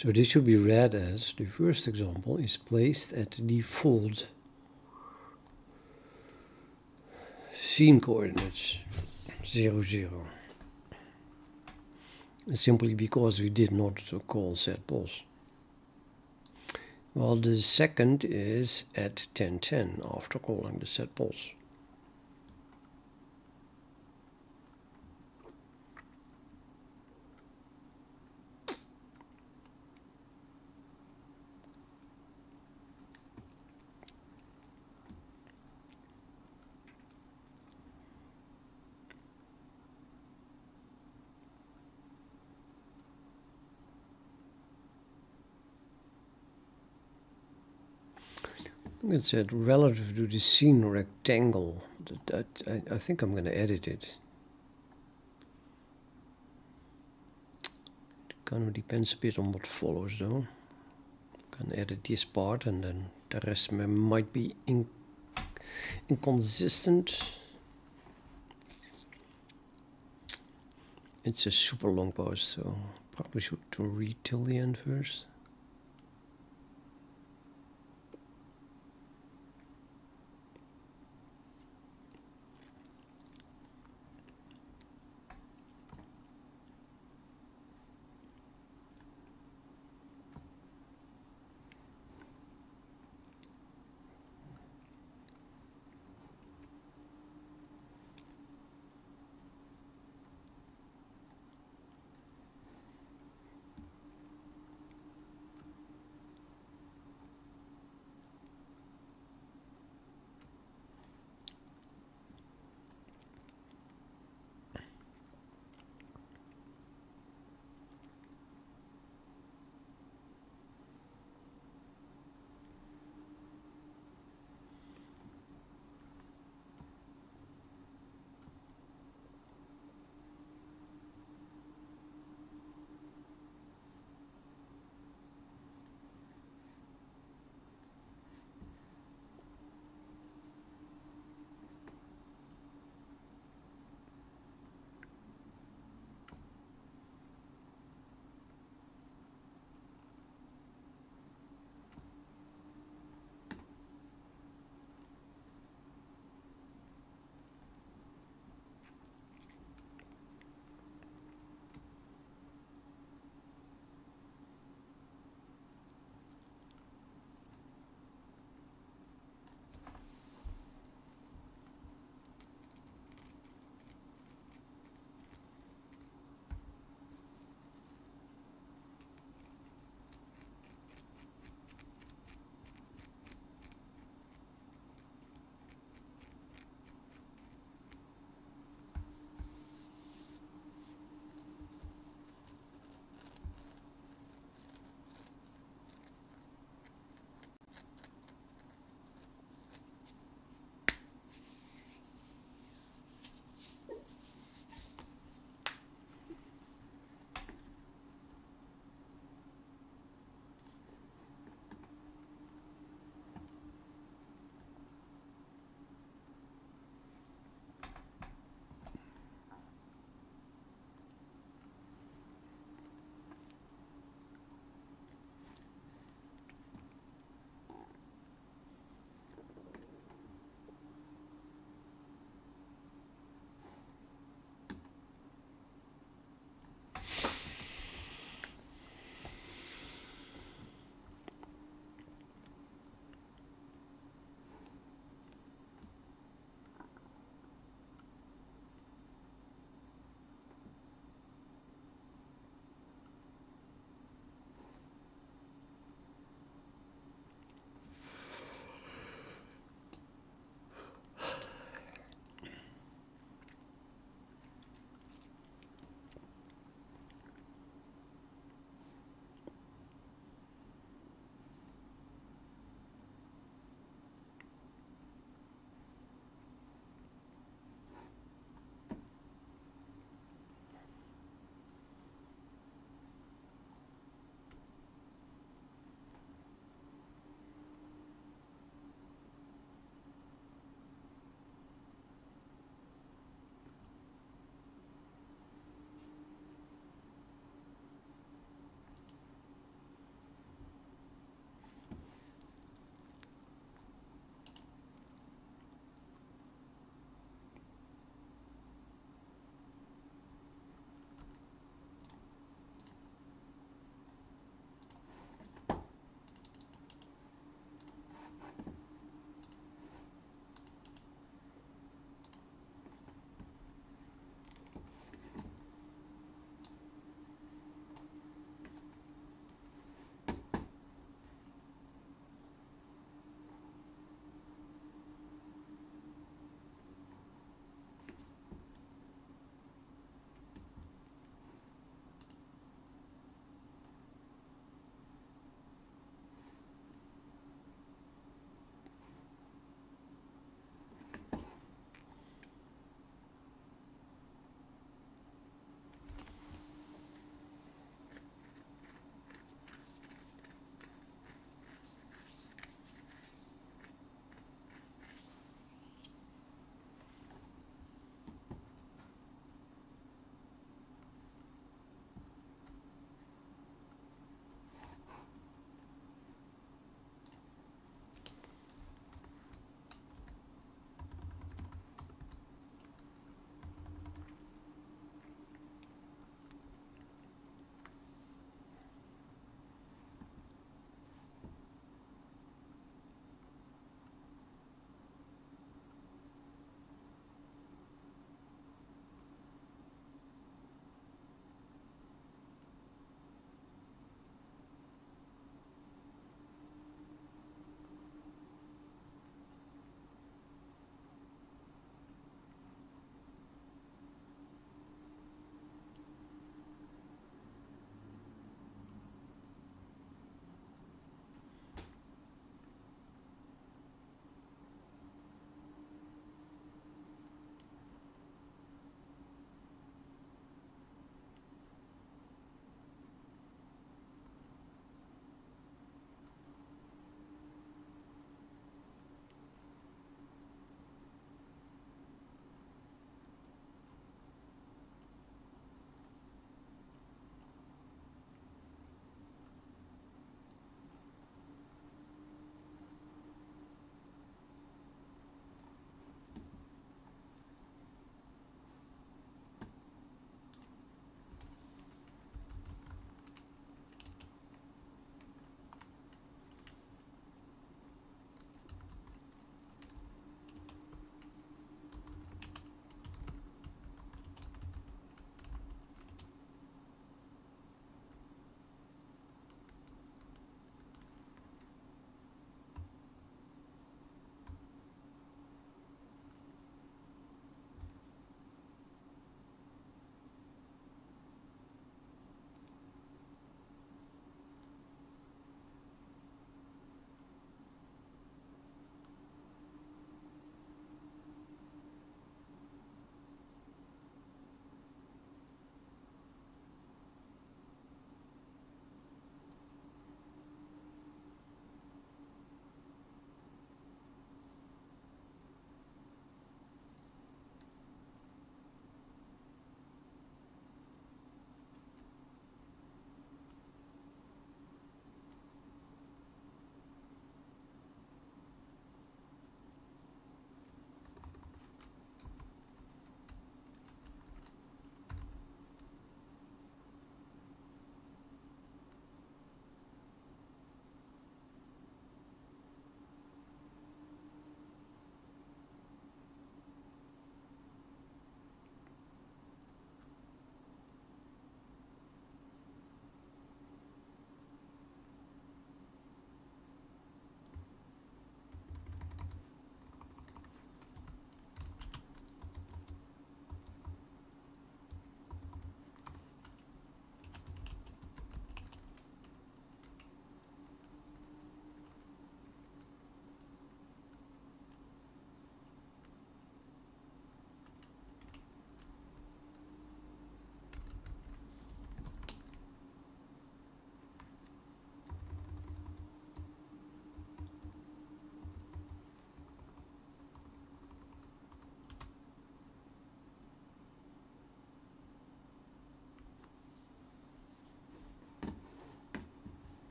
So this should be read as the first example is placed at the default scene coordinates 0, 0. Simply because we did not call setPos. Well, the second is at 1010 after calling the setPos. It said relative to the scene rectangle. I think I'm going to edit it. It kind of depends a bit on what follows though. Can edit this part and then the rest might be inconsistent. It's a super long post, so probably should read till the end first.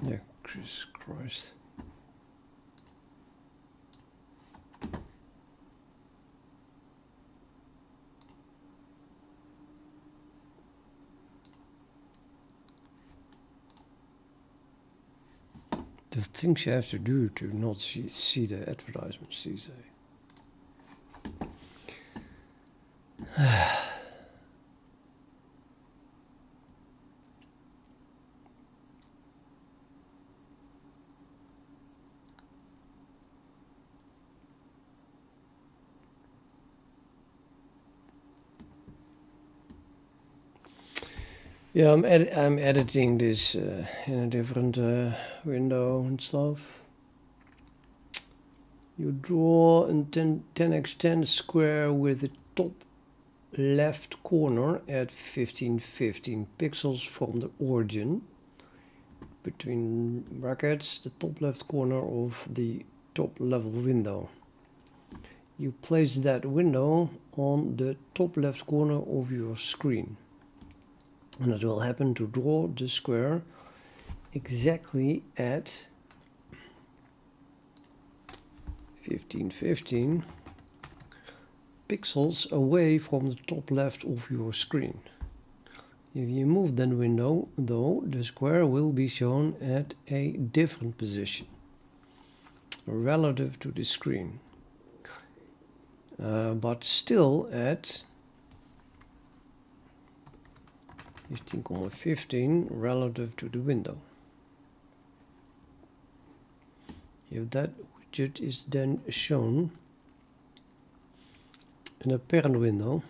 Yeah, Chris Christ. The things you have to do to not see the advertisements these days. Yeah, I'm editing this in a different window and stuff. You draw a 10x10 square with the top left corner at 1515 pixels from the origin. Between brackets, the top left corner of the top level window. You place that window on the top left corner of your screen. And it will happen to draw the square exactly at 1515 pixels away from the top left of your screen. If you move that window, though, the square will be shown at a different position relative to the screen, but still at 15,15 relative to the window. If that widget is then shown in a parent window,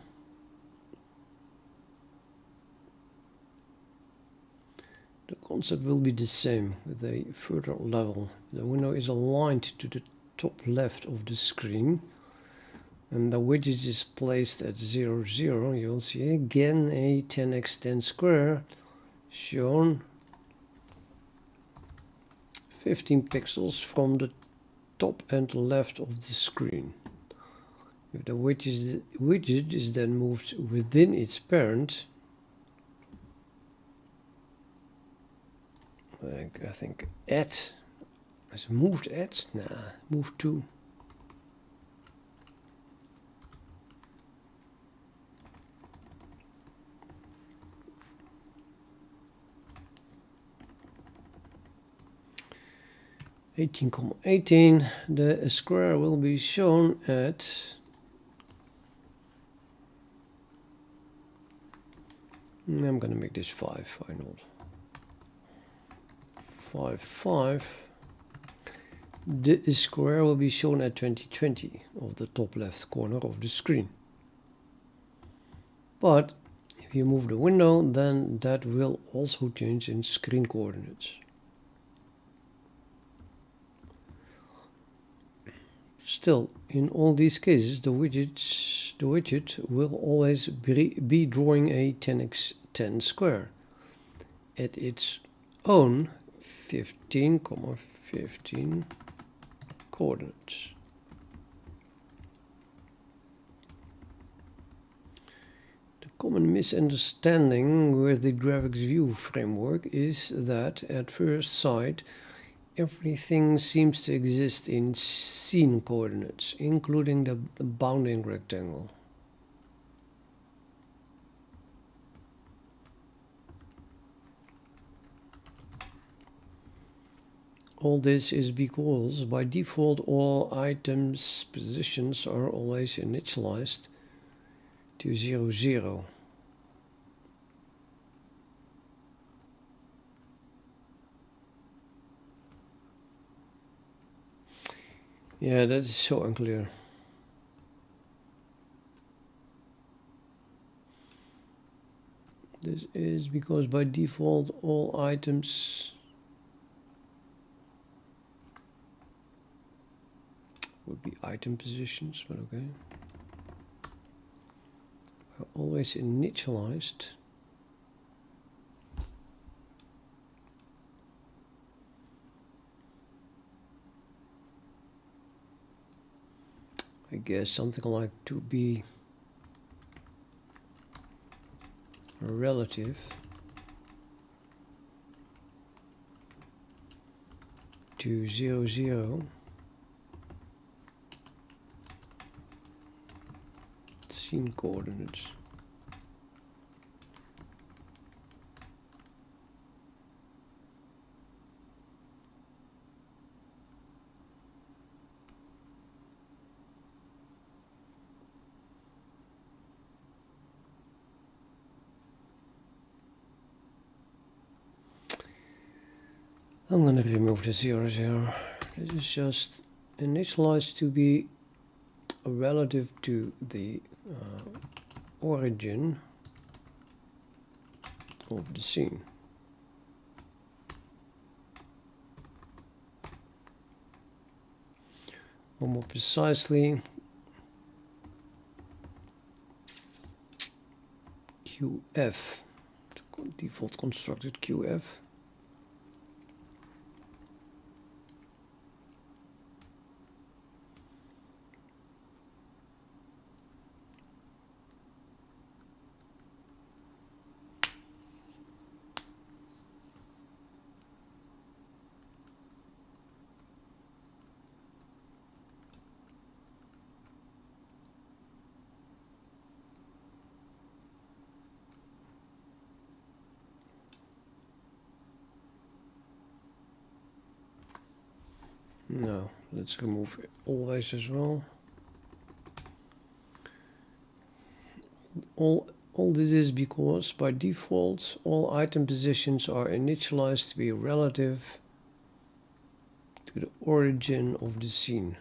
the concept will be the same with a further level. The window is aligned to the top left of the screen, and the widget is placed at 0, 0. You'll see again a 10x10 square shown 15 pixels from the top and left of the screen. If the widget is then moved within its parent, I think at, is moved at? Nah, moved to. (18,18), the square will be shown at I'm gonna make this 5, why not? 5, 5. The square will be shown at 2020 of the top left corner of the screen. But if you move the window, then that will also change in screen coordinates. Still, in all these cases, the widget will always be drawing a 10x10 square at its own 15,15 coordinates. The common misunderstanding with the graphics view framework is that at first sight everything seems to exist in scene coordinates, including the bounding rectangle. All this is because by default all items' positions are always initialized to 0, 0. Yeah, that is so unclear. This is because by default all items would be item positions, but okay, are always initialized I guess something like to be relative to 0, 0. Scene coordinates. I'm going to remove the 0, 0. This is just initialized to be relative to the origin of the scene. Or more precisely, QF, default constructed QF. No, let's remove always as well. All this is because by default all item positions are initialized to be relative to the origin of the scene.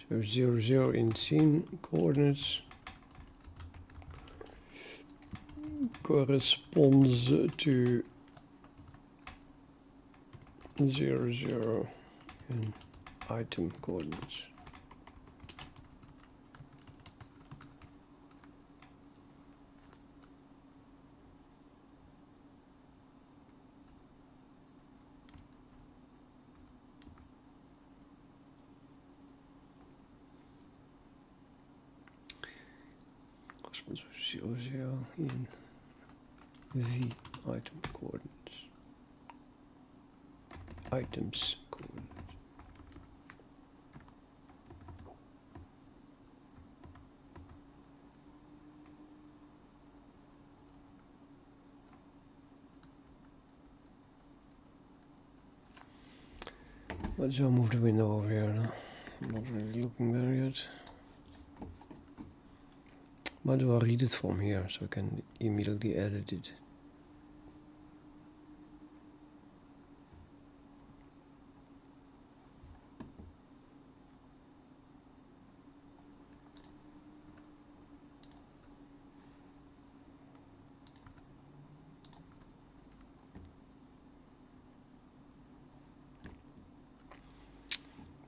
So 0, 0 in scene coordinates corresponds to 0, 0 in item coordinates. Corresponds to 0, 0 in the item coordinates. Items coordinates. Let's move the window over here now. I'm not really looking there yet. But do I read it from here so I can immediately edit it?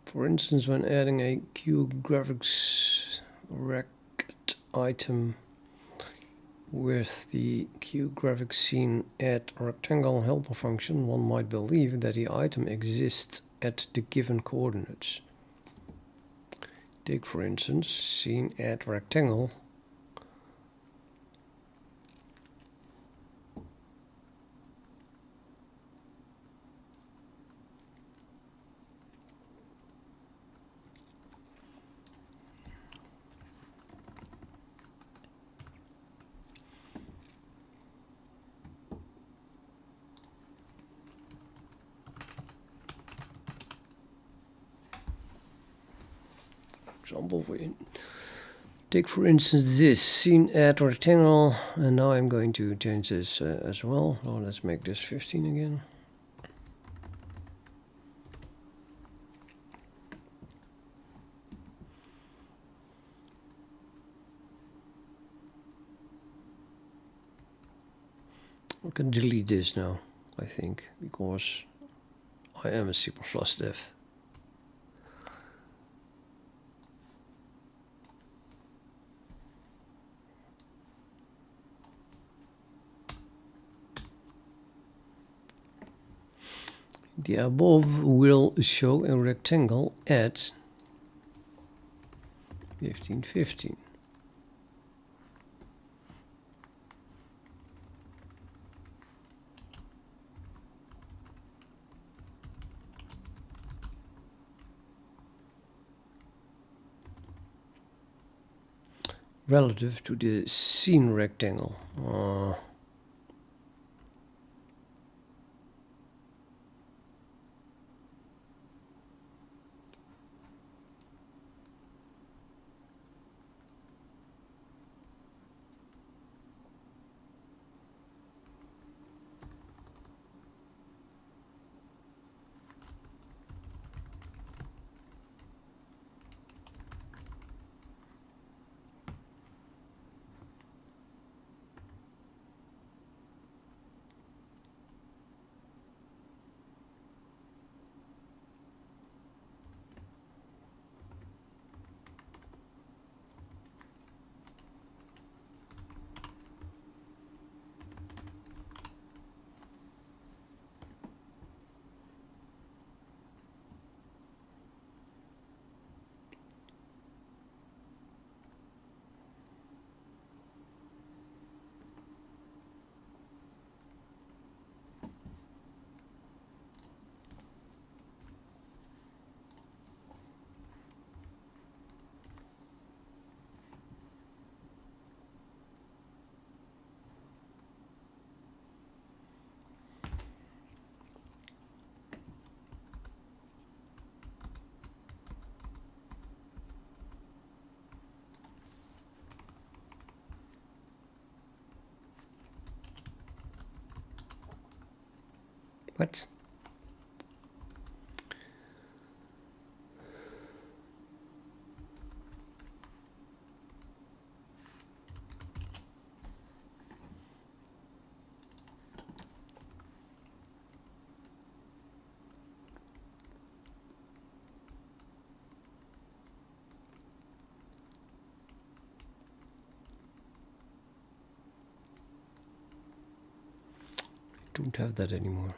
For instance, when adding a GUI graphics rect item with the GUI graphics scene add rectangle helper function, one might believe that the item exists at the given coordinates. Take for instance scene add rectangle. Example Take for instance this scene add rectangle, and now I'm going to change this as well. Oh, let's make this 15 again. I can delete this now, I think, because I am a C++ dev. The above will show a rectangle at 1515. Relative to the scene rectangle. What? Don't have that anymore.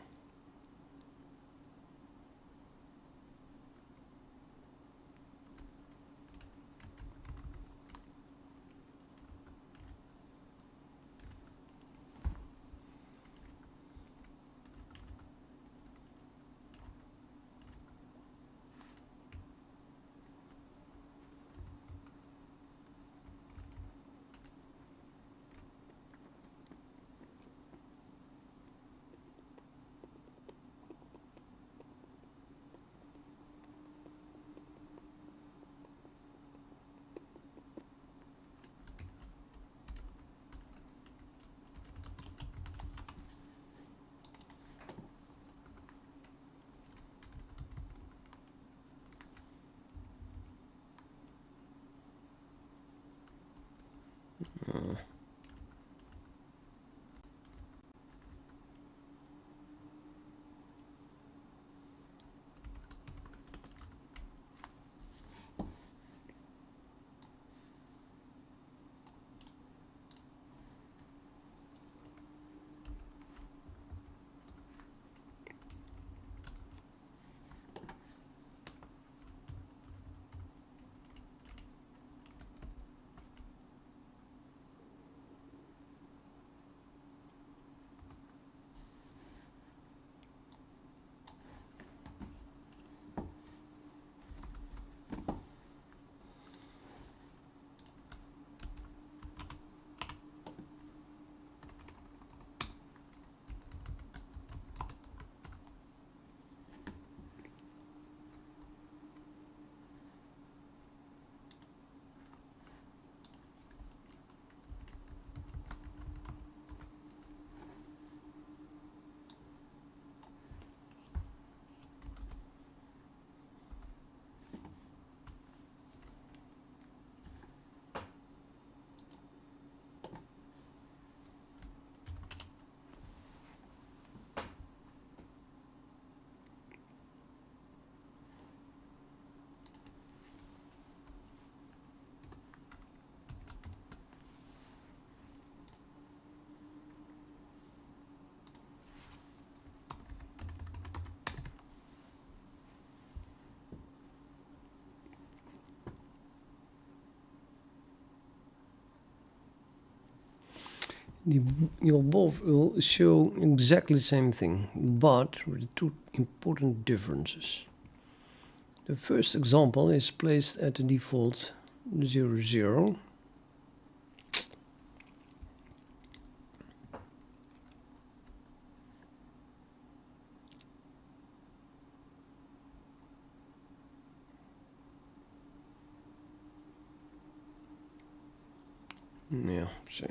Your above will show exactly the same thing, but with two important differences. The first example is placed at the default 0, 0. Yeah, see.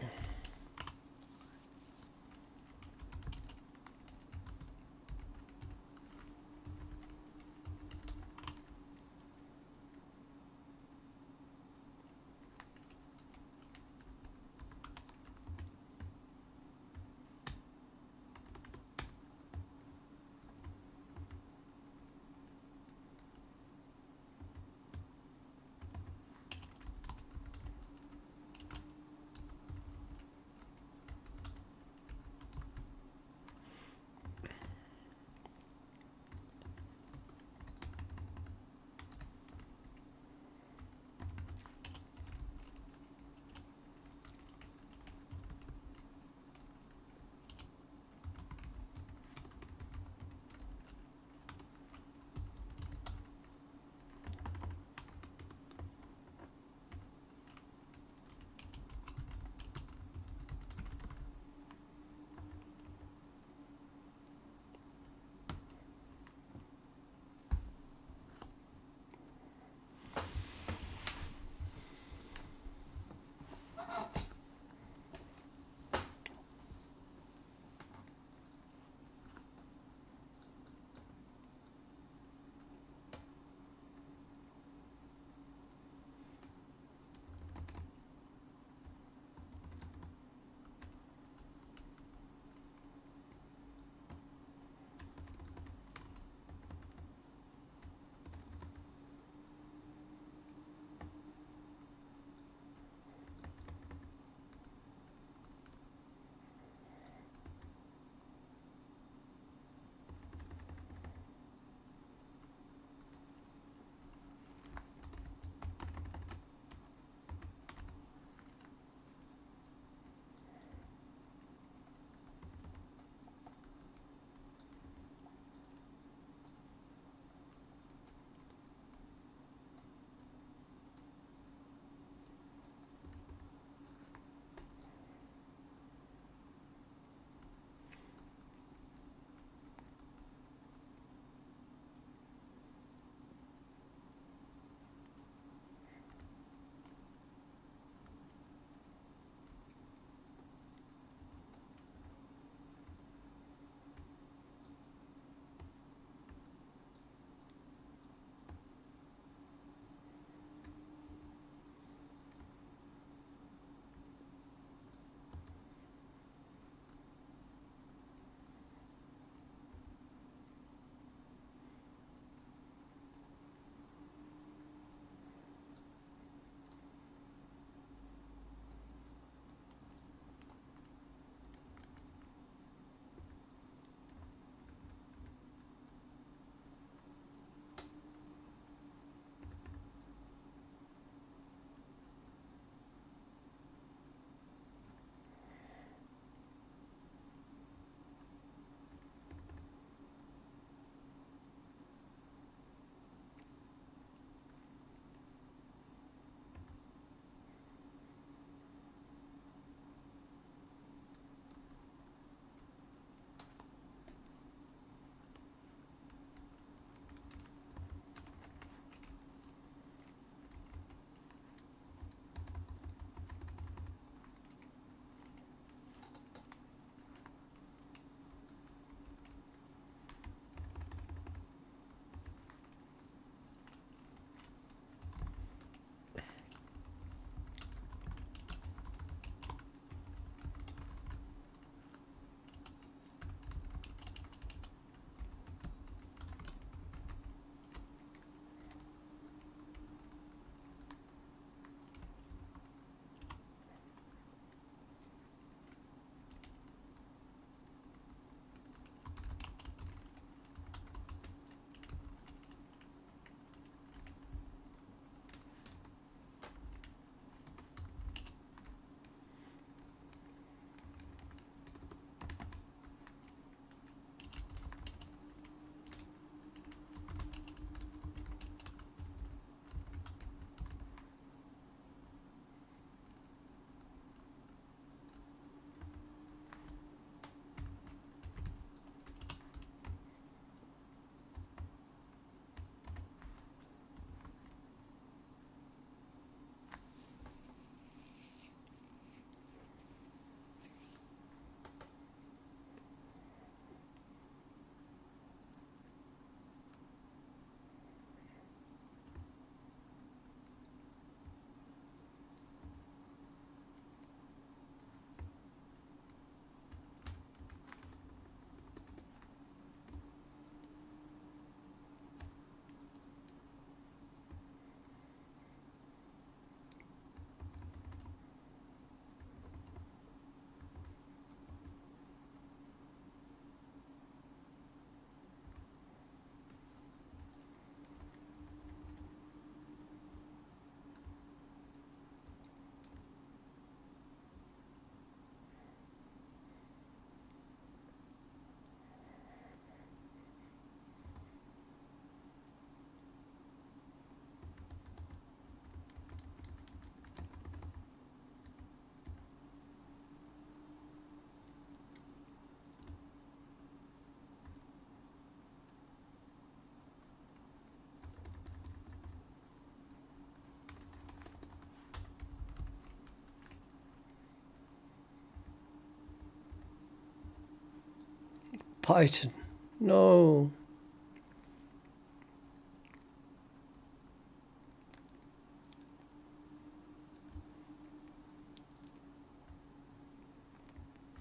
Python. No.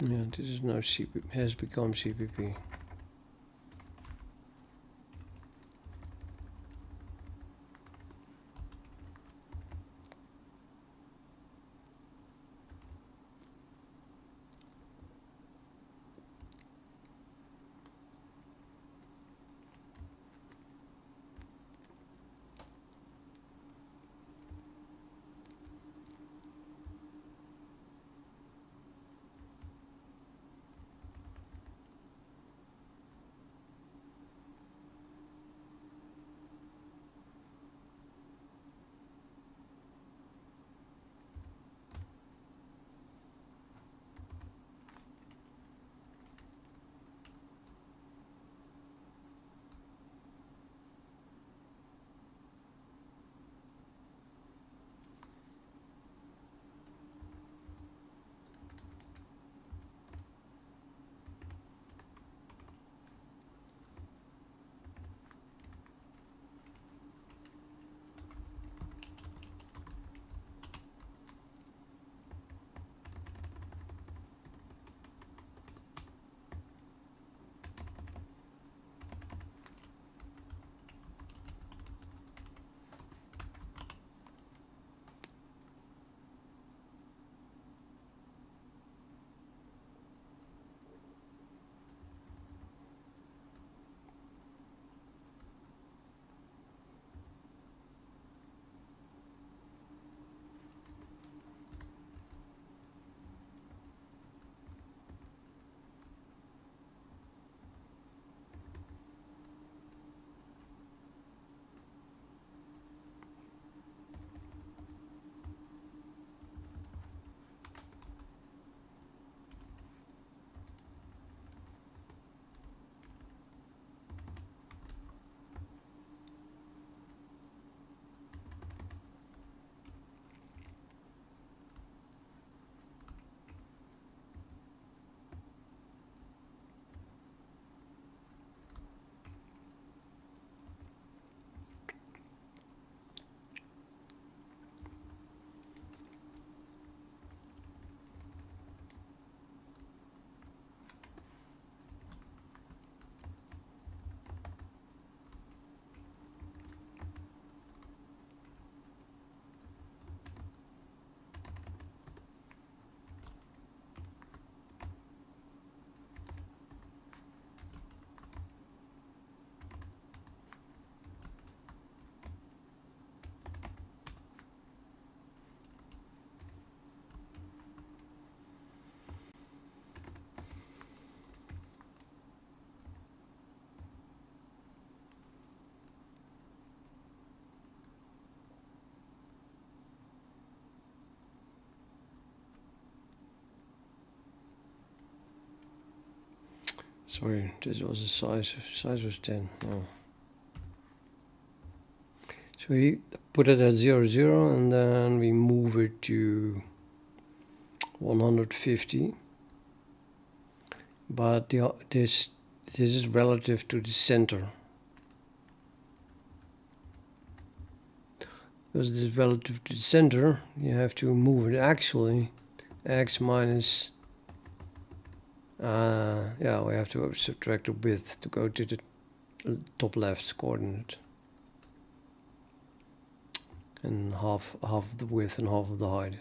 Yeah, this is now CPP, has become CPP. Sorry, this was a size was 10. Oh. So we put it at 0, 0, and then we move it to 150. But this is relative to the center. Because this is relative to the center, you have to move it actually x minus. Yeah, we have to subtract the width to go to the top left coordinate. And half of the width and half of the height.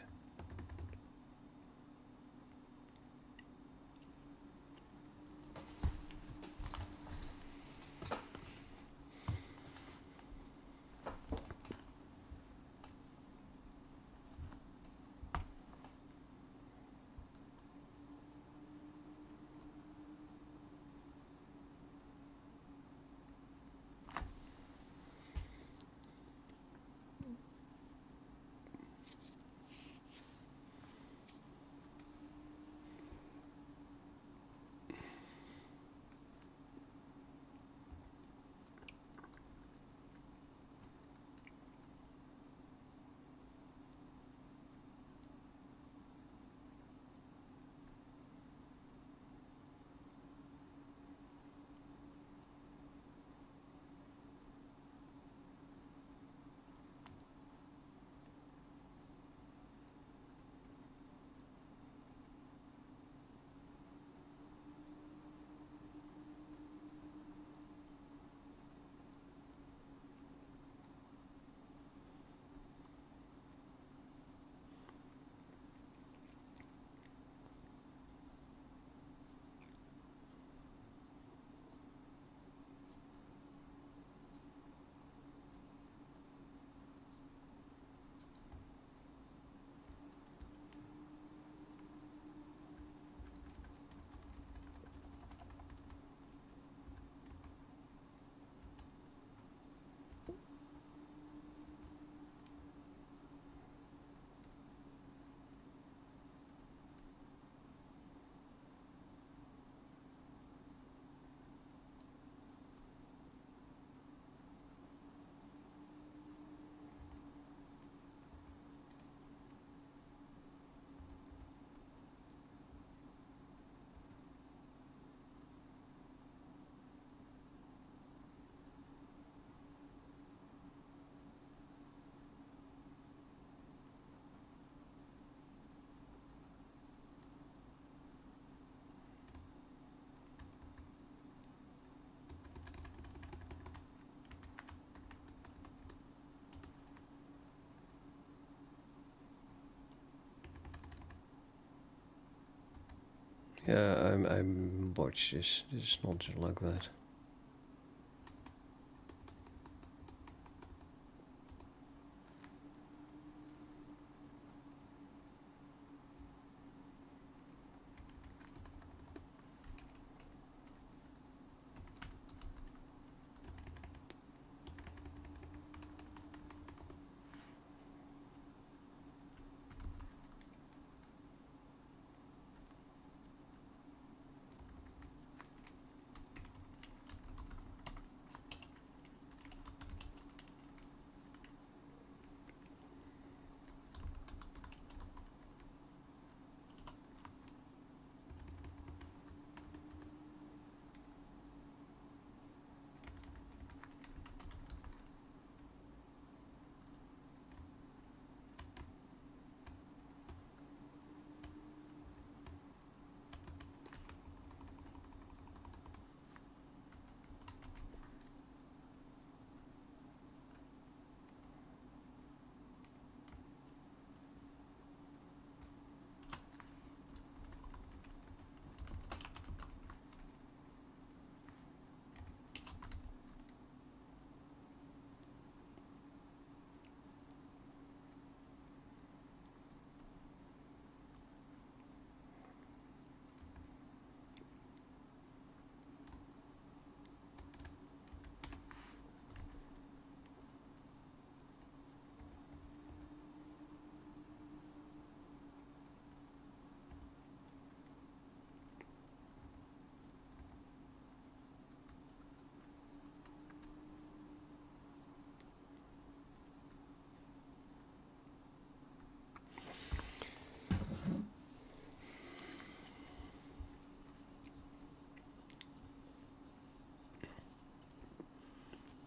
Yeah, I'm botched this. This is not just like that.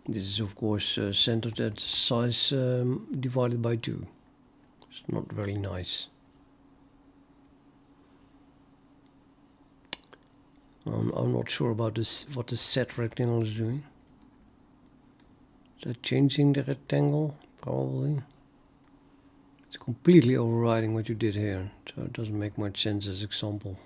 This is of course centered at size divided by 2. It's not very nice. I'm not sure about this. What the set rectangle is doing. Is that changing the rectangle? Probably. It's completely overriding what you did here, so it doesn't make much sense as example.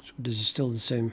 So this is still the same.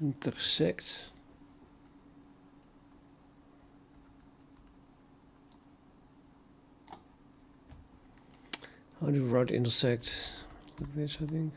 intersect. How do you write intersect? Like this, I think.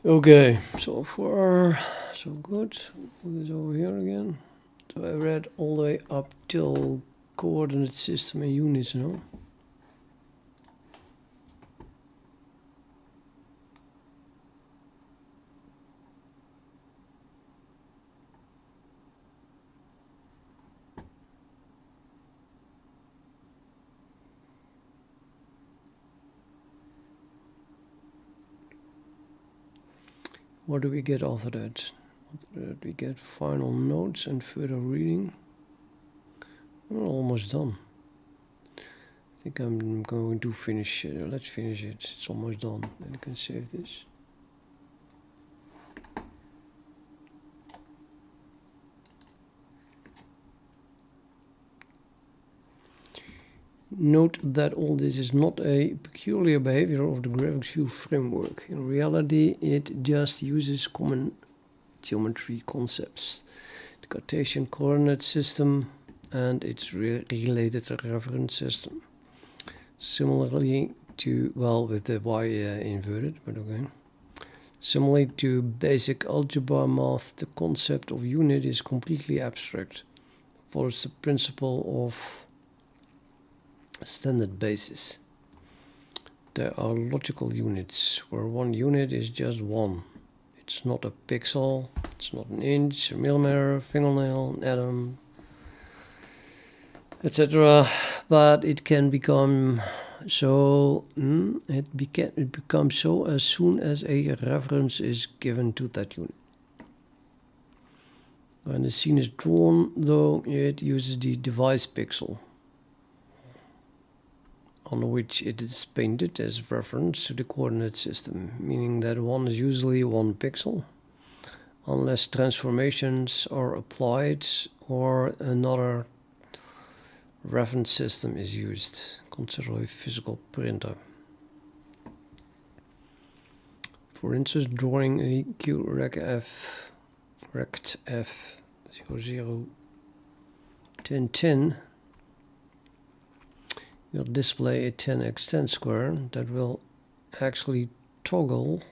Okay, so far so good. Put this over here again. So I read all the way up till coordinate system and units, no? What do we get after that? After that we get final notes and further reading. We're almost done. I think I'm going to finish it. Let's finish it. It's almost done. Then I can save this. Note that all this is not a peculiar behavior of the graphics view framework. In reality, it just uses common geometry concepts, the Cartesian coordinate system and its related reference system. Similarly to, well, with the y inverted, but okay. Similarly to basic algebra math, the concept of unit is completely abstract. It follows the principle of standard basis. There are logical units where one unit is just one. It's not a pixel, it's not an inch, a millimeter, fingernail, an atom, etc. But it can become so it becomes so as soon as a reference is given to that unit. When the scene is drawn, though, it uses the device pixel on which it is painted as reference to the coordinate system, meaning that one is usually one pixel, unless transformations are applied or another reference system is used. Consider a physical printer. For instance, drawing a QRECF RECT-F 001010 will display a 10x10 square that will actually toggle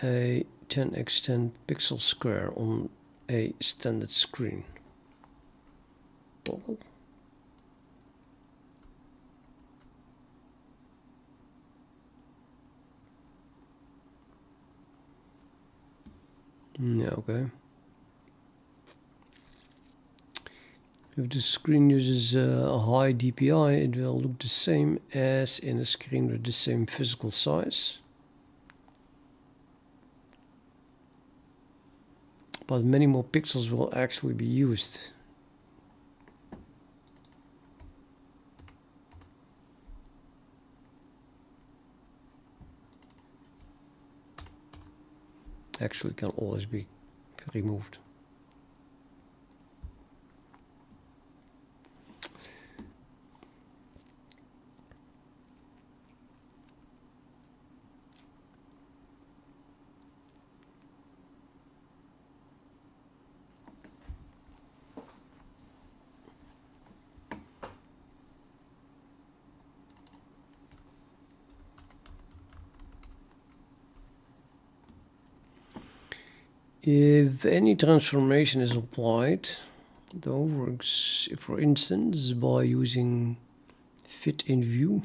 a 10x10 pixel square on a standard screen. Toggle? Yeah, okay. If the screen uses a high DPI, it will look the same as in a screen with the same physical size. But many more pixels will actually be used. Actually can always be removed. If any transformation is applied, though, for instance, by using fit in view,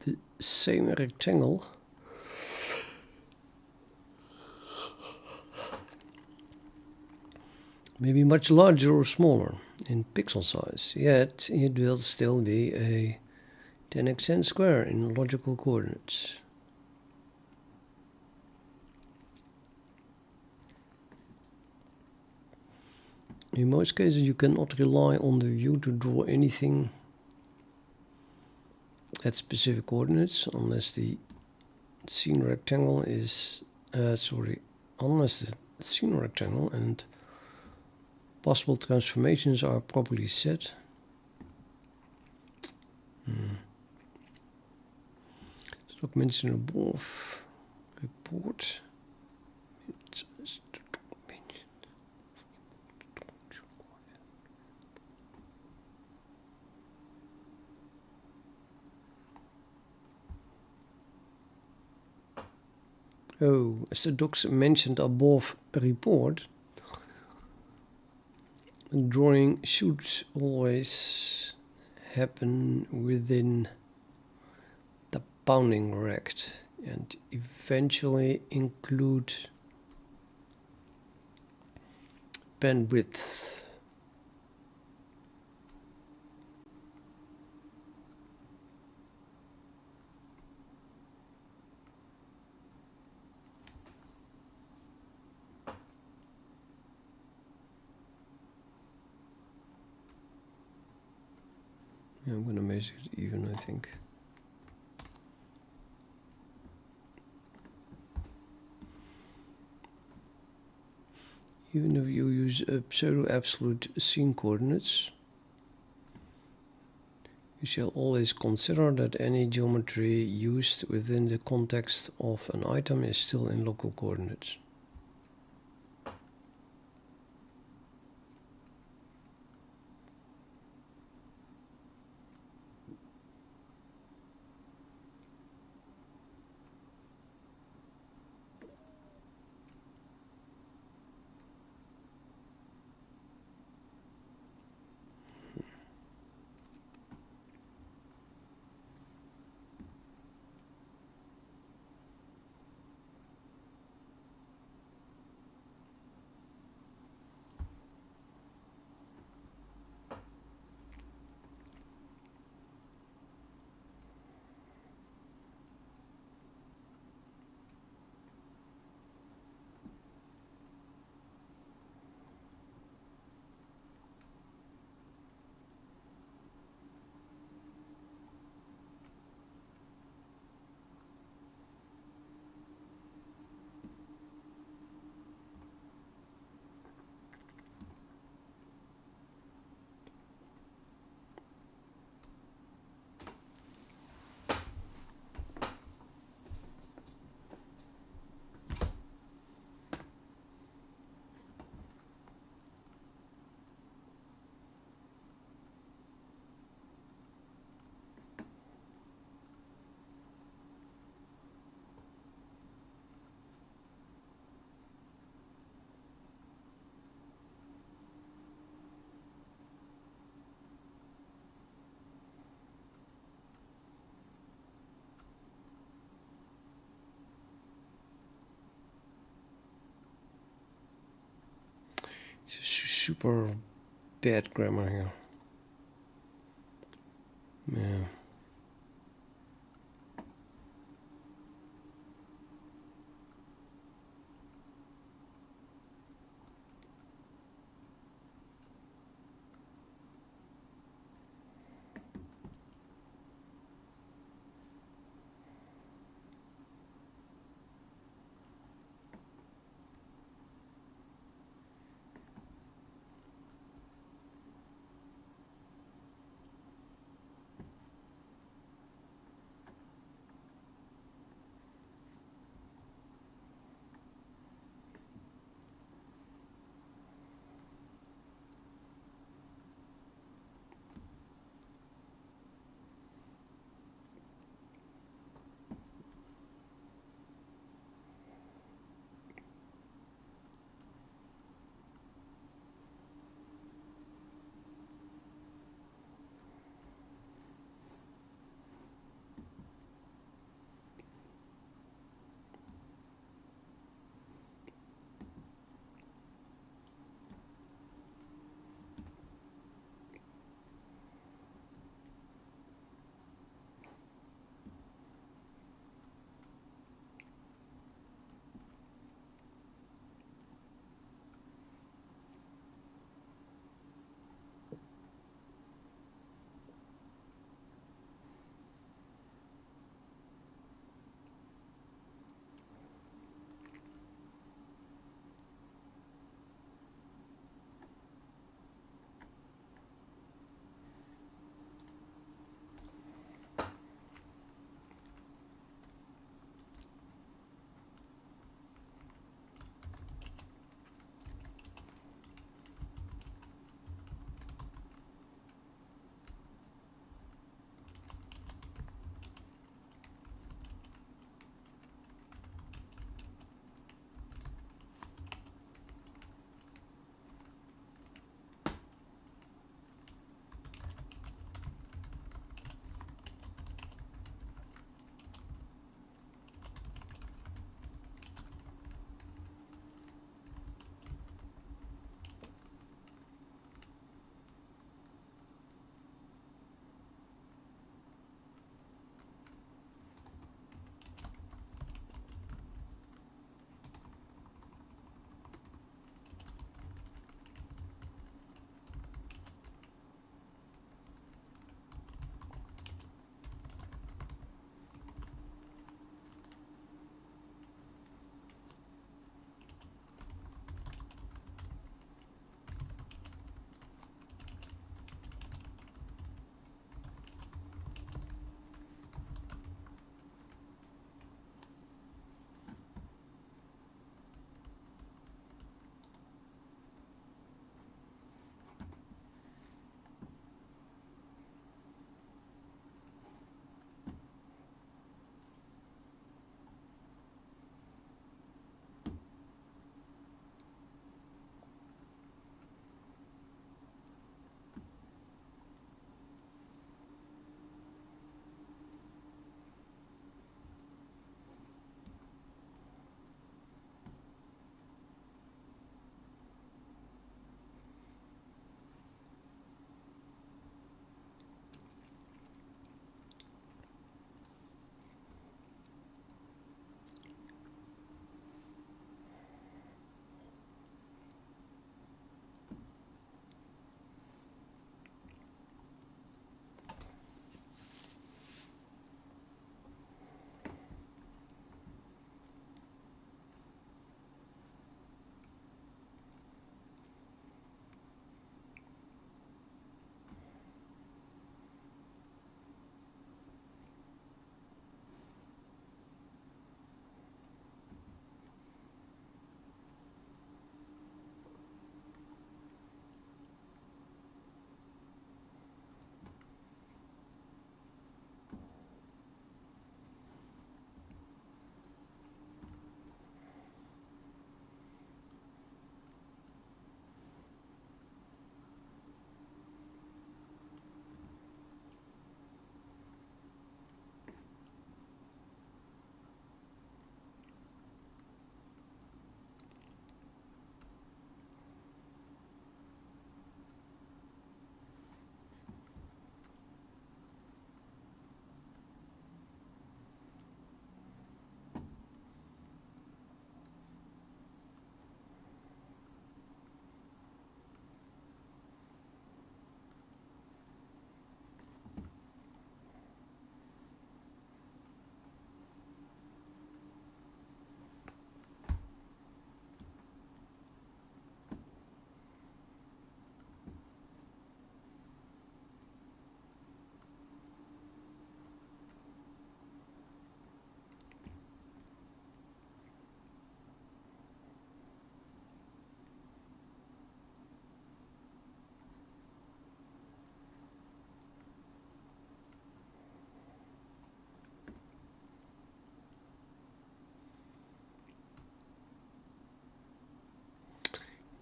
the same rectangle may be much larger or smaller in pixel size, yet it will still be a 10x10 square in logical coordinates. In most cases, you cannot rely on the view to draw anything at specific coordinates unless the scene rectangle is unless the scene rectangle and possible transformations are properly set. Stock mentioned above report. Oh, as the docs mentioned above report, drawing should always happen within the bounding rect and eventually include bandwidth. Yeah, I'm gonna make it even, I think. Even if you use a pseudo-absolute scene coordinates. You shall always consider that any geometry used within the context of an item is still in local coordinates. It's super bad grammar here. Yeah.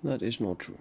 That is not true.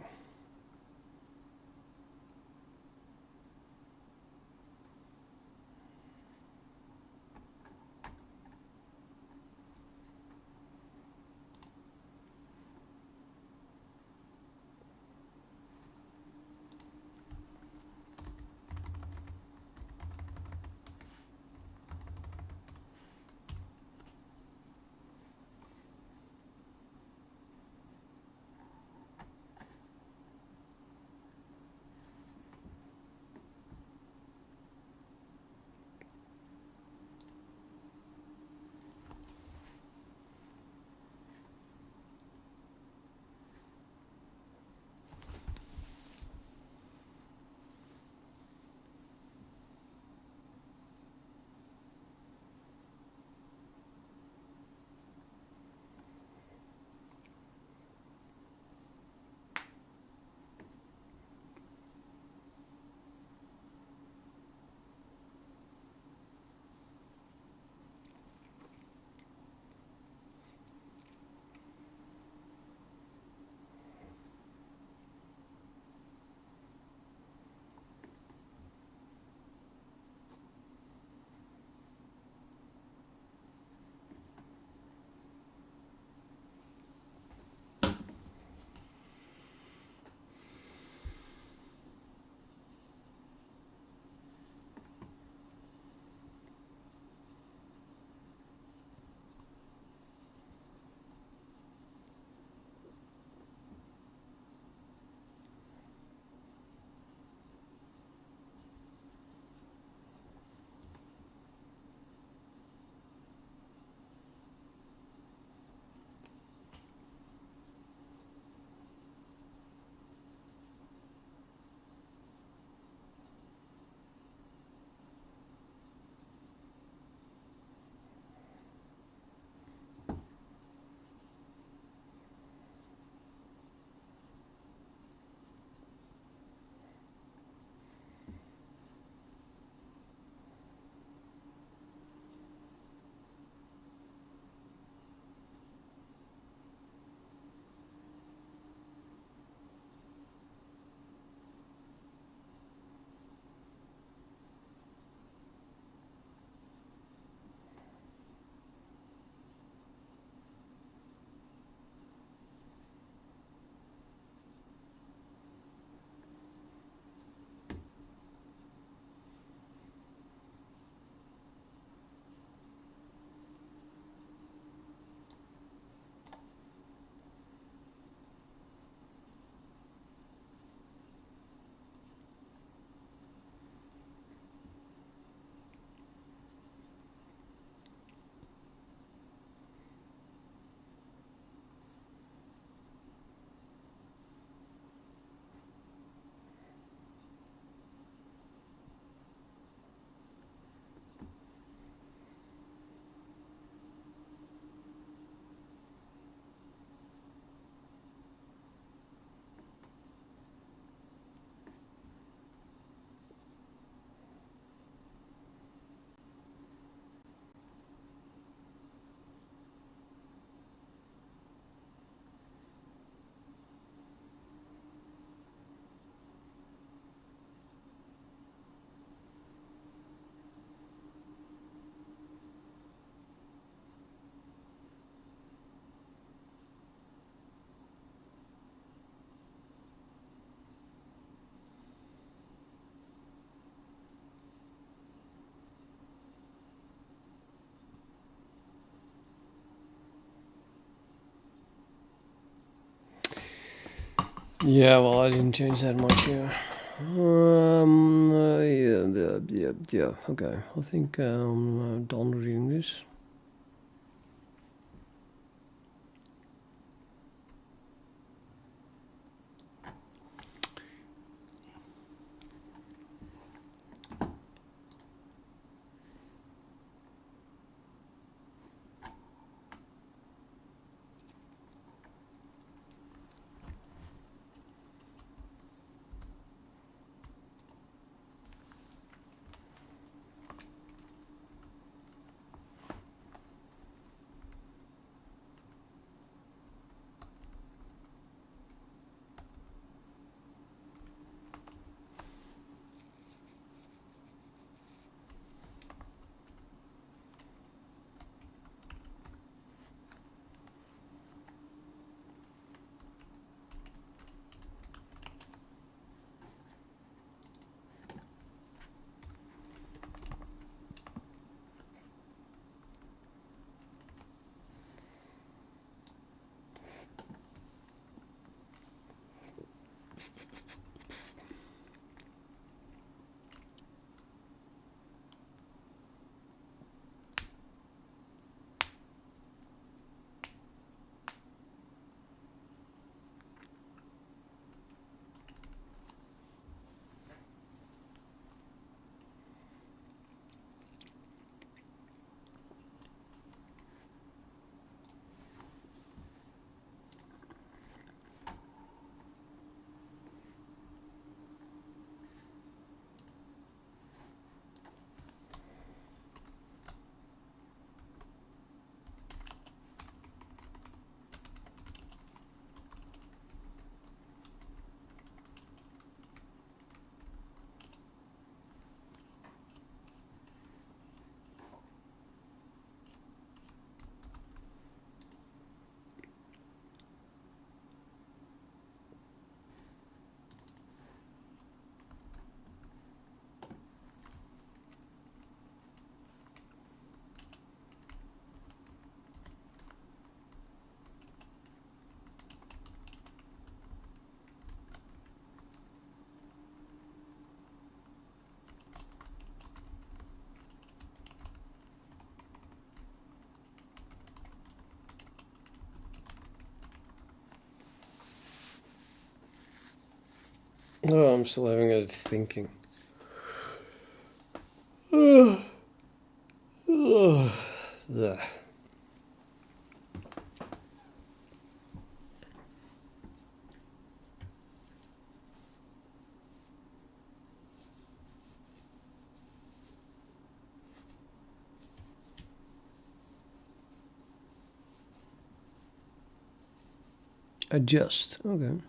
Yeah, well, I didn't change that much here. Yeah. Okay, I think I'm done reading this. Oh, I'm still having it thinking. Ugh. Adjust. Okay.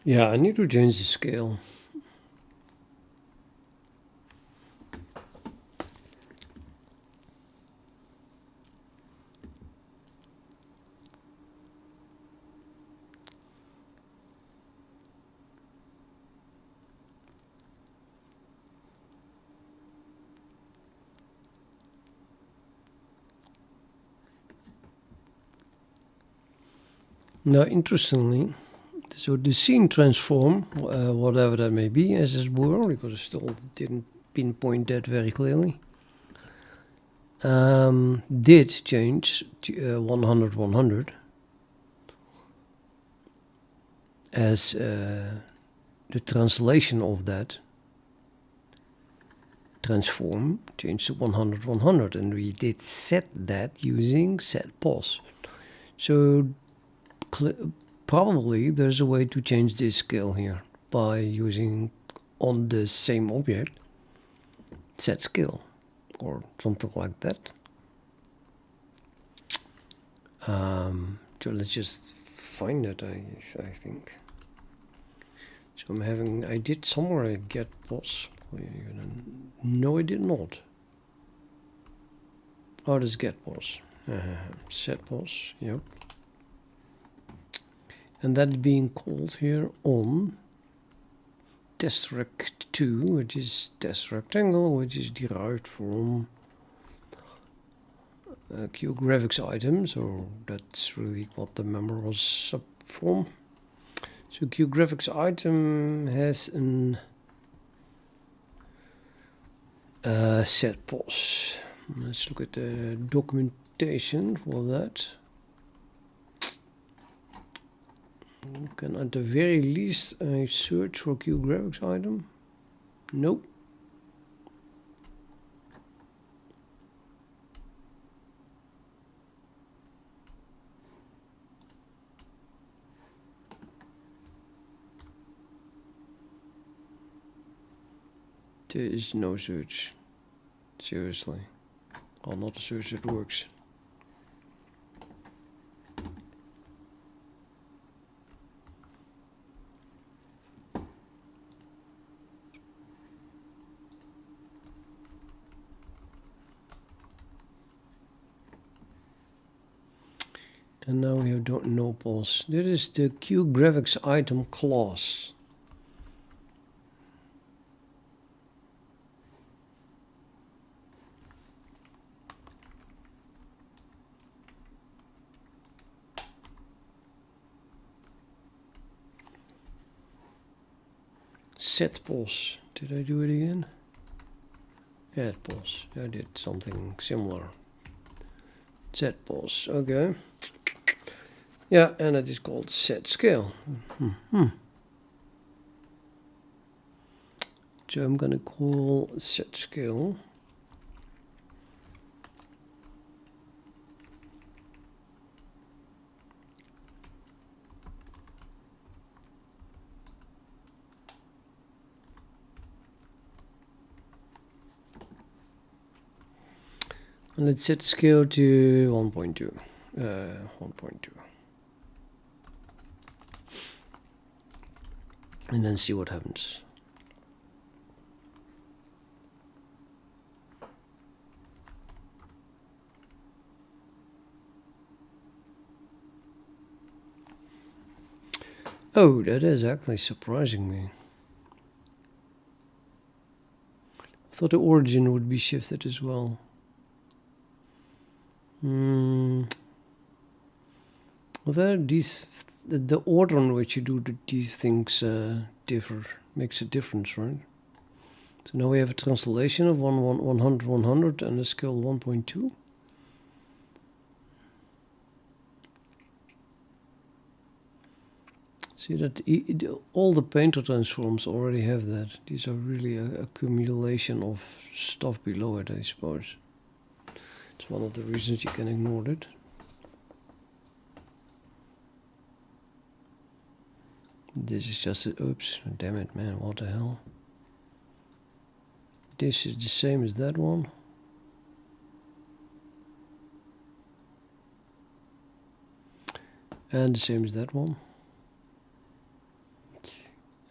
Yeah, I need to change the scale. Now, interestingly, so the scene transform, whatever that may be, as it were, because I still didn't pinpoint that very clearly, did change to 100 100 as the translation of that transform changed to 100 100, and we did set that using set pos. So probably there's a way to change this scale here by using on the same object set scale or something like that. So let's just find it. I think. So I did somewhere a get pos. No, I did not. Oh, this get pos. Set pos. Yep. And that's being called here on test_rect2, which is test rectangle, which is derived from GUI graphics item. So that's really what the member was up from. So GUI graphics item has an set pos. Let's look at the documentation for that. Can at the very least I search for GUI graphics item? Nope. There is no search. Seriously. Well, not a search that works. And now we have no pos. This is the GUI graphics item class. Set pos. Did I do it again? Add pos. I did something similar. Set pos. Okay. Yeah, and it is called set scale. So I'm gonna call set scale. And let's set scale to 1.2. 1.2. And then see what happens. Oh, that is actually surprising me. I thought the origin would be shifted as well. Well, the order in which you do these things makes a difference, right? So now we have a translation of 100 100 and a scale 1.2. See that all the painter transforms already have that. These are really a accumulation of stuff below it, I suppose. It's one of the reasons you can ignore it. This is just oops, damn it, man, what the hell. This is the same as that one. And the same as that one.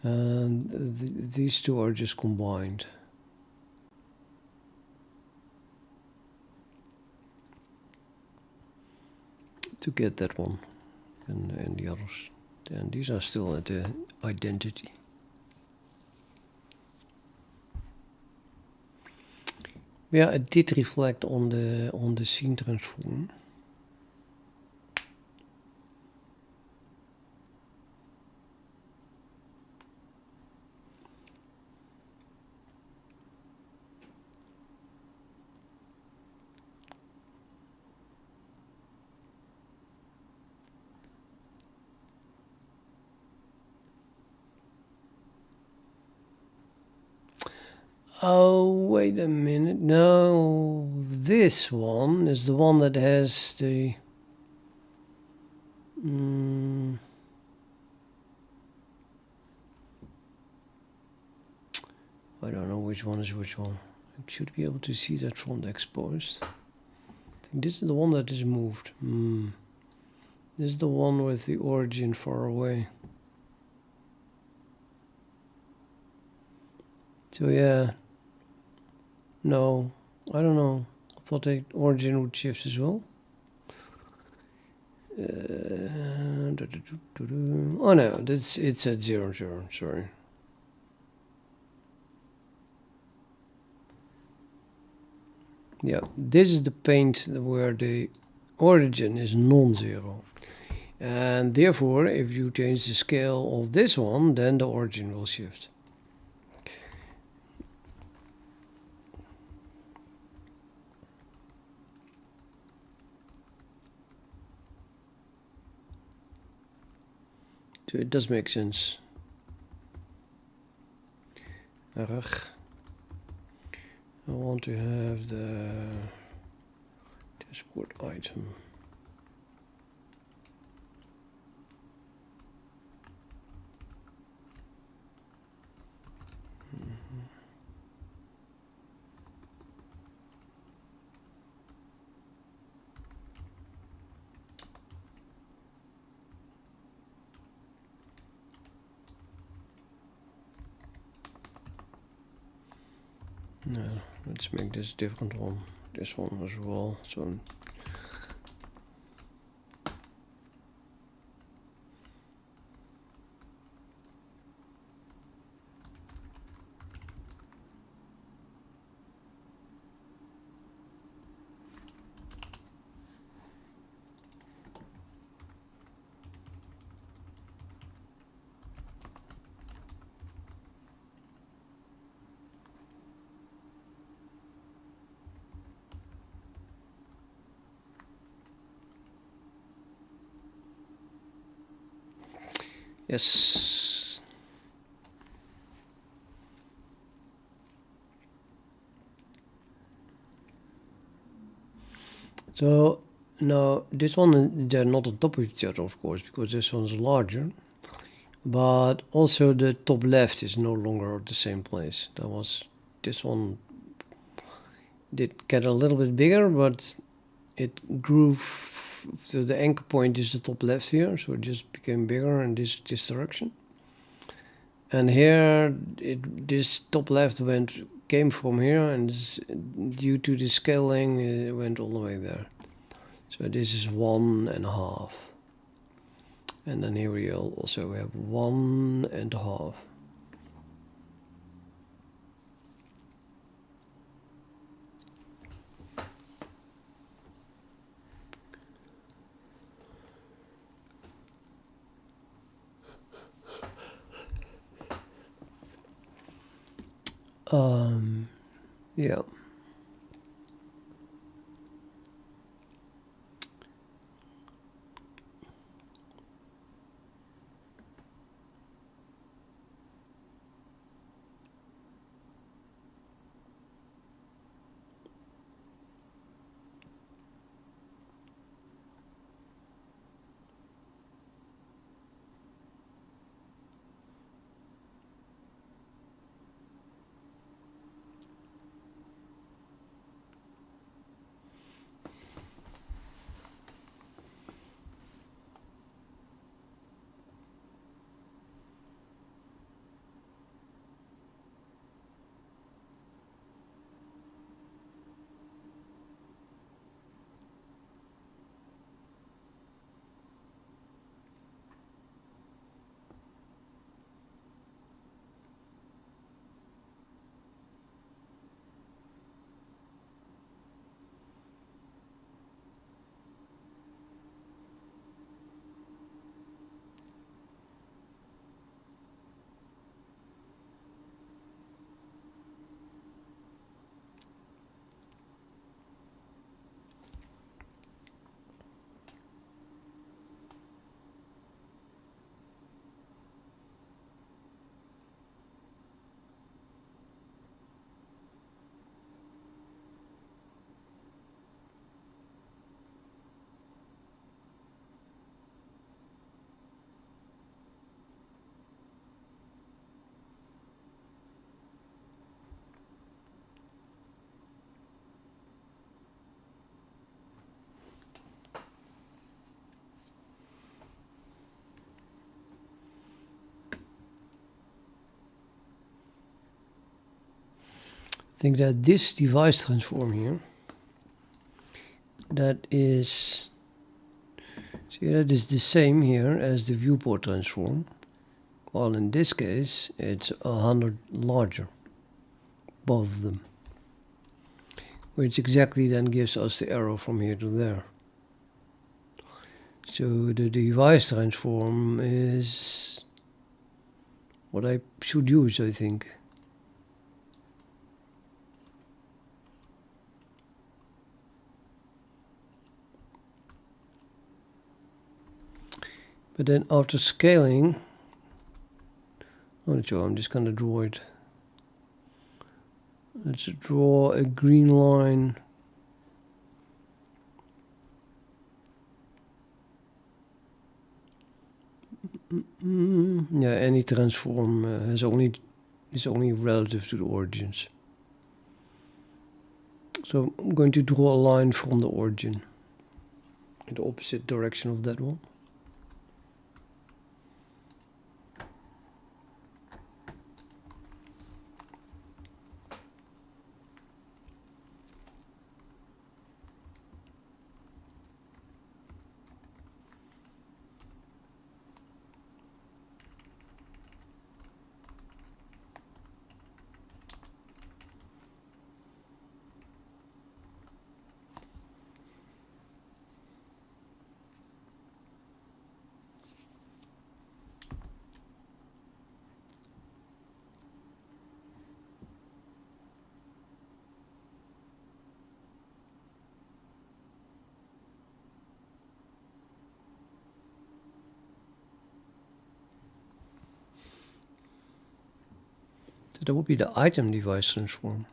And these two are just combined. To get that one and the others. And these are still at the identity. Yeah, it did reflect on the scene transform. Oh, wait a minute. No, this one is the one that has the... I don't know which one is which one. I should be able to see that from the exposed. I think this is the one that is moved. This is the one with the origin far away. So yeah. No, I don't know. I thought the origin would shift as well. Oh no, it's at 0, 0, sorry. Yeah, this is the paint where the origin is non-zero. And therefore, if you change the scale of this one, then the origin will shift. So it does make sense. I want to have the dashboard item. No, let's make this different one. This one as well. So yes. So now this one, they're not on top of each other, of course, because this one's larger. But also the top left is no longer at the same place. This one did get a little bit bigger, but it grew. So the anchor point is the top left here, so it just became bigger in this direction. And here, this top left came from here, and due to the scaling, it went all the way there. So this is 1.5. And then here we also have 1.5. Yeah. think that this device transform here, that is, see, that is the same here as the viewport transform. Well, in this case, it's 100 larger, both of them, which exactly then gives us the arrow from here to there. So the device transform is what I should use, I think. But then after scaling, I'm not sure, I'm just going to draw it. Let's draw a green line. Yeah, any transform is only relative to the origins. So I'm going to draw a line from the origin in the opposite direction of that one. So that would be the item device transform.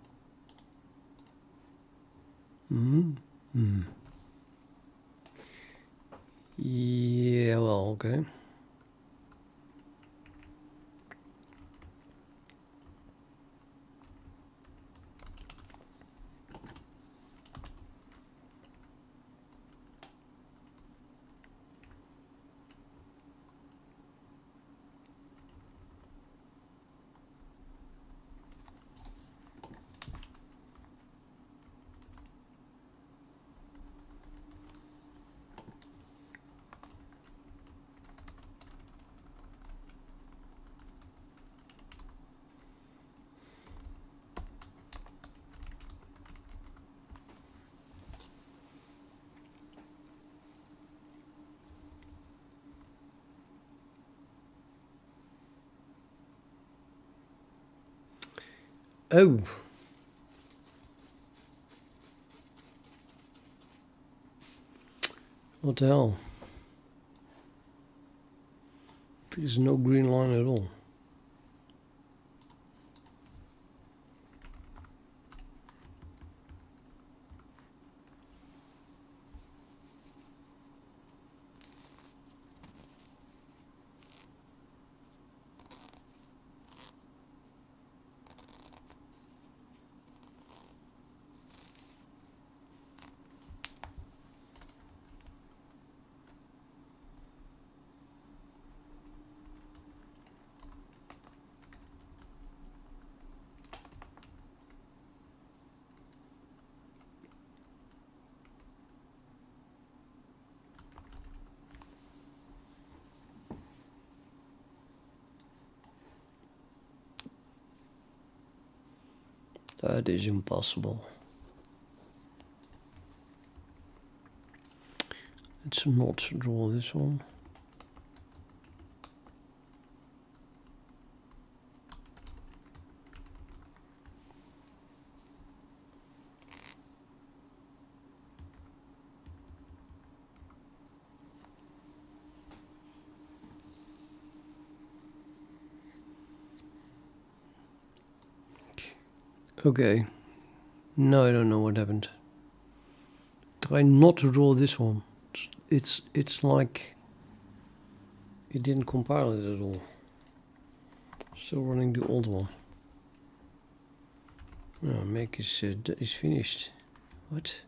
Yeah, well, okay. Oh. What the hell? There's no green line at all. That is impossible. Let's not draw this one. Okay. No, I don't know what happened. Try not to draw this one. It's like it didn't compile it at all. Still running the old one. No, make is finished. What?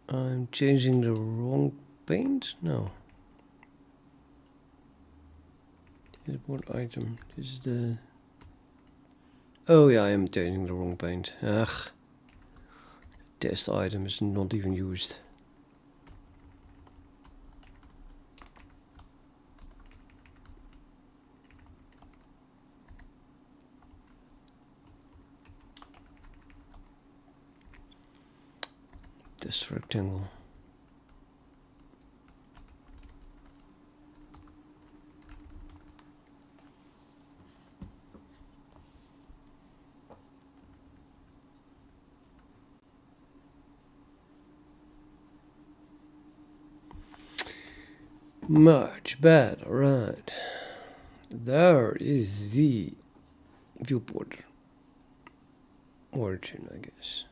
I'm changing the wrong paint? No. This is what item? This is the Oh yeah, I am taking the wrong paint. Ugh. Test item is not even used. This rectangle. Much better, right. There is the viewport origin, I guess.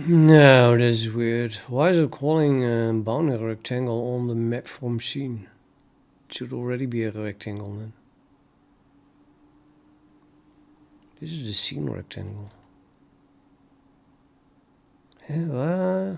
No, that's weird. Why is it calling a bounding rectangle on the map from scene? It should already be a rectangle then. This is the scene rectangle. Yeah,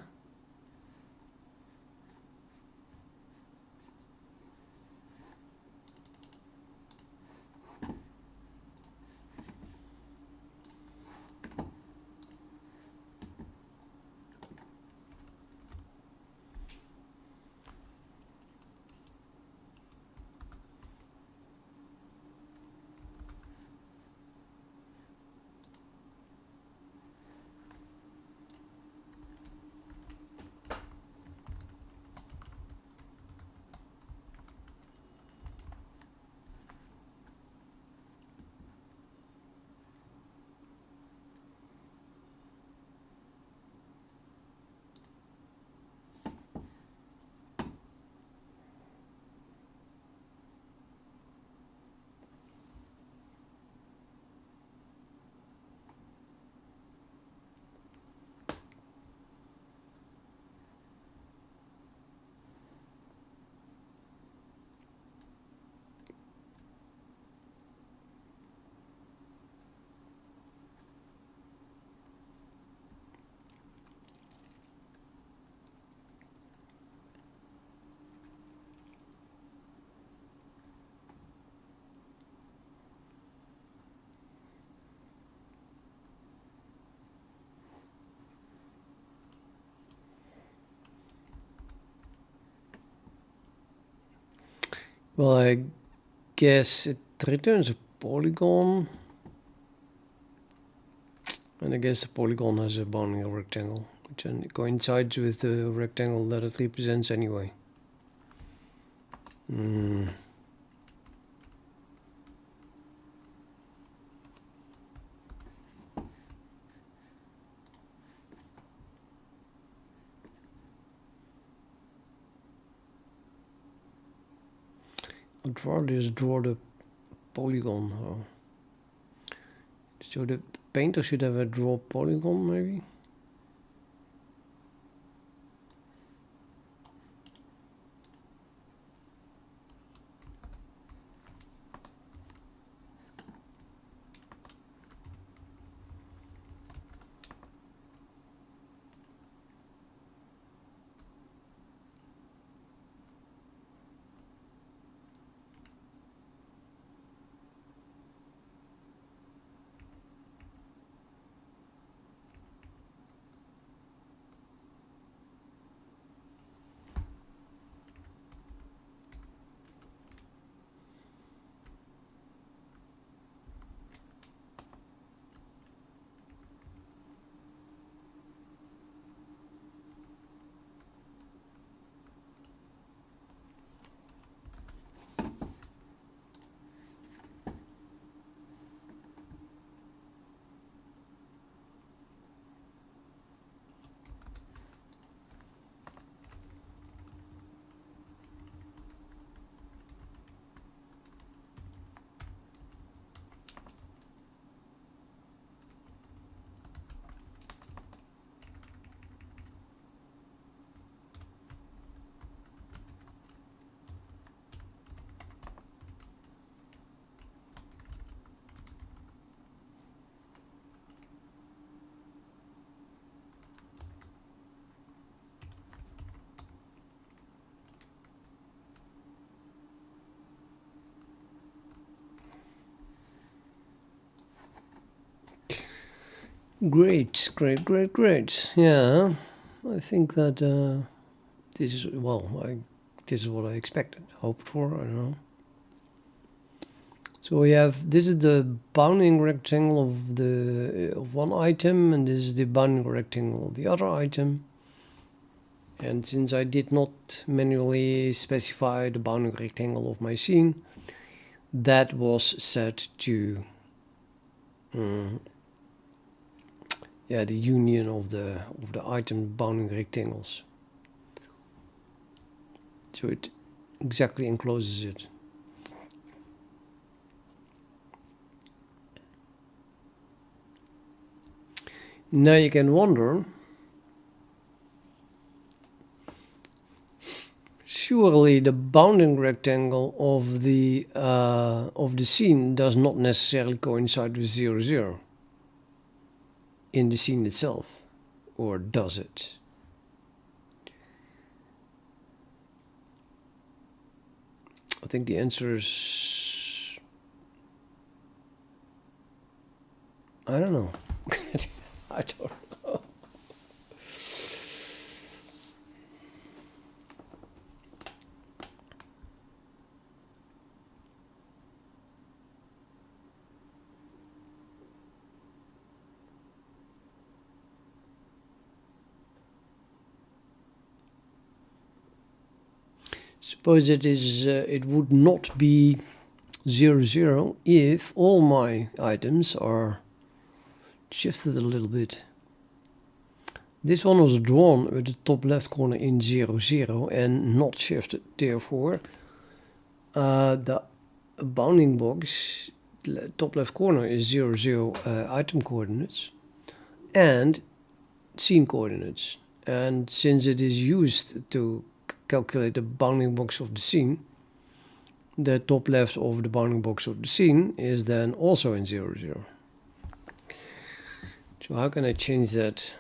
well, I guess it returns a polygon. And I guess the polygon has a bounding rectangle, which then coincides with the rectangle that it represents anyway. I'd rather just draw the polygon. So the painter should have a draw polygon maybe? Great, great, great, great. Yeah, I think that this is, well, this is what I expected, hoped for, I don't know. So we have, this is the bounding rectangle of the one item, and this is the bounding rectangle of the other item. And since I did not manually specify the bounding rectangle of my scene, that was set to yeah, the union of the item bounding rectangles. So it exactly encloses it. Now you can wonder, surely the bounding rectangle of the scene does not necessarily coincide with 0, 0 in the scene itself, or does it? I think the answer is, I don't know. I don't know. Suppose it is. It would not be 0, 0 if all my items are shifted a little bit. This one was drawn with the top left corner in 0, 0 and not shifted. Therefore, the bounding box top left corner is 0, 0 item coordinates and scene coordinates. And since it is used to calculate the bounding box of the scene, the top left of the bounding box of the scene is then also in 0, 0. So how can I change that?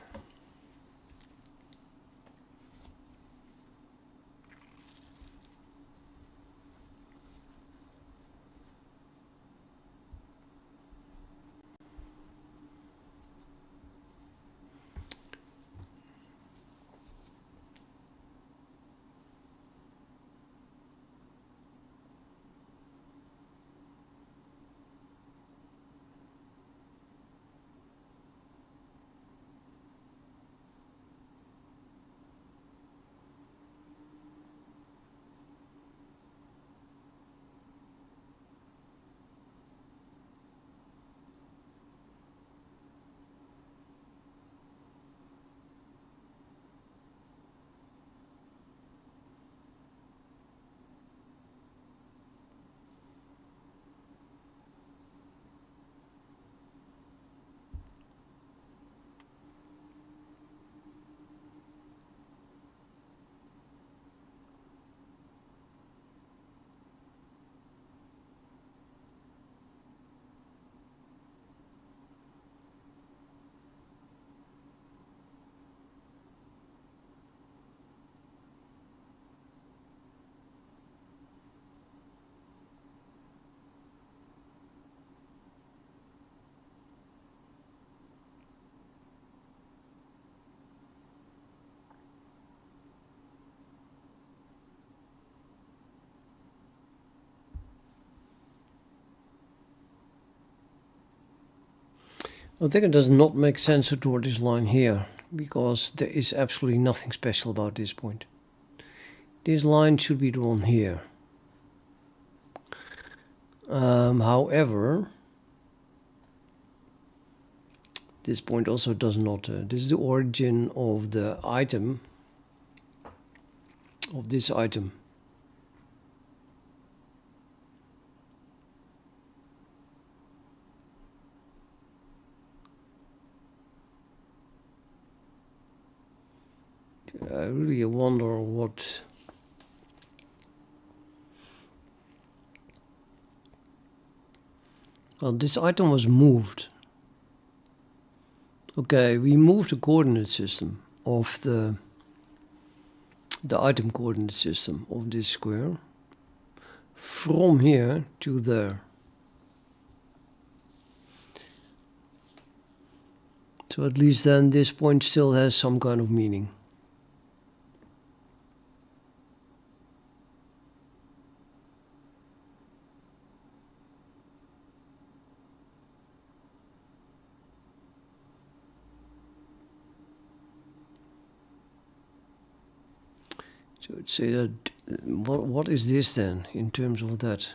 I think it does not make sense to draw this line here, because there is absolutely nothing special about this point. This line should be drawn here. However, this point also does not. This is the origin of the item, of this item. I really wonder what. Well, this item was moved. Okay, we moved the coordinate system of the item coordinate system of this square from here to there. So at least then this point still has some kind of meaning. So I'd say that, what is this then in terms of that?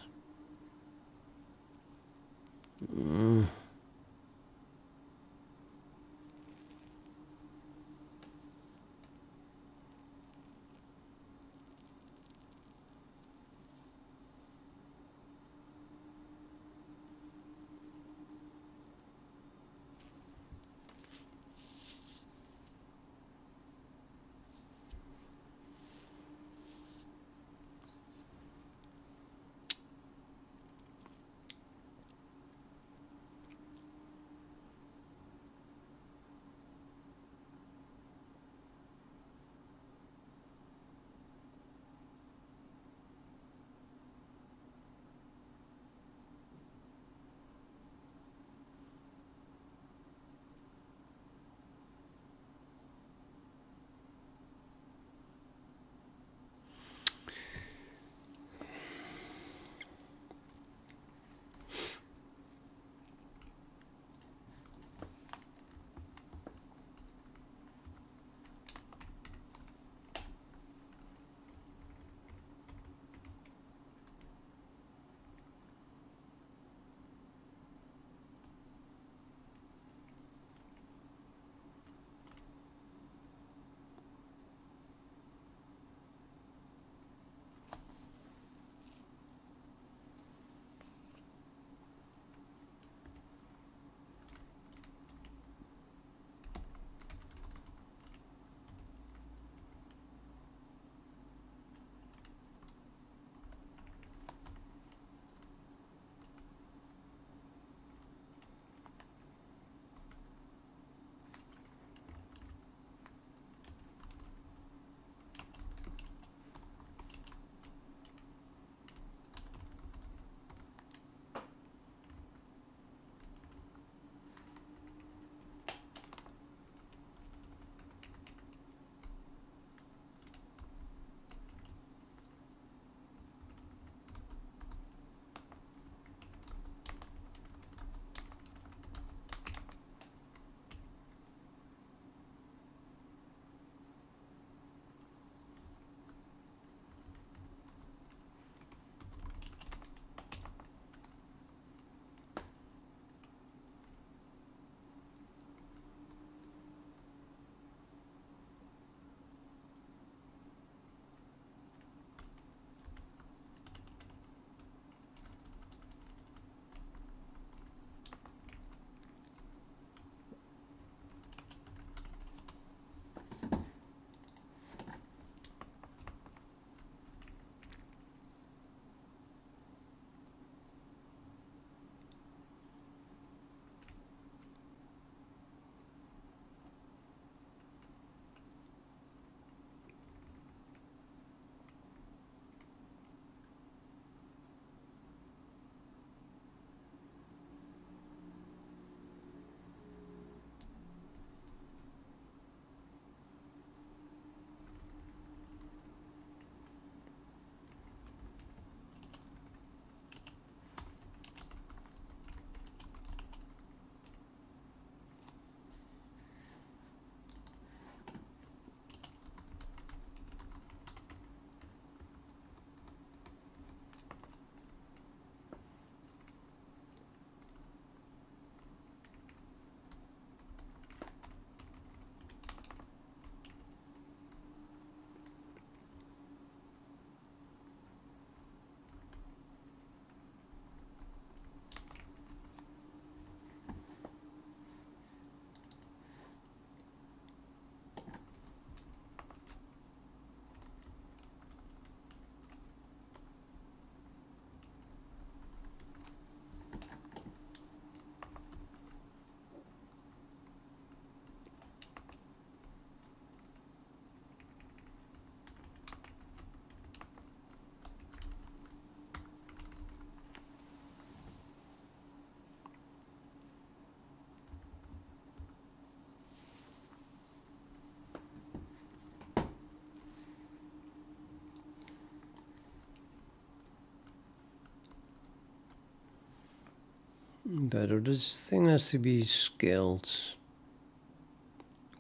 Better. This thing has to be scaled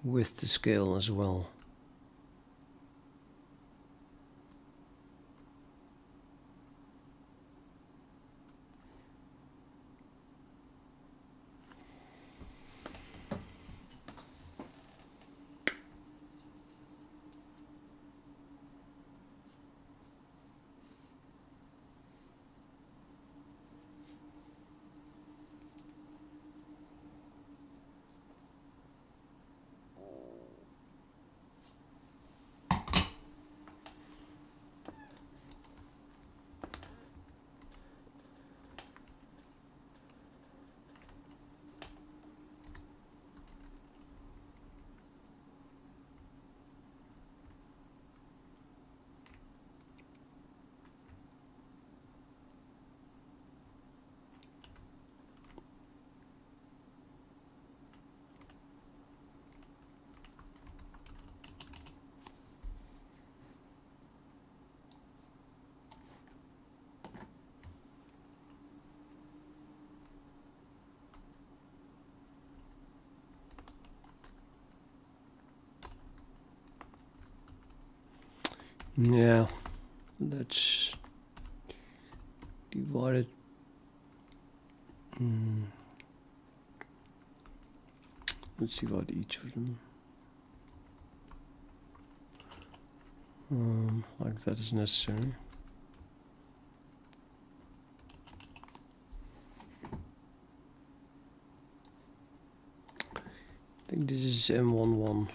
with the scale as well. Yeah, let's divide it. Let's see what each of them. Like that is necessary. I think this is M11.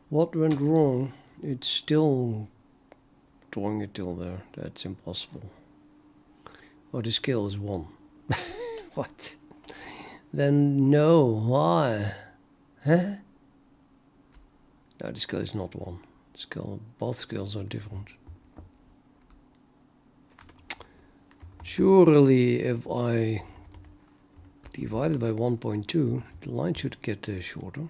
What went wrong? It's still drawing it till there. That's impossible. Oh, the scale is 1. What? Then no. Why? Huh? No, the scale is not 1. Scale, both scales are different. Surely, if I divide it by 1.2, the line should get shorter.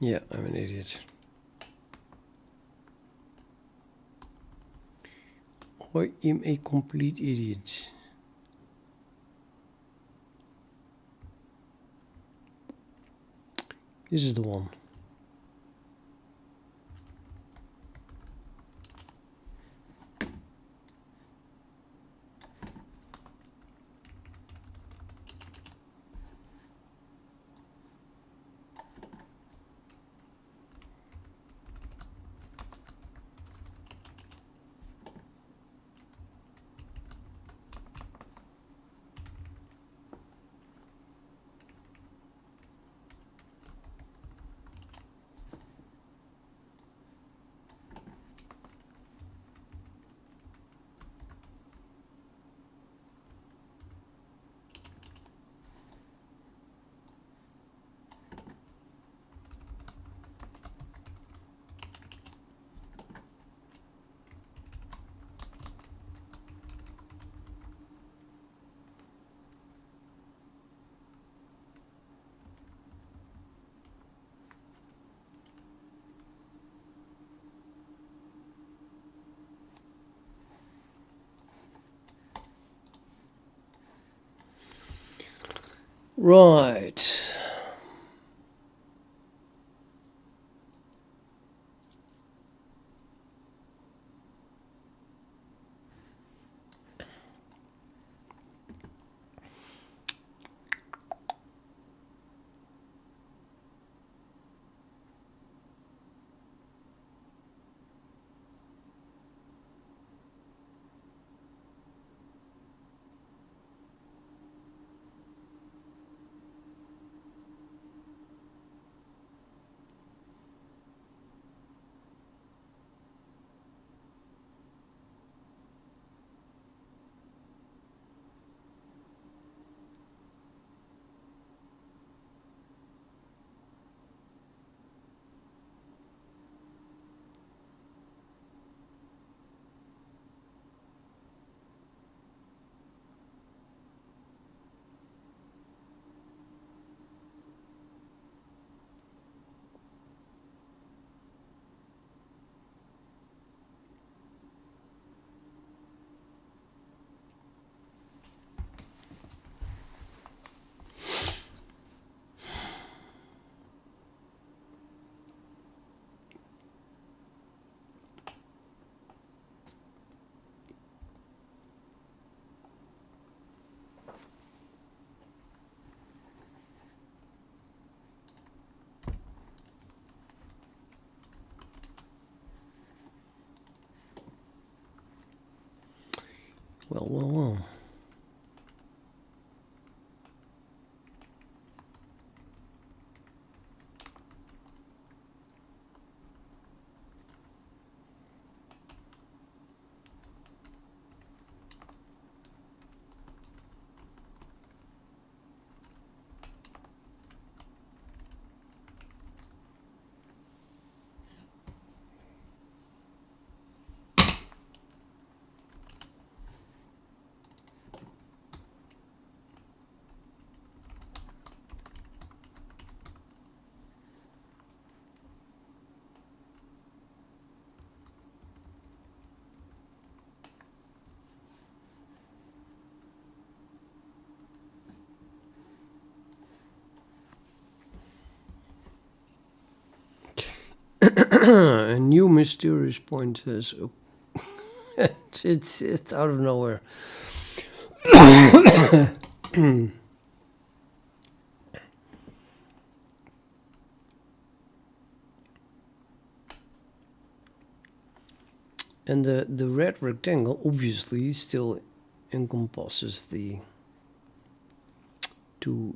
Yeah, I'm an idiot. I am a complete idiot. This is the one. Right. Well. A new mysterious point has it's out of nowhere. And the red rectangle obviously still encompasses the two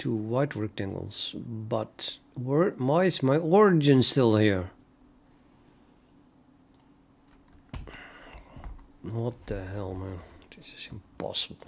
white rectangles, but why is my origin still here? What the hell, man? This is impossible.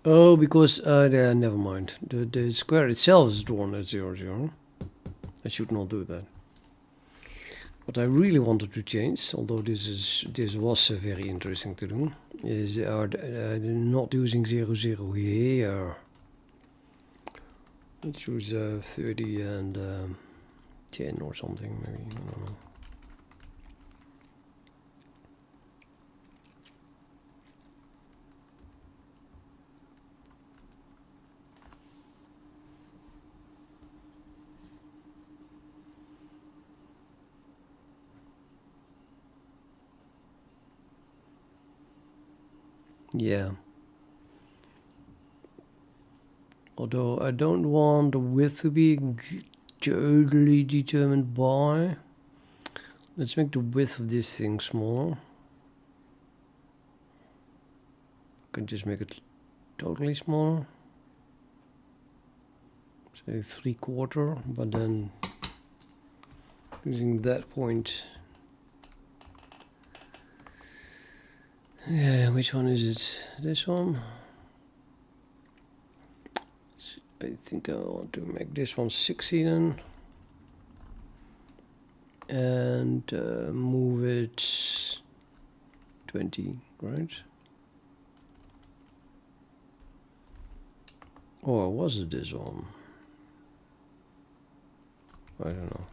Oh, because yeah, never mind. The square itself is drawn at 0, 0. I should not do that. What I really wanted to change, although this was very interesting to do, is not using 0, 0 here. Let's choose 30 and 10 or something, maybe. I don't know. Yeah. Although I don't want the width to be totally determined by. Let's make the width of this thing smaller. I can just make it totally smaller. Say 3/4, but then using that point. Yeah, which one is it? This one? I think I want to make this one 60 then. And move it 20, right? Or was it this one? I don't know.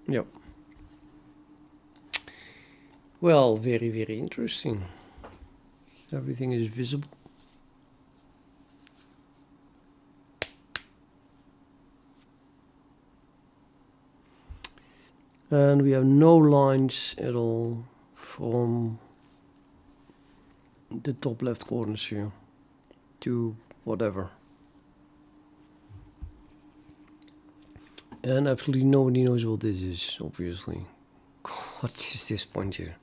Yep. Well, very, very interesting. Everything is visible. And we have no lines at all from the top left corners here to whatever. And absolutely nobody knows what this is, obviously. What is this point here?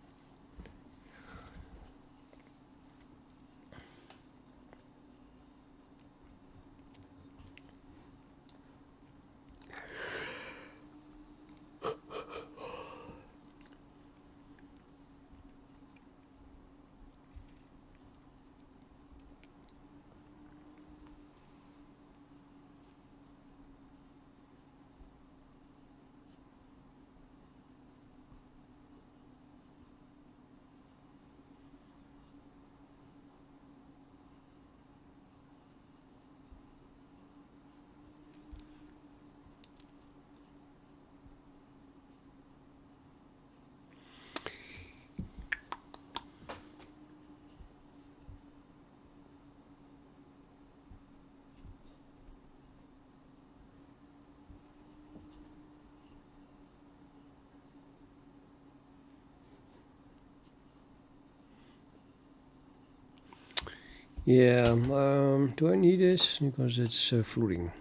Yeah, do I need this? Because it's floating.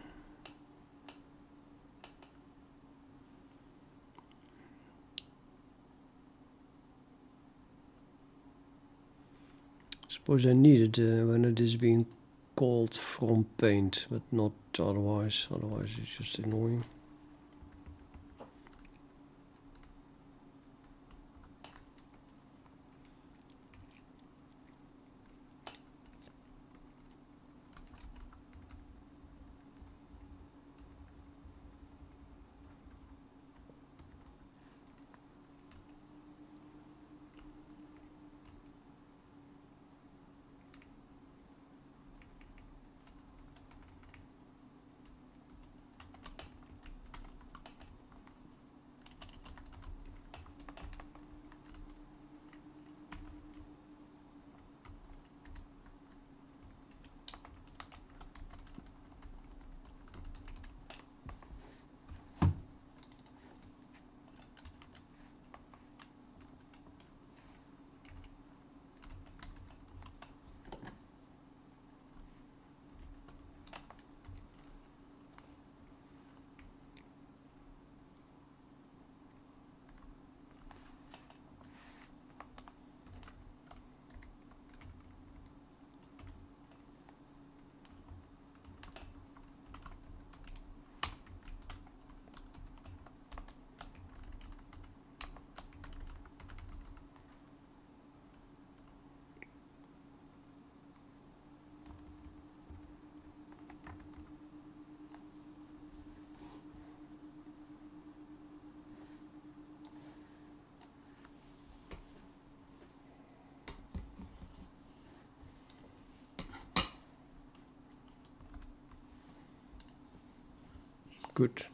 Suppose I need it when it is being called from paint, but not otherwise. Otherwise it's just annoying. Good.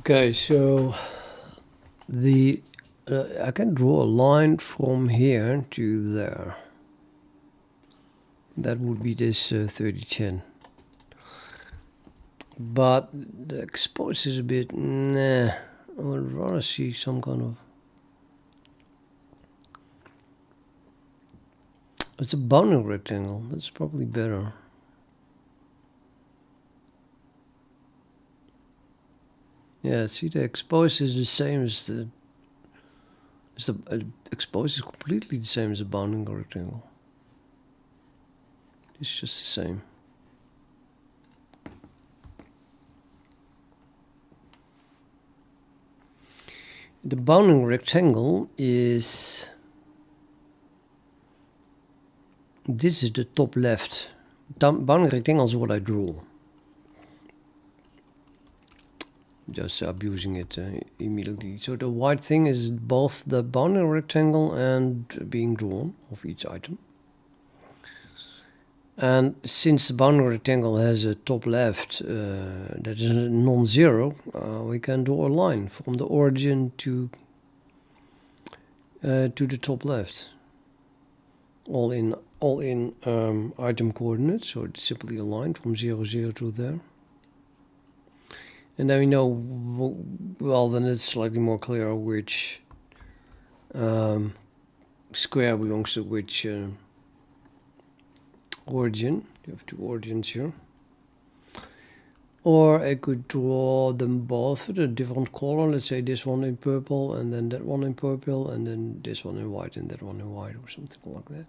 Okay, so the I can draw a line from here to there. That would be this 3010. But the expose is a bit, nah. I would rather see some kind of... It's a bounding rectangle. That's probably better. Yeah, see, the expose is the same as the... expose is completely the same as a bounding rectangle. It's just the same. The bounding rectangle is... This is the top left. Bounding rectangle is what I draw. Just abusing it immediately. So the white thing is both the bounding rectangle and being drawn of each item. And since the bounding rectangle has a top left that is non-zero, we can draw a line from the origin to the top left. All in item coordinates, so it's simply a line from 0, 0 to there. And then we know, well, then it's slightly more clear which square belongs to which origin. You have two origins here. Or I could draw them both with a different color. Let's say this one in purple, and then that one in purple, and then this one in white, and that one in white, or something like that.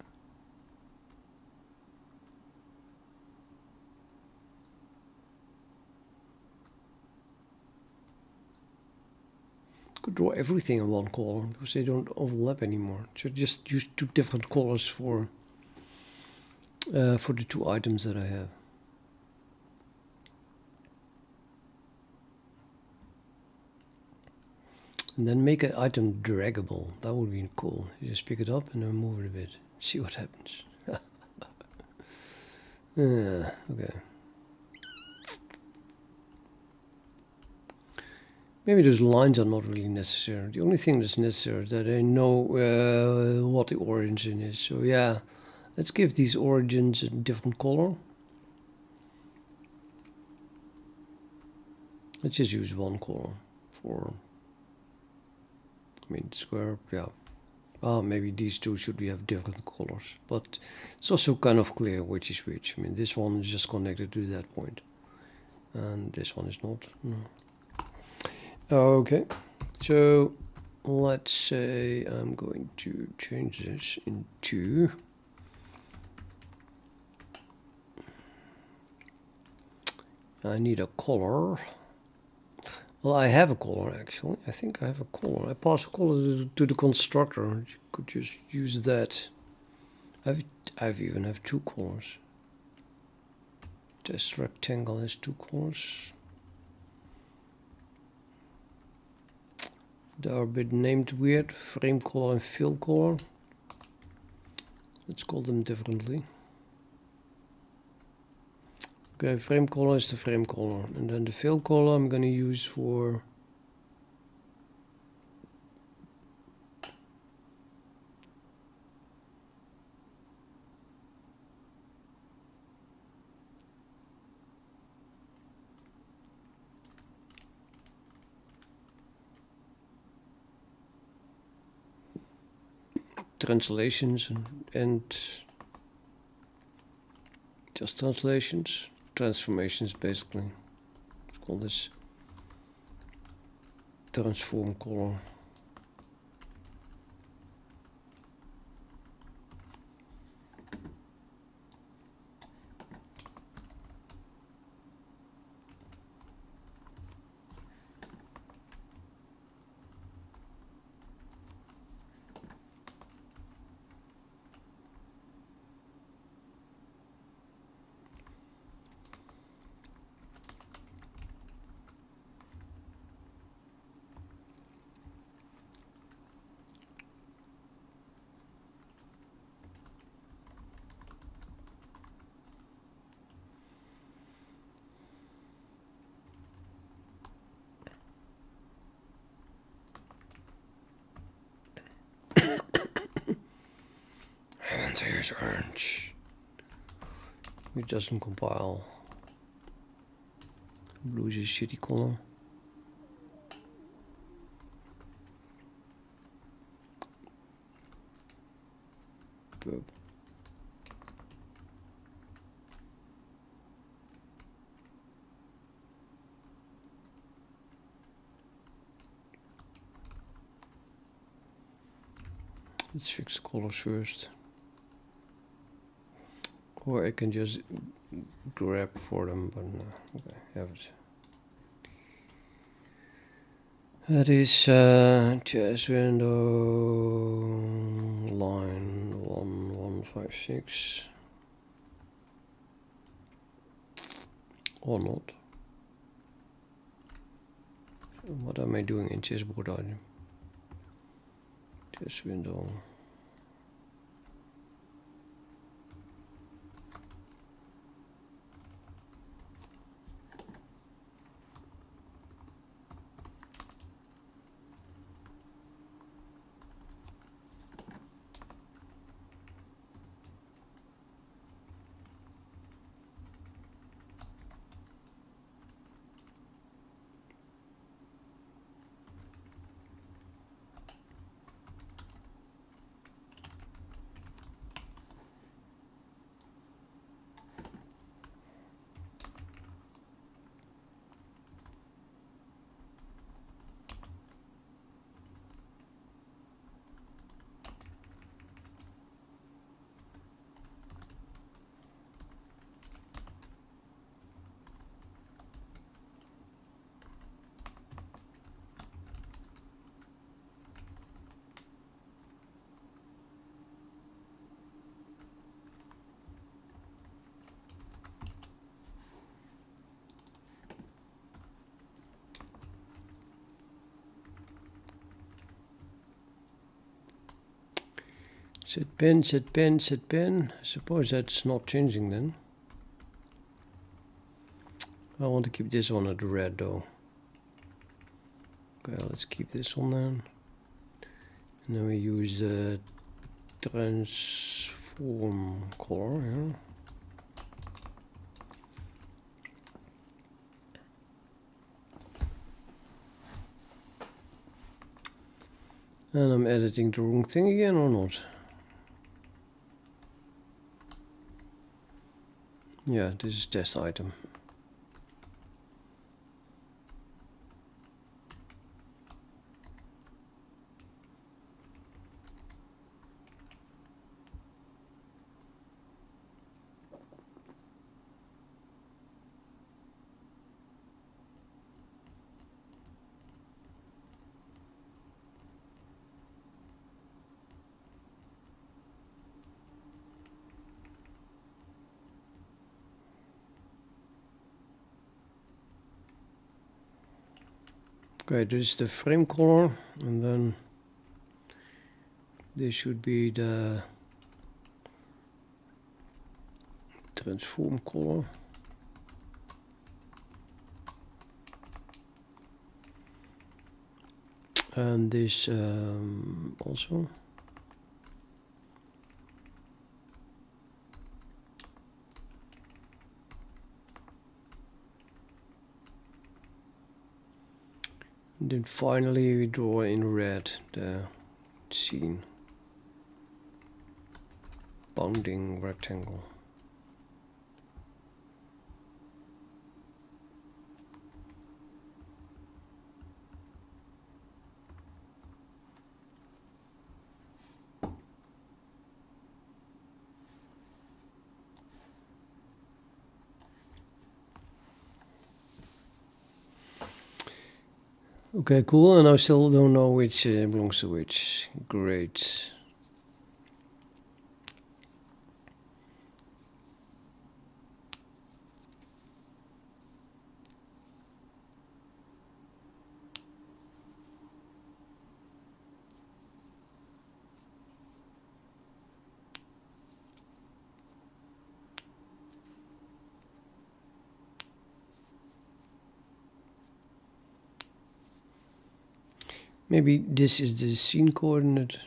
Could draw everything in one color because they don't overlap anymore. So just use two different colors for the two items that I have. And then make an item draggable. That would be cool. You just pick it up and then move it a bit. See what happens. Okay. Maybe those lines are not really necessary. The only thing that's necessary is that I know what the origin is. So yeah, let's give these origins a different color. Let's just use one color for, I mean, square, yeah. Maybe these two should have different colors, but it's also kind of clear which is which. I mean, this one is just connected to that point, and this one is not. No. Okay, so let's say I'm going to change this into I need a color. Well, I have a color actually. I think I have a color. I pass a color to the constructor. You could just use that. I've even have two colors. This rectangle has two colors. They are a bit named weird. Frame color and fill color. Let's call them differently. Okay, frame color is the frame color, and then the fill color I'm gonna use for translations and just translations, transformations basically. Let's call this transform color. Here's orange. It doesn't compile. Blue is a shitty color. Purple. Let's fix the colors first. Or I can just grab for them, but no. Okay, have it. That is chess window line 1156 or not. What am I doing in chessboard item? Chess window. Set pin, set pin, set pin. I suppose that's not changing then. I want to keep this one at red though. Okay, let's keep this on then. And then we use the transform color here. And I'm editing the wrong thing again or not? Yeah, this is test item. Okay, this is the frame color, and then this should be the transform color. And this also. And then finally we draw in red the scene. Bounding rectangle. Okay, cool, and I still don't know which belongs to which. Great. Maybe this is the scene coordinate.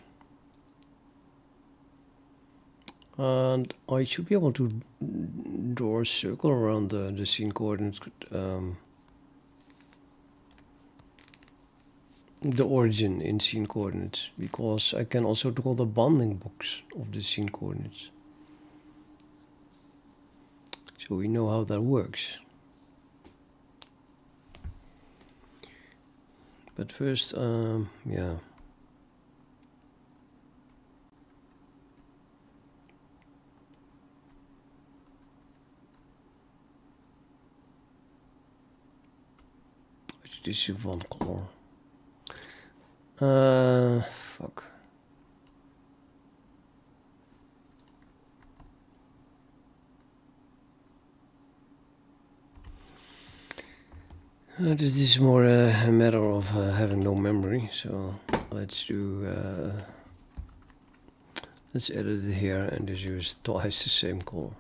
And I should be able to draw a circle around the scene coordinates, the origin in scene coordinates, because I can also draw the bounding box of the scene coordinates. So we know how that works. But first, yeah. This is one color. Fuck. This is more a matter of having no memory, so let's do. Let's edit it here and just use twice the same color.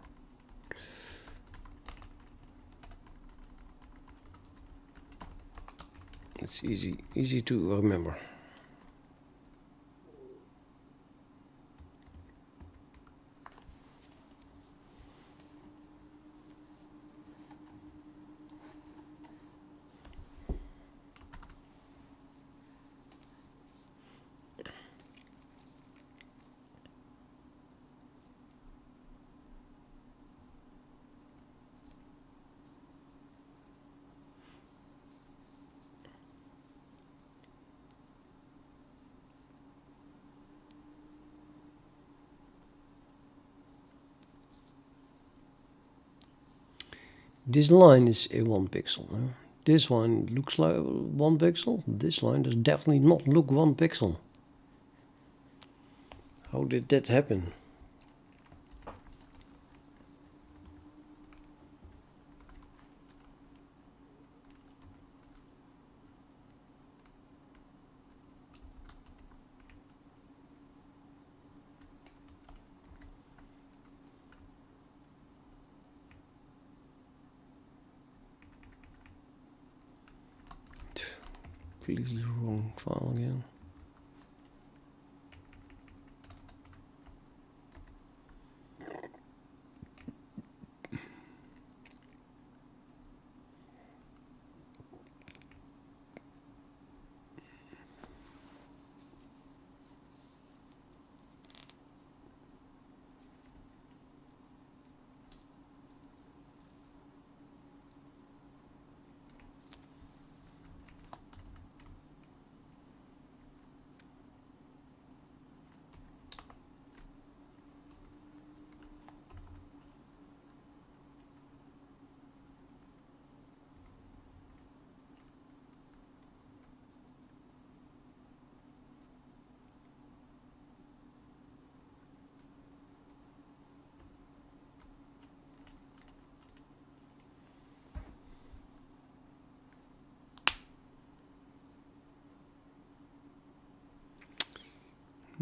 It's easy to remember. This line is a 1 pixel. This one looks like 1 pixel. This line does definitely not look 1 pixel. How did that happen? Completely wrong file again.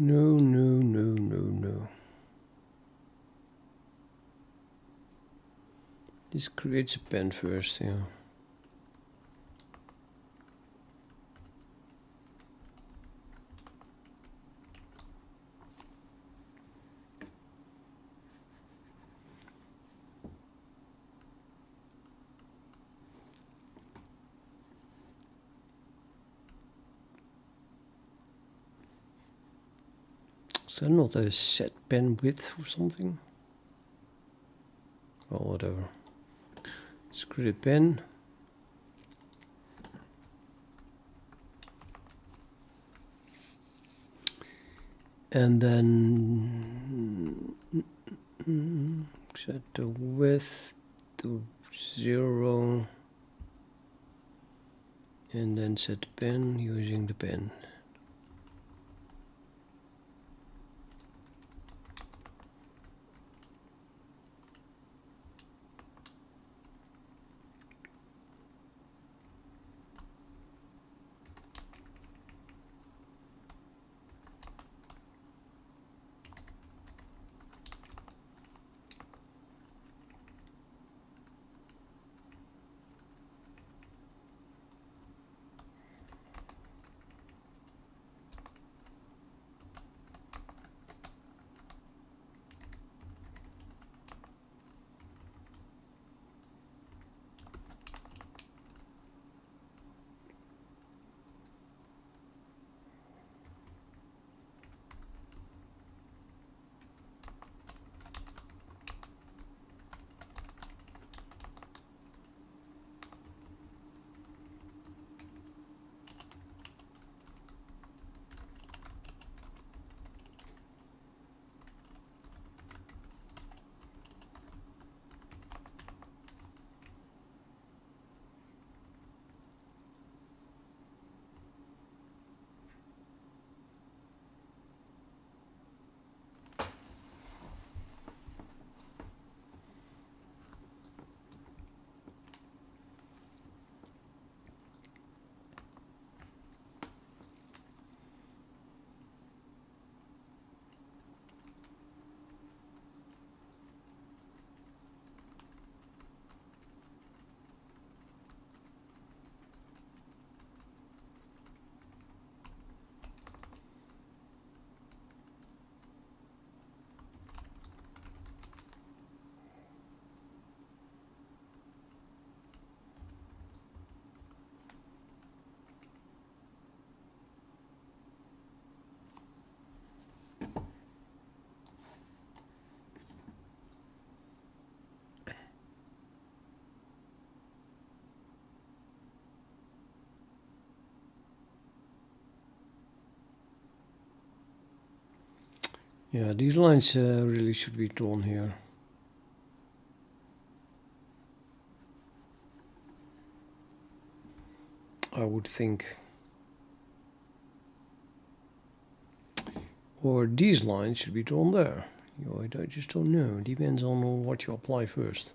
No. This creates a pen first, yeah. Is there not a set pen width or something? Or whatever. Let's create a pen. And then set the width to 0. And then set the pen using the pen. Yeah, these lines really should be drawn here. I would think. Or these lines should be drawn there. I just don't know. Depends on what you apply first.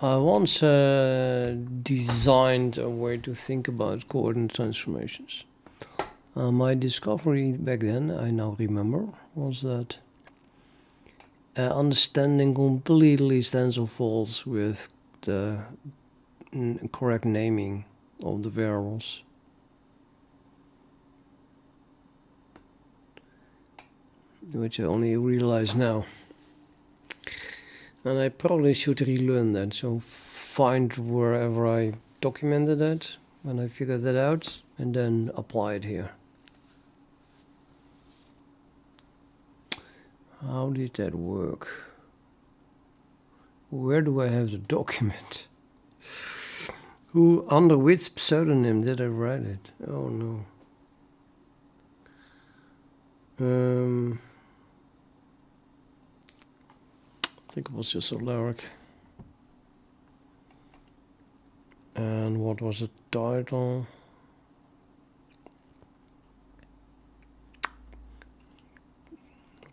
I once designed a way to think about coordinate transformations. My discovery back then, I now remember, was that understanding completely stands or falls with the correct naming of the variables. Which I only realize now. And I probably should relearn that, so find wherever I documented that, when I figured that out, and then apply it here. How did that work? Where do I have the document? Under which pseudonym did I write it? Oh no. I think it was just a lyric. And what was the title?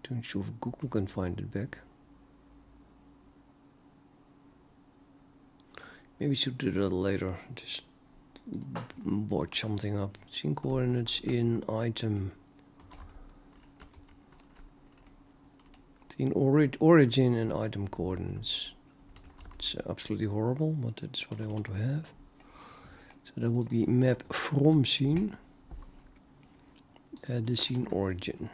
Not sure if Google can find it back. Maybe we should do that later. Just botch something up. Scene coordinates in item. In origin and item coordinates. It's absolutely horrible, but that's what I want to have. So that would be map from scene at the scene origin.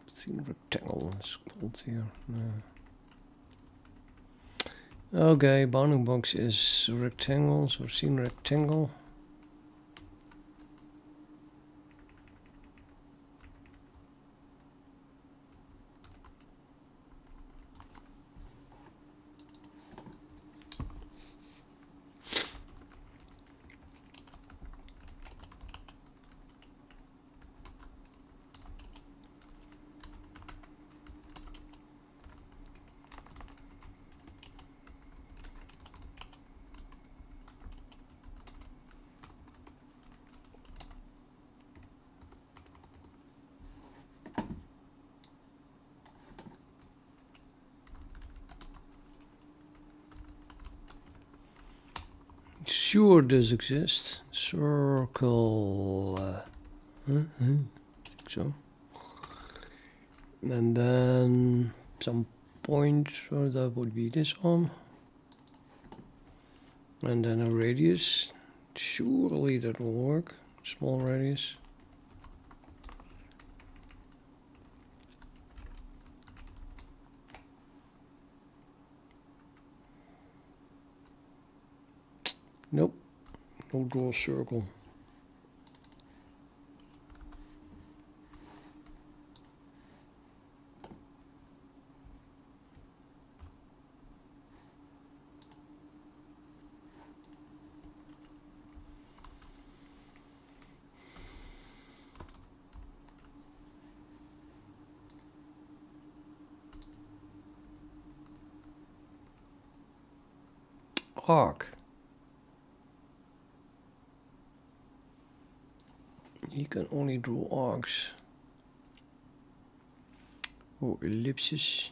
Scene rectangle is called here. No. Okay, bounding box is rectangle, so scene rectangle. Sure does exist. Circle. So. And then some point, so that would be this one. And then a radius. Surely that will work. Small radius. Nope. No draw circle. Arc. You can only draw arcs or ellipses.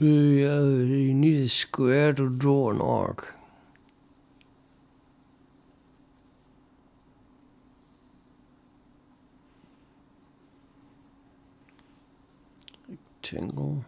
Yeah, you need a square to draw an arc. Rectangle.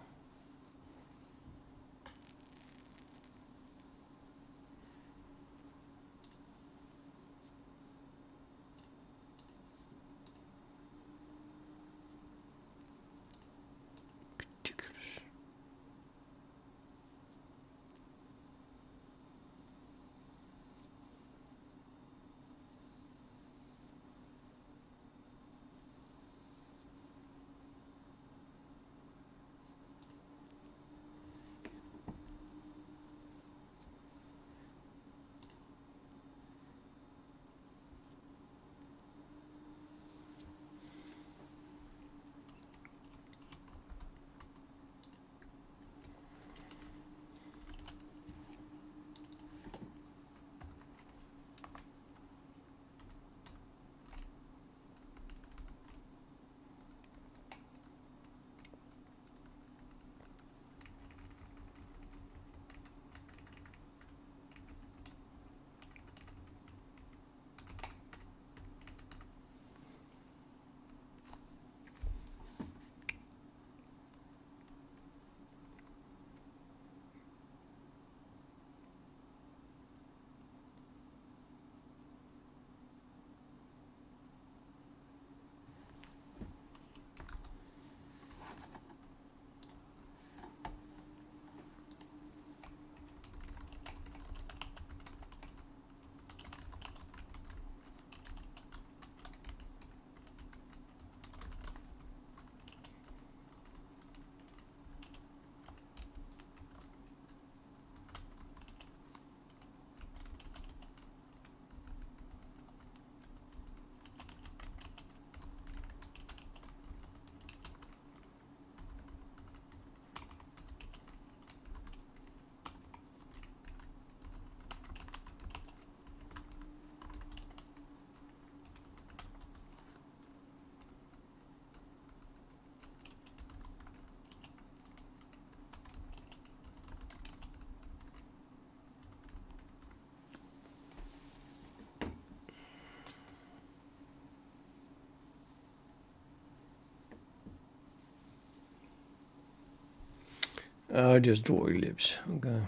Just draw ellipse. Okay.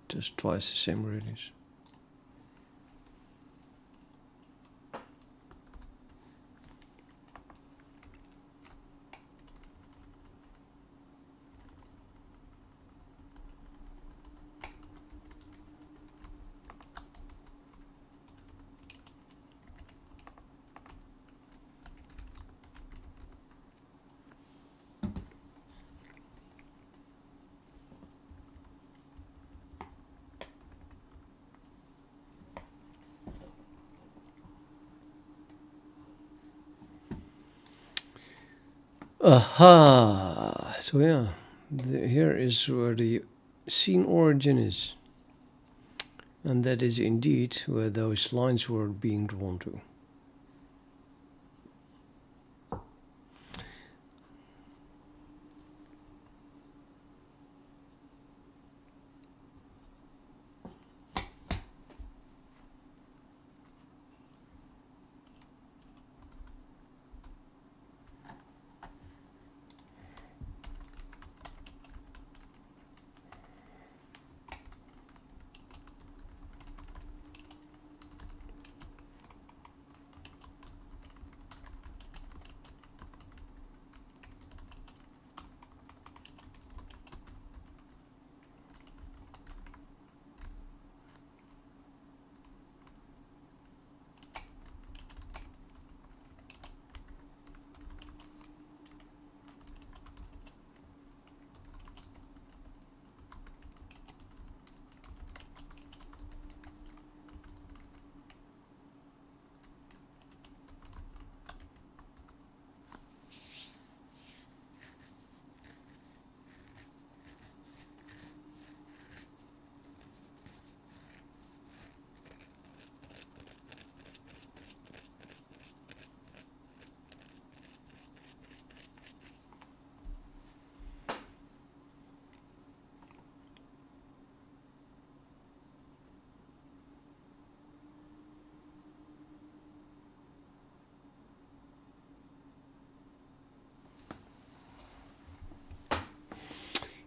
Just twice the same radius. Aha! So yeah, here is where the scene origin is. And that is indeed where those lines were being drawn to.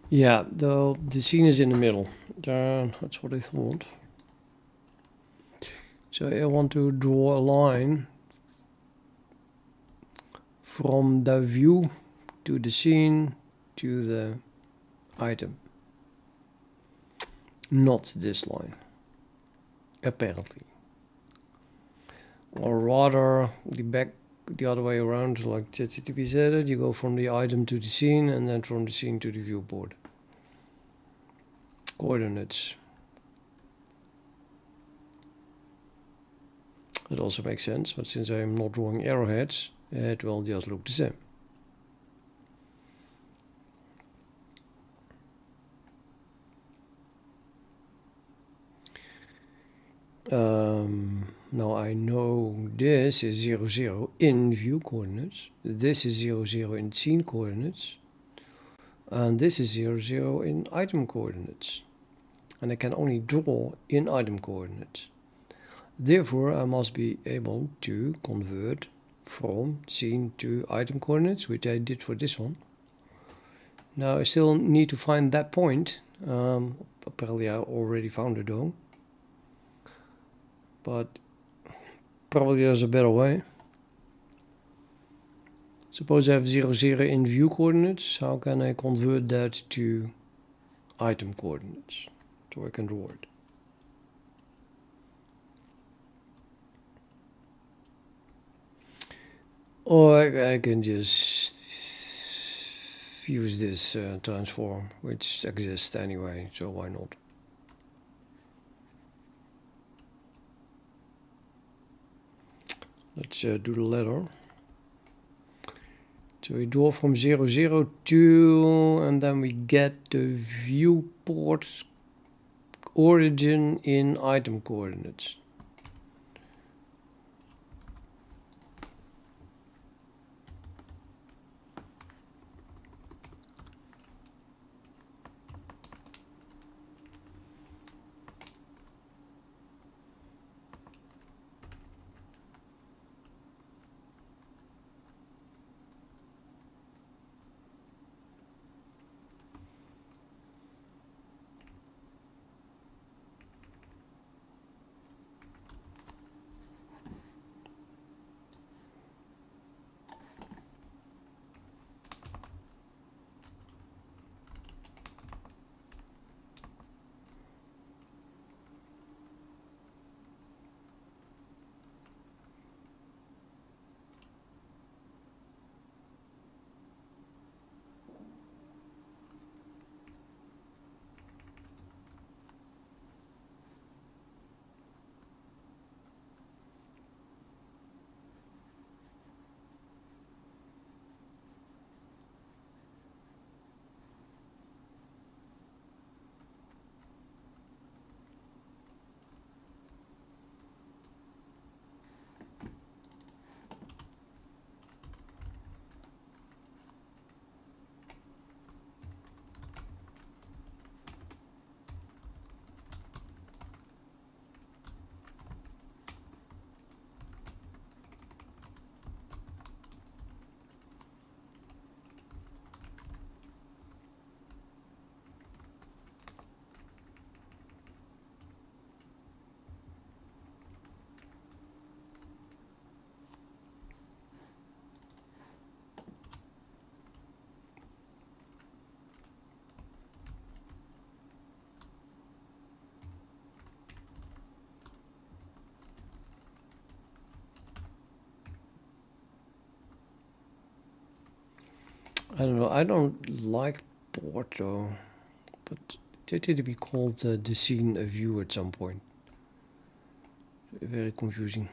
Yeah, the scene is in the middle. That's what I thought. So I want to draw a line from the view to the scene to the item. Not this line, apparently. Or rather, the other way around, like ChatGPT said it, you go from the item to the scene and then from the scene to the viewport. Coordinates. It also makes sense, but since I am not drawing arrowheads, it will just look the same. Now I know this is 0, 0 in view coordinates. This is 0, 0 in scene coordinates. And this is 0, 0 in item coordinates. And I can only draw in item coordinates. Therefore, I must be able to convert from scene to item coordinates, which I did for this one. Now I still need to find that point. Apparently I already found it though. But probably there's a better way. Suppose I have 0, 0 in view coordinates. How can I convert that to item coordinates? So I can draw it. Or I can just use this transform, which exists anyway, so why not? Let's do the letter. So we draw from 0, 0 to, and then we get the viewport origin in item coordinates. I don't know, I don't like port though, but it did be called the scene view at some point. Very confusing.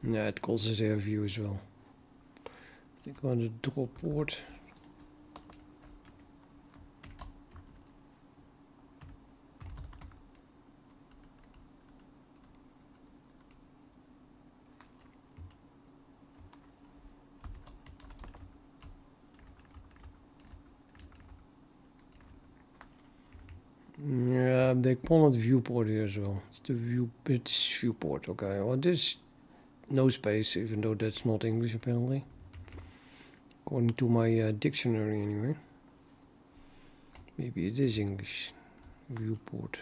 Yeah, it calls it a view as well. I think I'm going to draw port. they call it viewport here as well. It's the it's viewport. Okay, well this no space, even though that's not English apparently. According to my dictionary anyway. Maybe it is English. Viewport.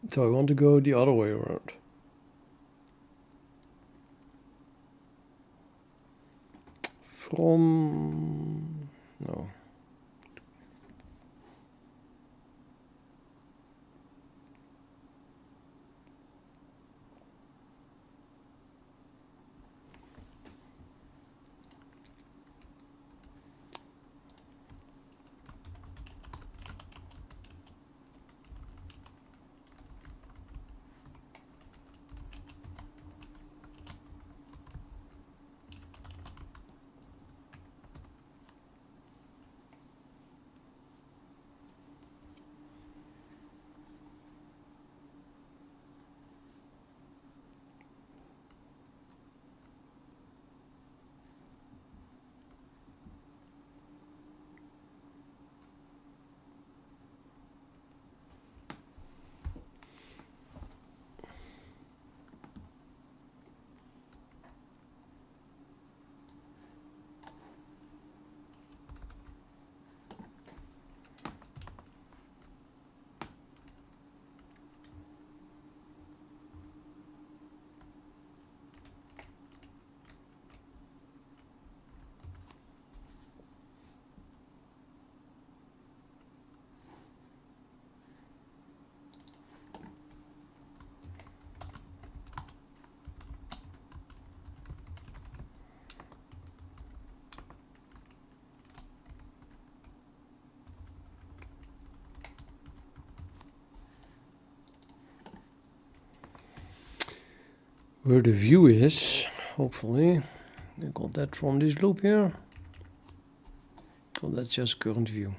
So I want to go the other way around. From... no. Where the view is, hopefully. I got that from this loop here. Well, that's just current view.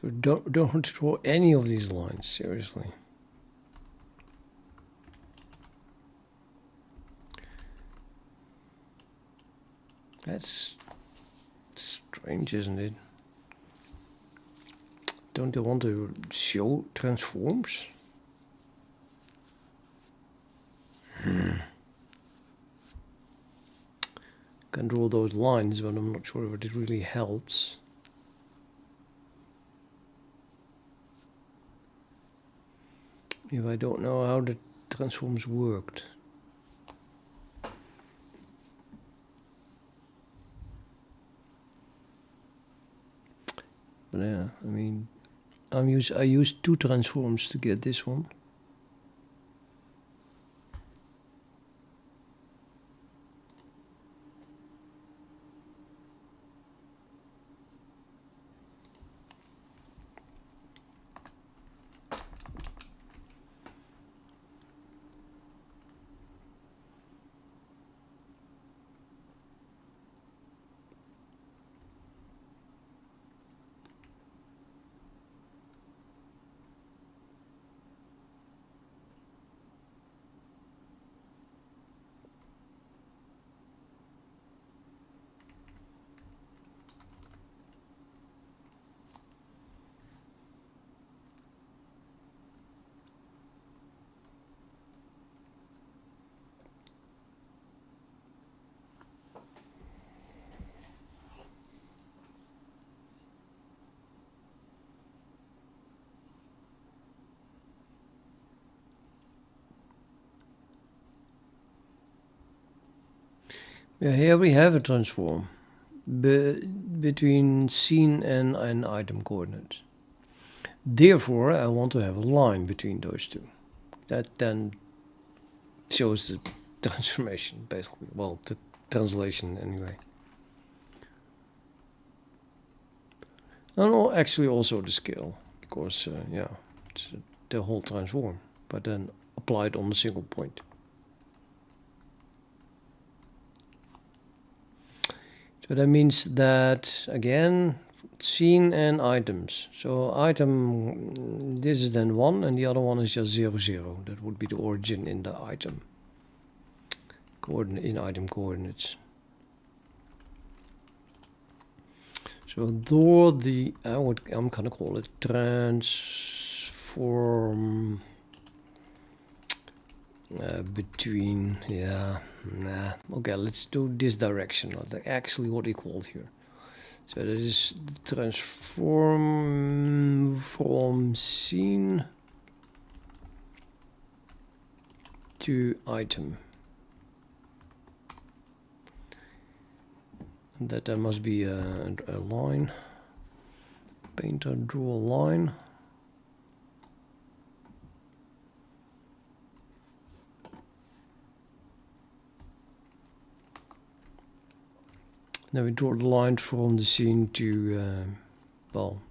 So don't draw any of these lines, seriously. That's strange, isn't it? Don't they want to show transforms? Can draw those lines, but I'm not sure if it really helps. If I don't know how the transforms worked. But yeah, I mean, I used 2 transforms to get this one. Yeah, here we have a transform between scene and an item coordinate. Therefore, I want to have a line between those two. That then shows the transformation, basically. Well, the translation anyway. And actually also the scale, because yeah, it's the whole transform, but then applied on a single point. So that means that, again, scene and items. So item, this is then 1 and the other one is just 0, 0. That would be the origin in the item. Coordinate in item coordinates. So though the, I'm gonna call it transform between, yeah, nah. Okay, let's do this direction. Actually what he called here. So that is transform from scene to item. And that there must be a line. Painter, draw a line. Now we draw the line from the scene to, well,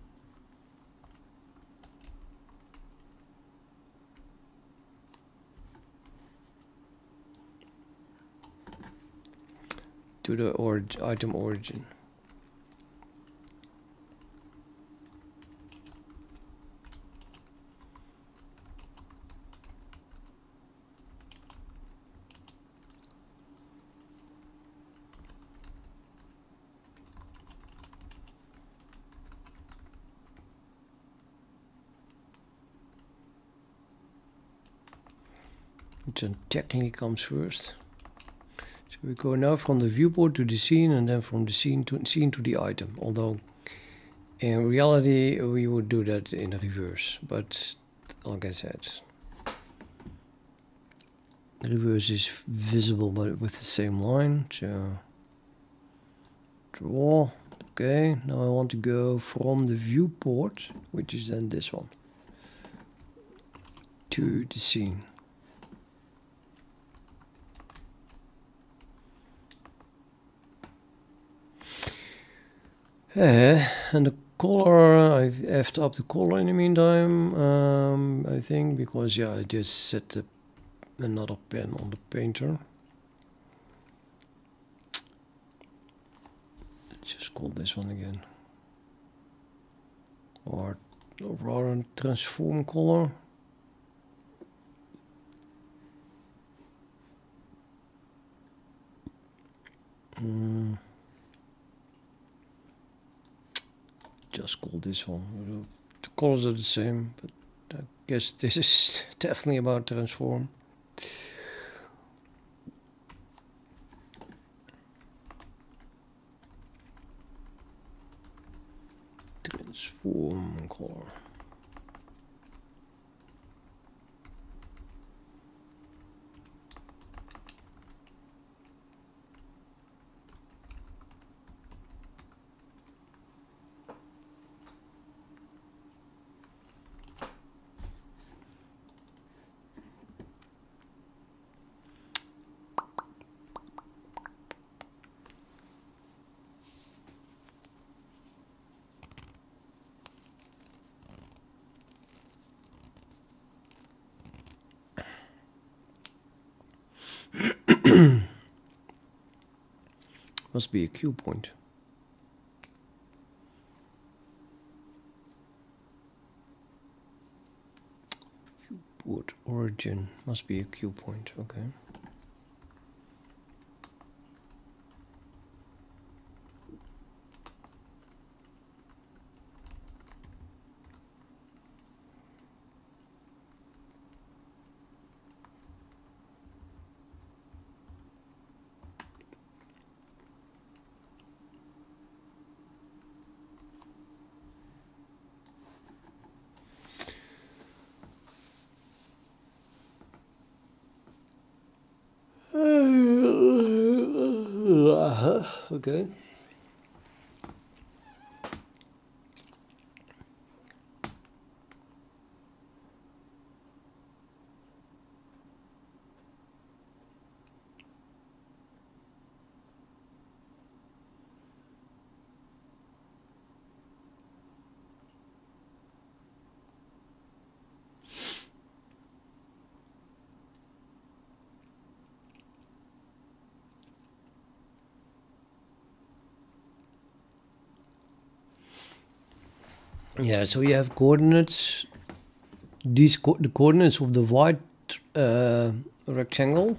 to the item origin. Which then technically comes first. So we go now from the viewport to the scene, and then from the scene to the item. Although in reality we would do that in reverse, but like I said, reverse is visible but with the same line. So draw. Okay, now I want to go from the viewport, which is then this one, to the scene. And the color, I've effed up the color in the meantime, I think, because yeah, I just set another pen on the painter. Let's just call this one again. Or rather transform color. just call this one. The colors are the same, but I guess this is definitely about transform. Transform color. Must be a Q point. Viewport origin must be a Q point. Okay. Okay. Yeah, so you have coordinates. These the coordinates of the white rectangle.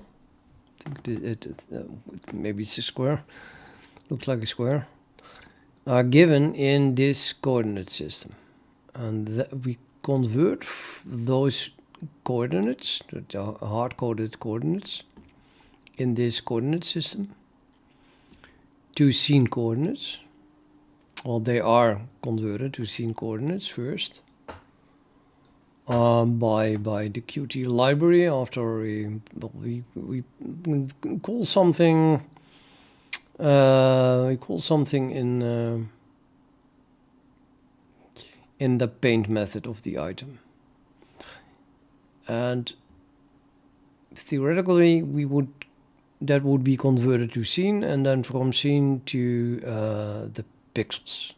I think maybe it's a square. Looks like a square. Are given in this coordinate system, and we convert those coordinates, the hard-coded coordinates, in this coordinate system to scene coordinates. Well, they are converted to scene coordinates first by the Qt library. After we call something in the paint method of the item, and theoretically that would be converted to scene, and then from scene to the pixels,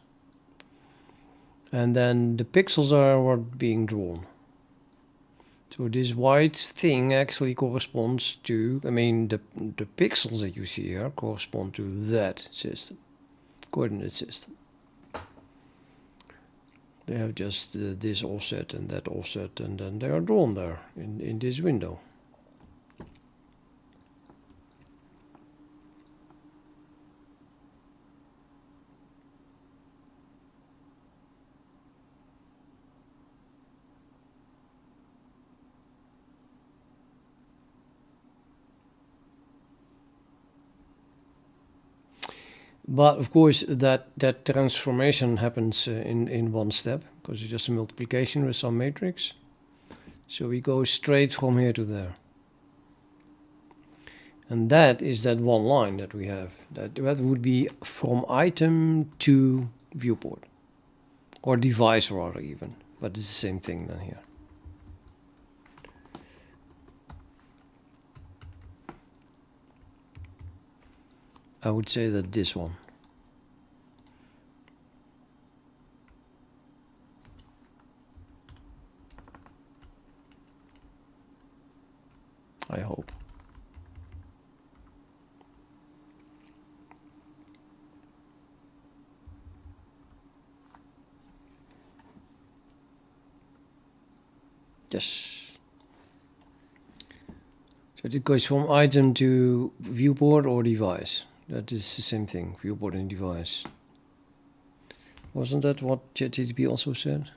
and then the pixels are what being drawn. So this white thing actually corresponds to, I mean, the pixels that you see here correspond to that system, coordinate system. They have just this offset and that offset, and then they are drawn there in this window. But of course, that transformation happens in one step, because it's just a multiplication with some matrix. So we go straight from here to there. And that is that one line that we have. That would be from item to viewport. Or device rather even. But it's the same thing then here. I would say that this one. I hope. Yes. So it goes from item to viewport or device. That is the same thing, viewport and device. Wasn't that what ChatGPT also said?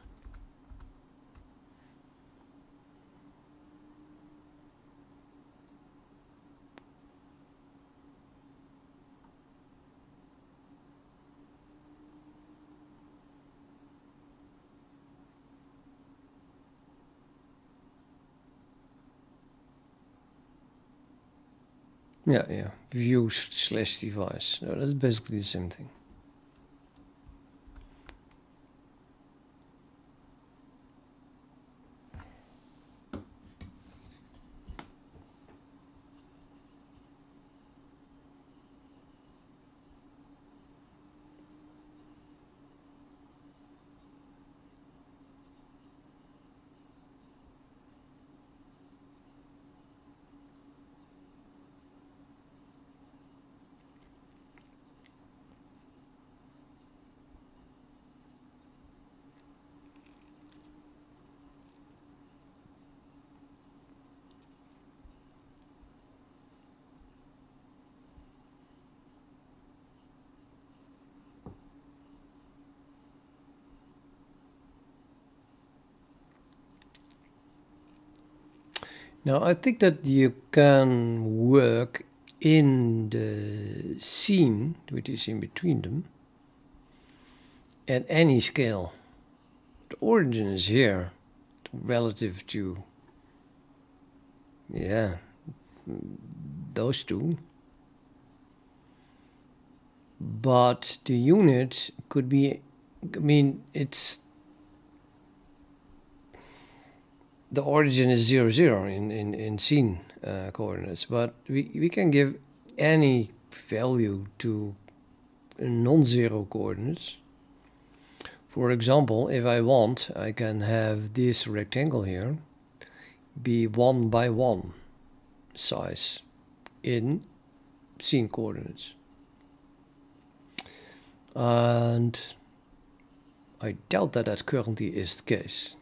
Yeah. View/device. No, that's basically the same thing. Now, I think that you can work in the scene, which is in between them, at any scale. The origin is here, relative to, yeah, those two. But the unit could be, I mean, it's, the origin is 0, 0 in scene coordinates, but we can give any value to non-zero coordinates. For example, if I want, I can have this rectangle here be 1 by 1 size in scene coordinates. And I doubt that that currently is the case.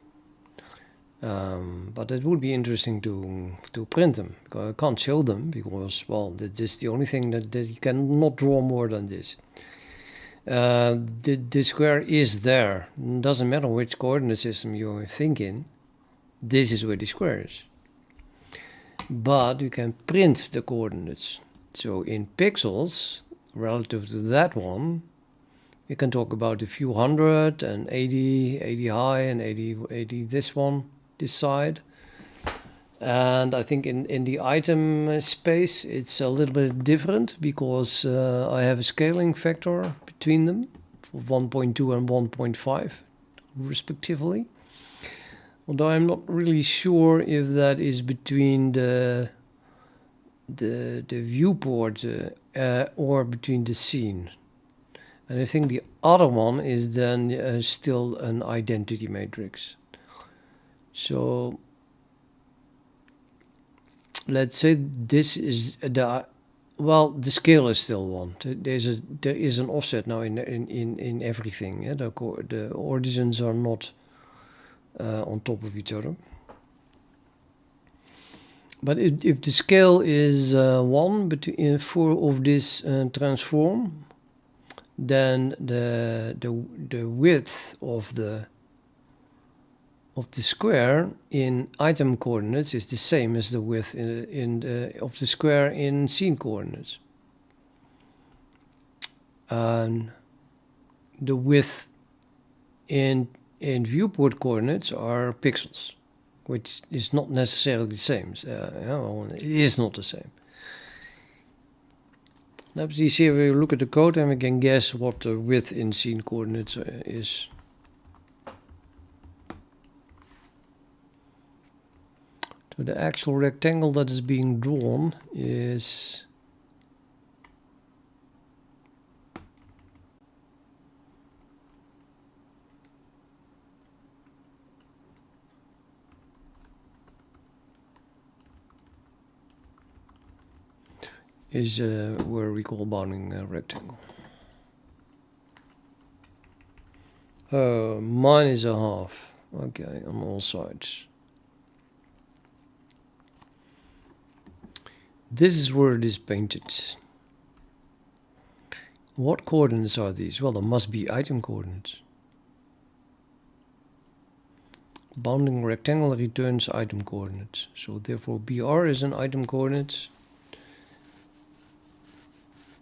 But it would be interesting to print them, because I can't show them because, well, that is the only thing that you cannot draw more than this. The square is there. It doesn't matter which coordinate system you're thinking. This is where the square is. But you can print the coordinates. So in pixels, relative to that one, you can talk about a few hundred and 80 high and 80 this one, this side. And I think in the item space, it's a little bit different because I have a scaling factor between them, 1.2 and 1.5 respectively. Although I'm not really sure if that is between the viewport or between the scene. And I think the other one is then still an identity matrix. So let's say this is the scale is still 1. There is an offset now in everything. Yeah? The origins are not on top of each other. But if the scale is 1 between 4 of this transform, then the width of the square in item coordinates is the same as the width of the square in scene coordinates. And the width in viewport coordinates are pixels, which is not necessarily the same. It is not the same. Now, please see if we look at the code and we can guess what the width in scene coordinates is. So the actual rectangle that is being drawn is where we call bounding rectangle. Mine is a half. Okay, on all sides. This is where it is painted. What coordinates are these? Well, there must be item coordinates. Bounding rectangle returns item coordinates. So therefore BR is an item coordinates.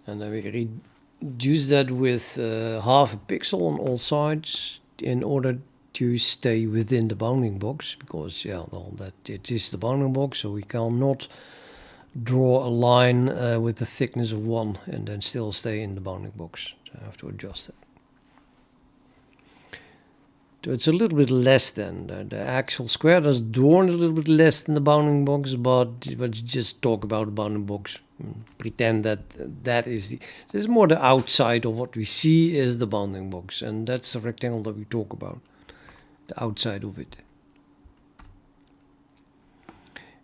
And then we reduce that with half a pixel on all sides in order to stay within the bounding box, because yeah, well, that it is the bounding box, so we cannot draw a line with the thickness of 1 and then still stay in the bounding box. So I have to adjust it. So it's a little bit less than the actual square is drawn a little bit less than the bounding box, but just talk about the bounding box. Pretend that that is this is more the outside of what we see is the bounding box, and that's the rectangle that we talk about, the outside of it.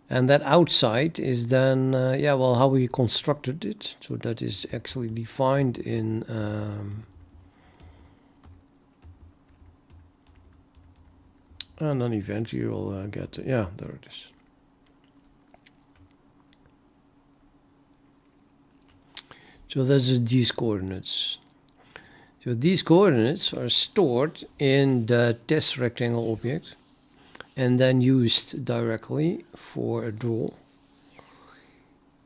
And that outside is then yeah, well, how we constructed it. So that is actually defined in and then eventually you'll get, yeah, there it is. So that's these coordinates. So these coordinates are stored in the test rectangle object and then used directly for a draw.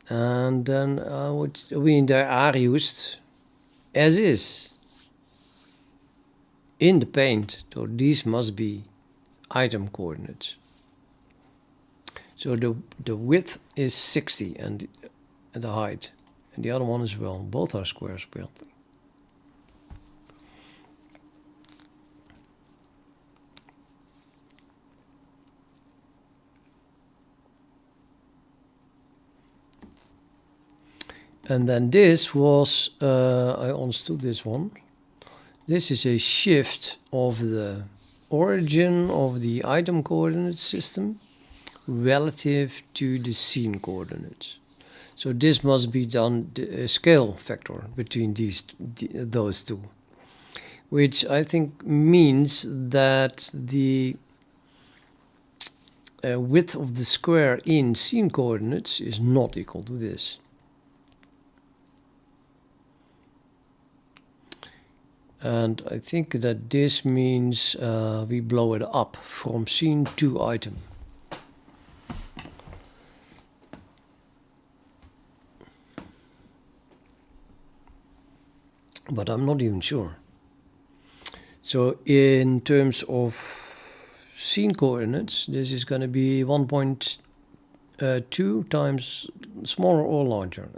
And then they are used as is in the paint. So these must be item coordinates. So the width is 60 and the height, and the other one as well. Both are squares apparently. And then this was, I understood this one. This is a shift of the origin of the item coordinate system relative to the scene coordinates. So this must be done a scale factor between those two, which I think means that the width of the square in scene coordinates is not equal to this. And I think that this means we blow it up from scene to item. But I'm not even sure. So in terms of scene coordinates, this is going to be 1.2 times smaller or larger.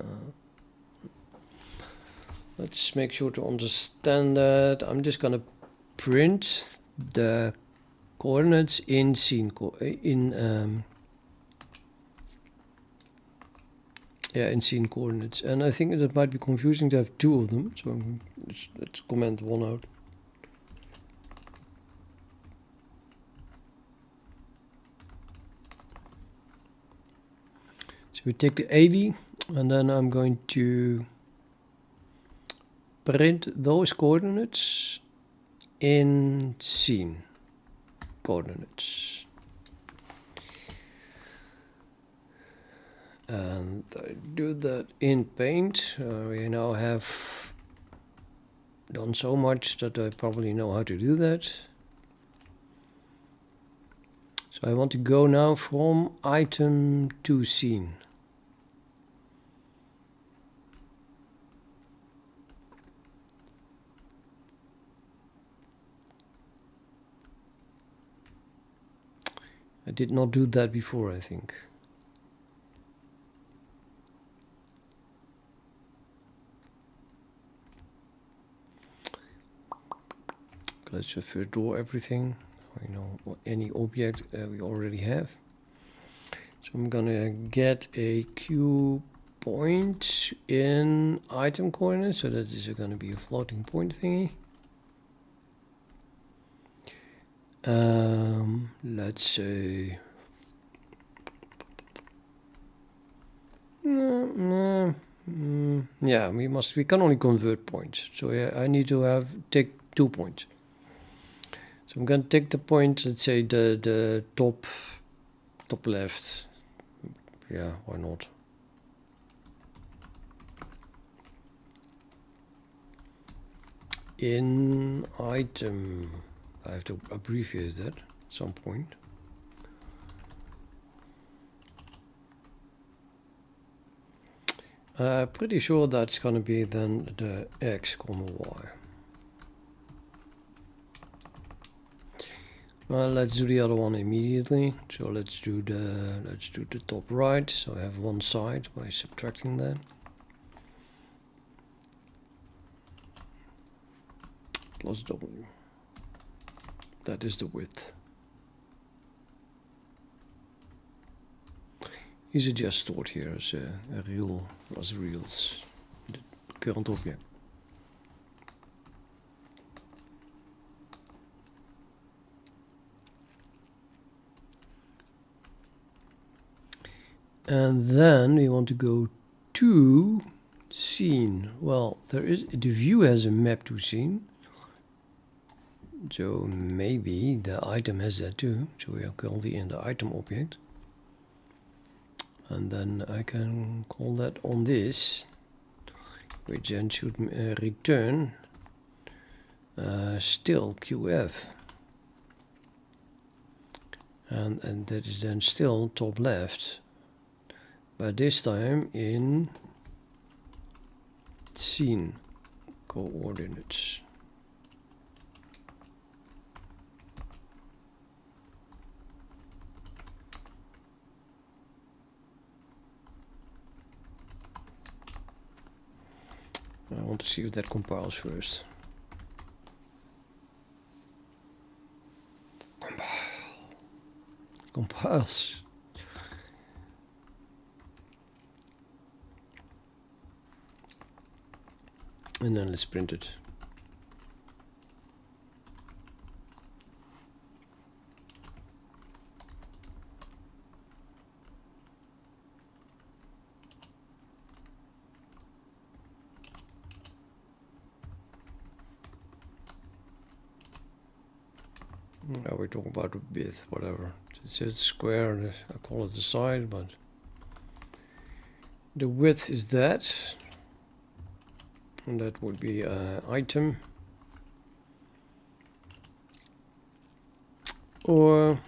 Let's make sure to understand that. I'm just going to print the coordinates in scene in scene coordinates, and I think that might be confusing to have two of them. So let's comment one out. So we take the 80, and then I'm going to print those coordinates in scene coordinates. And I do that in Paint. We now have done so much that I probably know how to do that. So I want to go now from item to scene. I did not do that before, I think. Let's just first draw everything. We know any object we already have. So I'm gonna get a Q point in item coordinates, so that is gonna be a floating point thingy. Let's say yeah, we can only convert points. So yeah, I need to take 2 points. So I'm going to take the point, let's say the top left. Yeah, why not? In item, I have to abbreviate that. some point. Pretty sure that's gonna be then the x comma y. Well, let's do the other one immediately. So let's do the top right. So I have one side by subtracting that. Plus W. That is the width. These are just stored here as a real as reals, the current object. And then we want to go to scene. Well, there is the view has a map to scene. So maybe the item has that too. So we are currently in the item object. And then I can call that on this, which then should return still QF. And that is then still top left. But this time in scene coordinates. I want to see if that compiles first. Compiles. And then let's print it. Now we're talking about the width, whatever. It says square, I call it the side, but the width is that. And that would be item. Or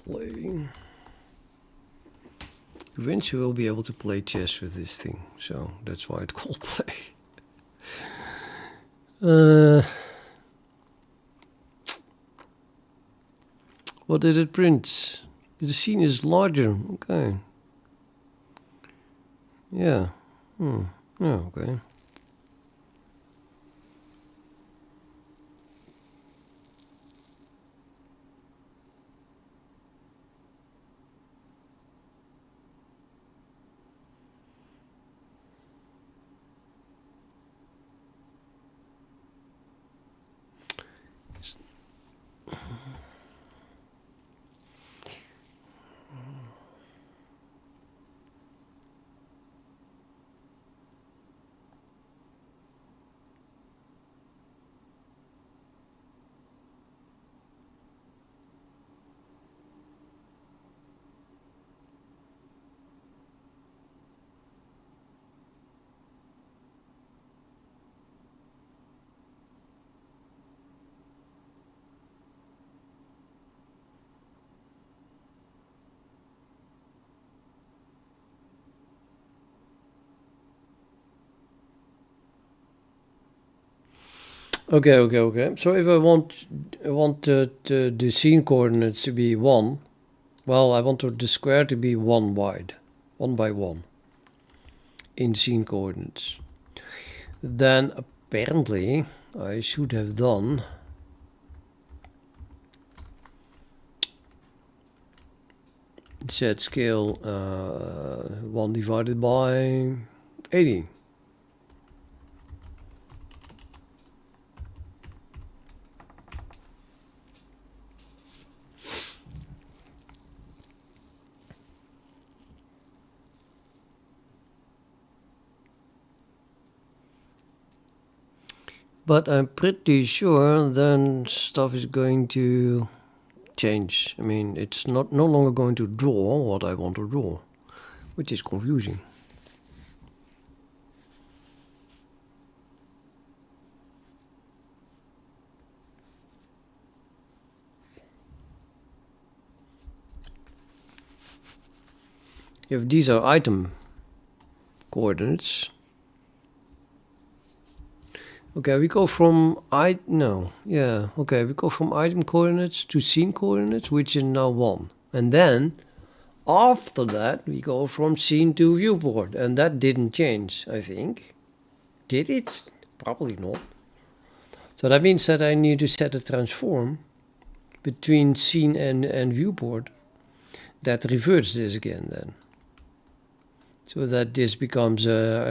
play. Eventually we'll be able to play chess with this thing, so that's why it's called play. What did it print? The scene is larger. Okay. Yeah. Yeah, okay. Okay. So if I want the scene coordinates to be 1, well, I want the square to be 1 wide, 1 by 1 in scene coordinates. Then apparently I should have done set scale 1 divided by 80. But I'm pretty sure then stuff is going to change. I mean, it's no longer going to draw what I want to draw, which is confusing. If these are item coordinates, okay, we go from we go from item coordinates to scene coordinates, which is now 1. And then after that we go from scene to viewport, and that didn't change, I think. Did it? Probably not. So that means that I need to set a transform between scene and viewport that reverts this again then. So that this becomes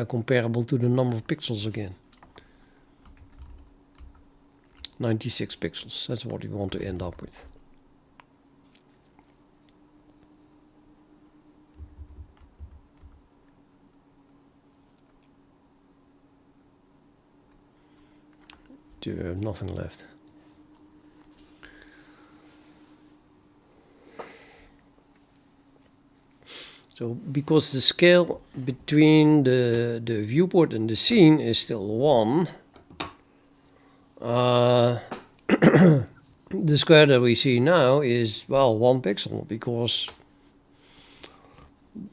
comparable to the number of pixels again. 96 pixels, that's what we want to end up with. Nothing left. So because the scale between the viewport and the scene is still 1, the square that we see now is, well, 1 pixel, because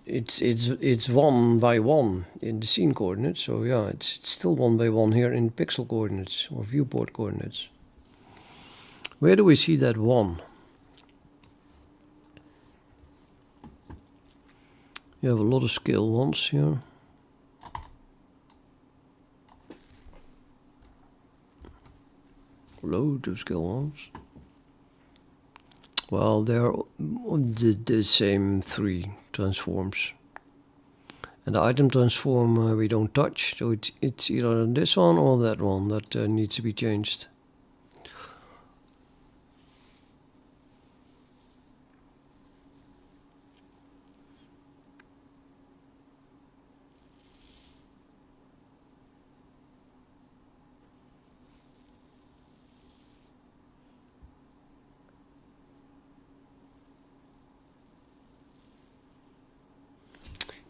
it's 1 by 1 in the scene coordinates. So yeah, it's still 1 by 1 here in pixel coordinates or viewport coordinates. Where do we see that 1? You have a lot of scale 1s here. Loads of scale 1s. Well, they're the same 3 transforms. And the item transform we don't touch, so it's either this one or that one that needs to be changed.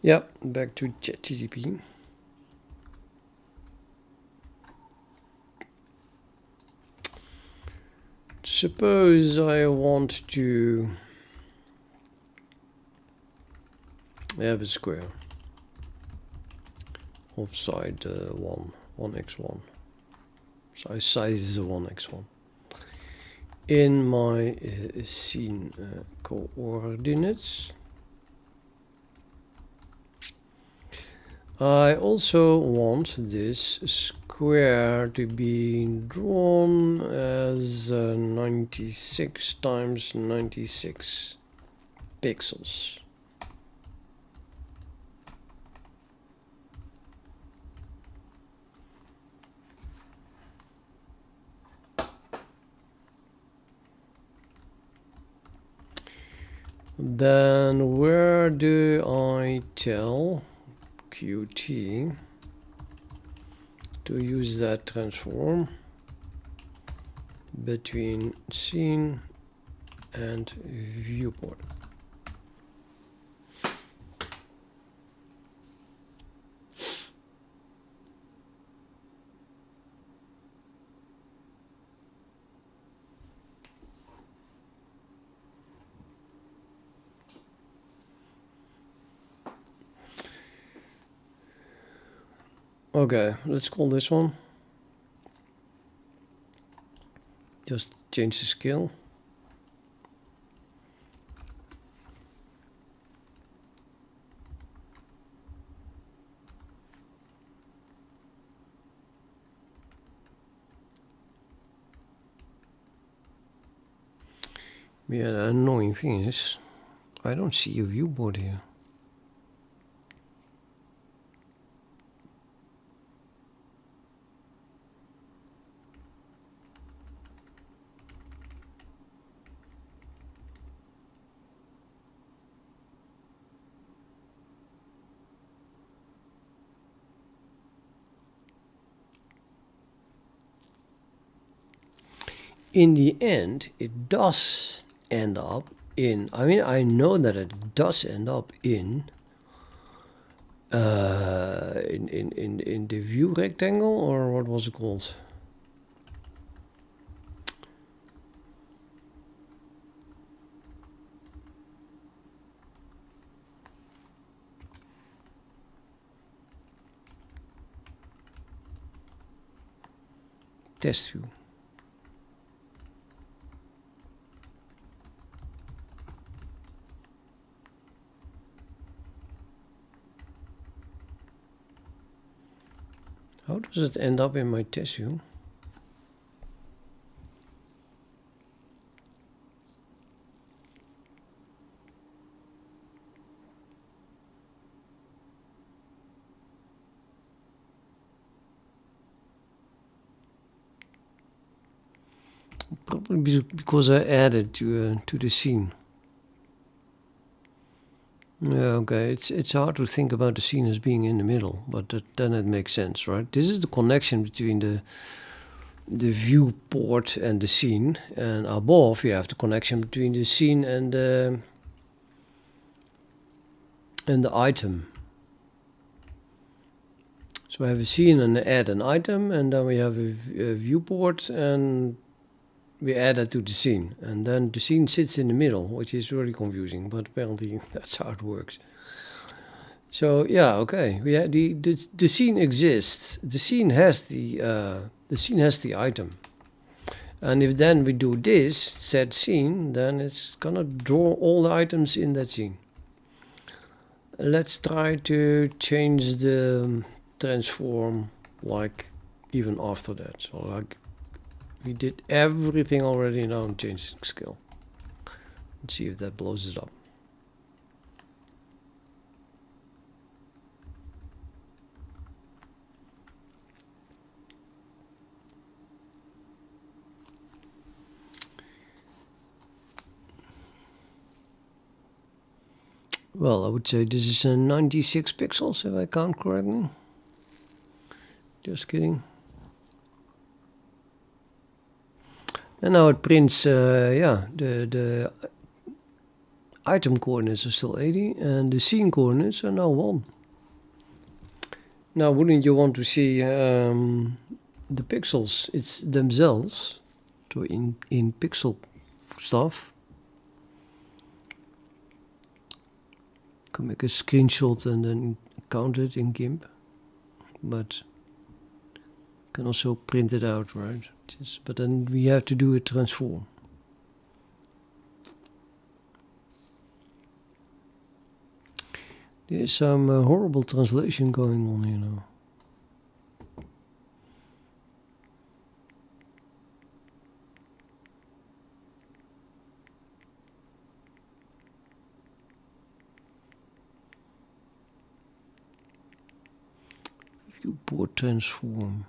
Yep, back to ChatGPT. Suppose I want to have a square of side 1x1. Size is 1x1. In my scene coordinates, I also want this square to be drawn as 96 times 96 pixels. Then where do I tell Qt to use that transform between scene and viewport? Okay, let's call this one. Just change the scale. Yeah, the annoying thing is I don't see a viewport here. In the end, it does end up in, I mean, I know that it does end up in the view rectangle, or what was it called? Test view. How does it end up in my test view? Probably because I added to the scene. Yeah, okay. It's hard to think about the scene as being in the middle, but then it makes sense, right? This is the connection between the viewport and the scene, and above you have the connection between the scene and the item. So we have a scene and add an item, and then we have a viewport, and we add that to the scene, and then the scene sits in the middle, which is really confusing, but apparently that's how it works. So yeah, okay, the scene exists. The scene has the item, and if then we do this set scene, then it's gonna draw all the items in that scene. Let's try to change the transform, like even after that. So like we did everything already, now I'm changing scale. Let's see if that blows it up. Well, I would say this is a 96 pixels if I count correctly. Just kidding. And now it prints, yeah, the item coordinates are still 80 and the scene coordinates are now 1. Now, wouldn't you want to see the pixels? It's themselves, so in pixel stuff. Can make a screenshot and then count it in GIMP, but can also print it out, right? But then we have to do a transform. There's some horrible translation going on here now. Viewport transform.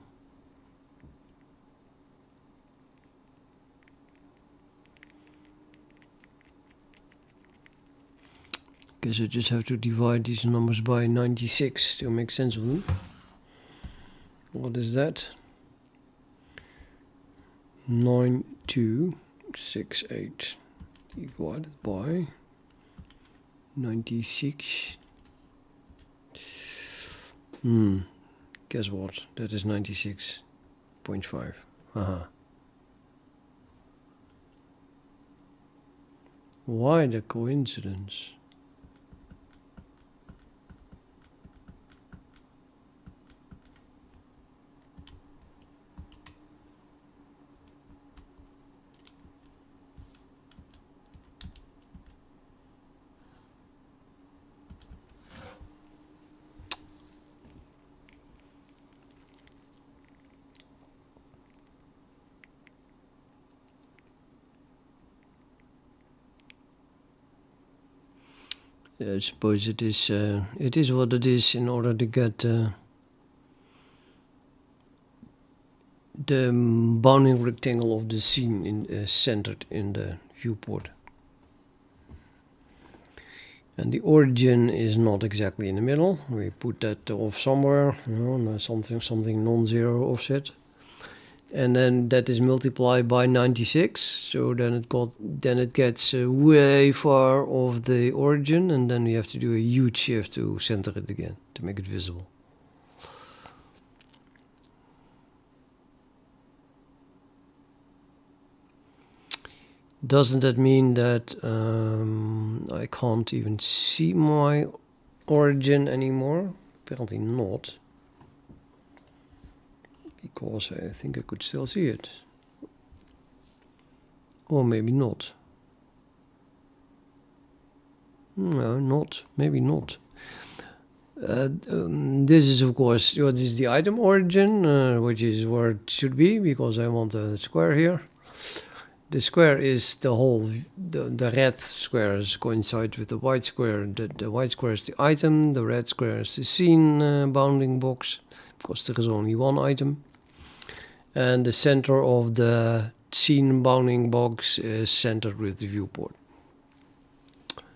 Guess I just have to divide these numbers by 96 to make sense of them. What is that? 9268 divided by 96. Guess what? That is 96.5. Haha. Why the coincidence? I suppose it is what it is in order to get the bounding rectangle of the scene centered in the viewport. And the origin is not exactly in the middle. We put that off somewhere, something non-zero offset. And then that is multiplied by 96. So then it gets way far off the origin, and then you have to do a huge shift to center it again to make it visible. Doesn't that mean that I can't even see my origin anymore? Apparently not. Because I think I could still see it. Or maybe not. No, not. Maybe not. This is of course, this is the item origin, which is where it should be, because I want a square here. The square is the whole, the red squares coincide with the white square. The white square is the item, the red square is the scene bounding box, because there is only one item. And the center of the scene bounding box is centered with the viewport.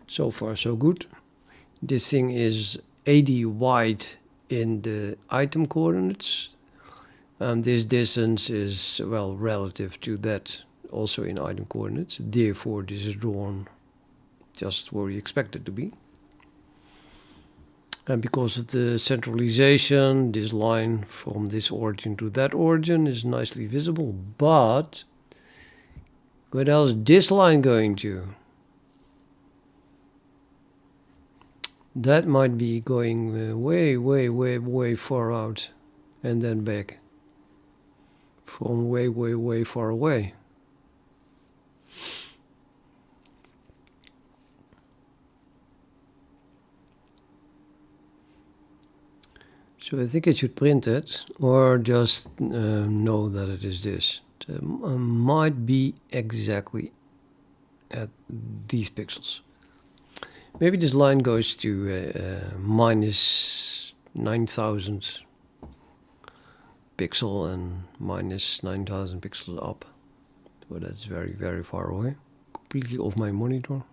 So far so good. This thing is 80 wide in the item coordinates. And this distance is, well, relative to that also in item coordinates. Therefore this is drawn just where you expect it to be. And because of the centralization, this line from this origin to that origin is nicely visible. But where else is this line going to? That might be going way far out and then back from way far away. So I think I should print it, or just know that it is this. It might be exactly at these pixels. Maybe this line goes to minus 9,000 pixel and minus 9,000 pixels up. So that's very far away. Completely off my monitor.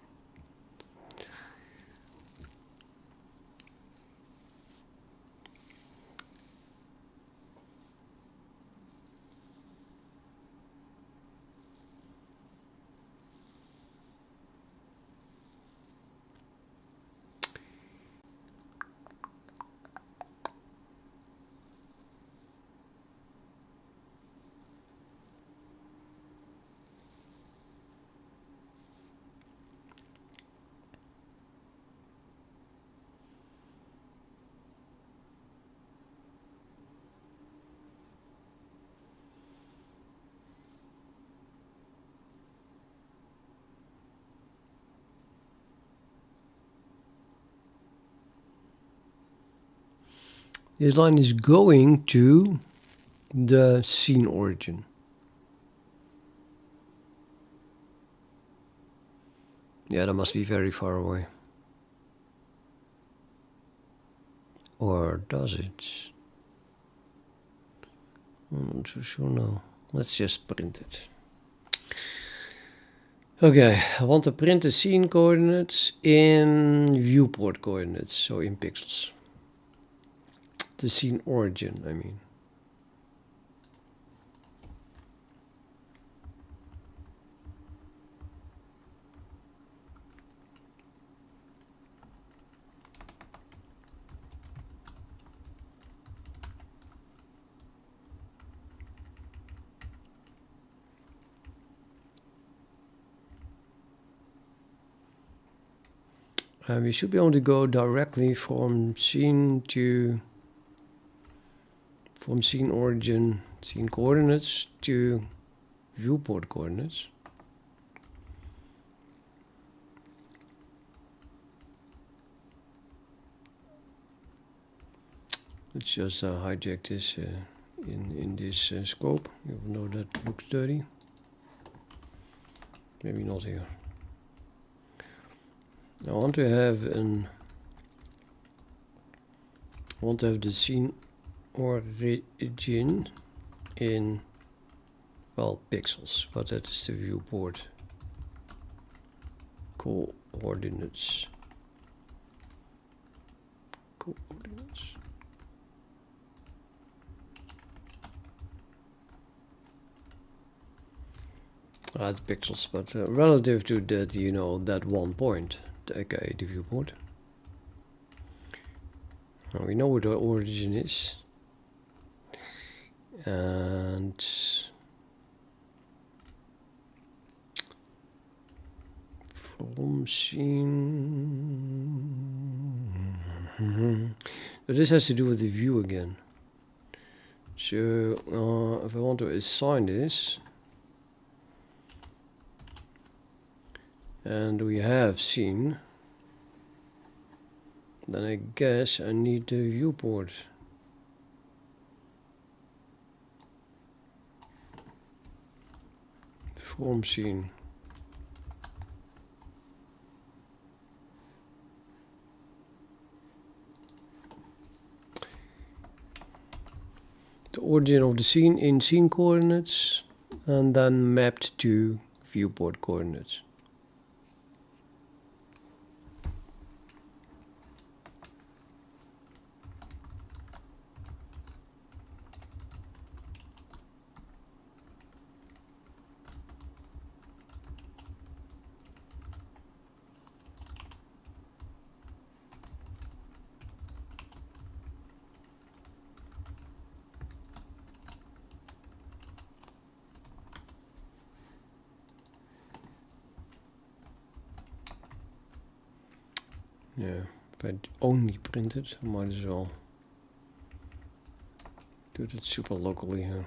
This line is going to the scene origin. Yeah, that must be very far away. Or does it? I'm not so sure now. Let's just print it. Okay, I want to print the scene coordinates in viewport coordinates, so in pixels. The scene origin, I mean. We should be able to go directly from scene origin, scene coordinates to viewport coordinates. Let's just hijack this in this scope, even though that looks dirty. Maybe not here. I want to have the scene origin in, well, pixels, but that is the viewport coordinates. It's pixels, but relative to that, you know, that one point, okay, the viewport. Now we know what the origin is, and from scene. But this has to do with the view again. So if I want to assign this, and we have scene, then I guess I need the viewport. From scene. The origin of the scene in scene coordinates, and then mapped to viewport coordinates. Yeah, if I only print it, I might as well do that super locally here.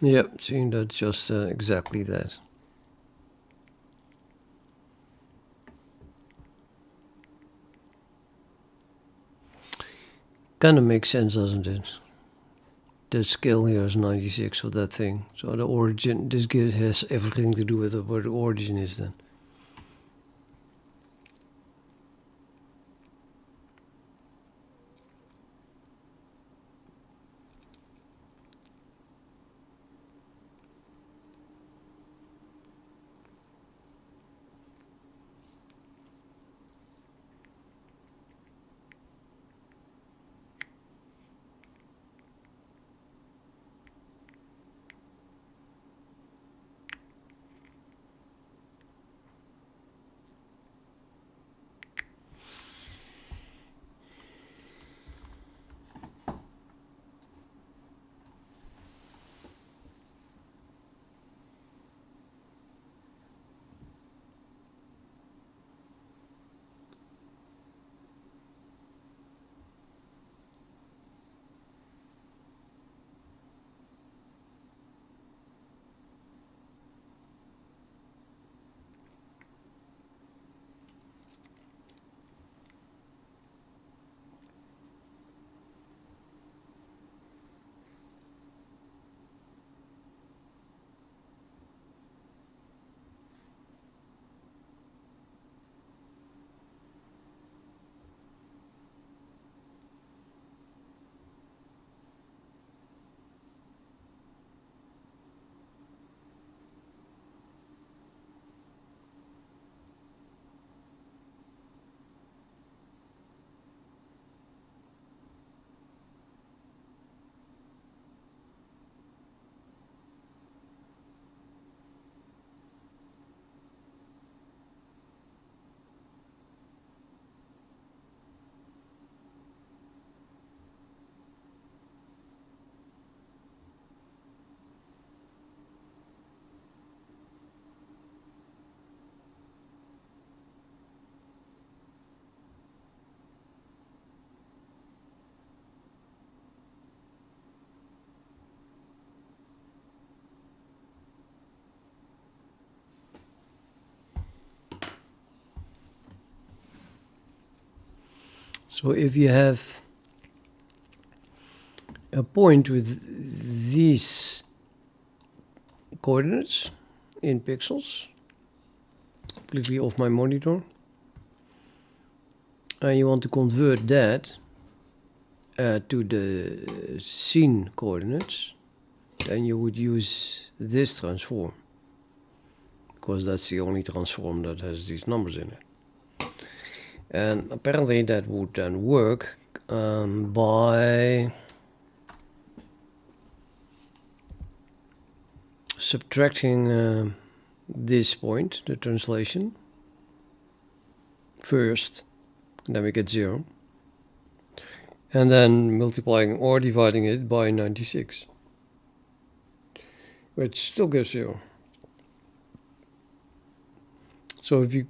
Yep, seeing that just exactly that. Kind of makes sense, doesn't it? The scale here is 96 of that thing. So the origin, this has everything to do with where the origin is then. So if you have a point with these coordinates in pixels, completely off my monitor, and you want to convert that to the scene coordinates, then you would use this transform, because that's the only transform that has these numbers in it. And apparently that would then work by subtracting this point, the translation, first, and then we get 0. And then multiplying or dividing it by 96, which still gives 0. So if you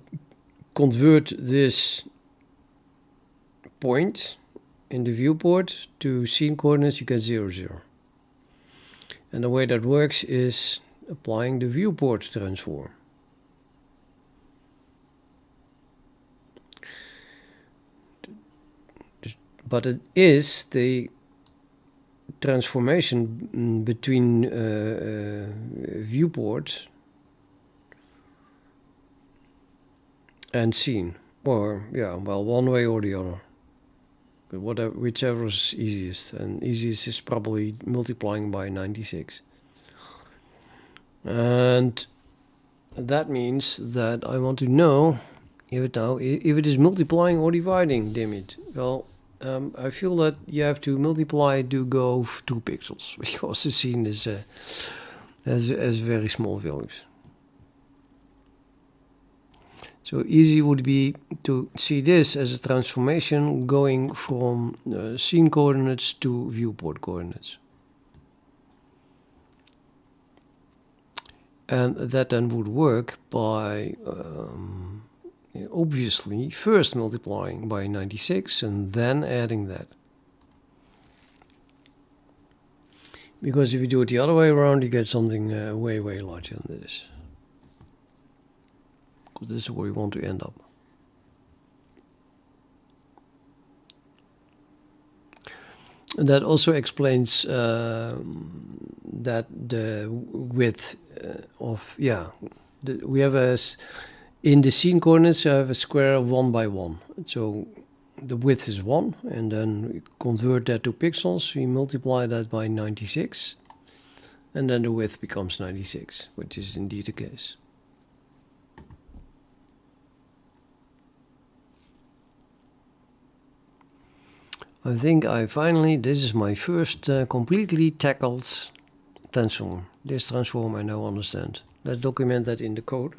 convert this point in the viewport to scene coordinates, you get 0, 0. And the way that works is applying the viewport transform. But it is the transformation between viewport and scene, or yeah, well, one way or the other, but whatever, whichever is easiest, and easiest is probably multiplying by 96. And that means that I want to know if it is multiplying or dividing, damn it. Well, I feel that you have to multiply to go 2 pixels, because the scene is has very small values. So easy would be to see this as a transformation going from scene coordinates to viewport coordinates. And that then would work by obviously first multiplying by 96 and then adding that. Because if you do it the other way around, you get something way, way larger than this. Because this is where we want to end up. And that also explains that the width we have in the scene coordinates, I have a square of 1 by 1. So the width is 1, and then we convert that to pixels. We multiply that by 96, and then the width becomes 96, which is indeed the case. I think this is my first completely tackled transform. This transform I now understand. Let's document that in the code.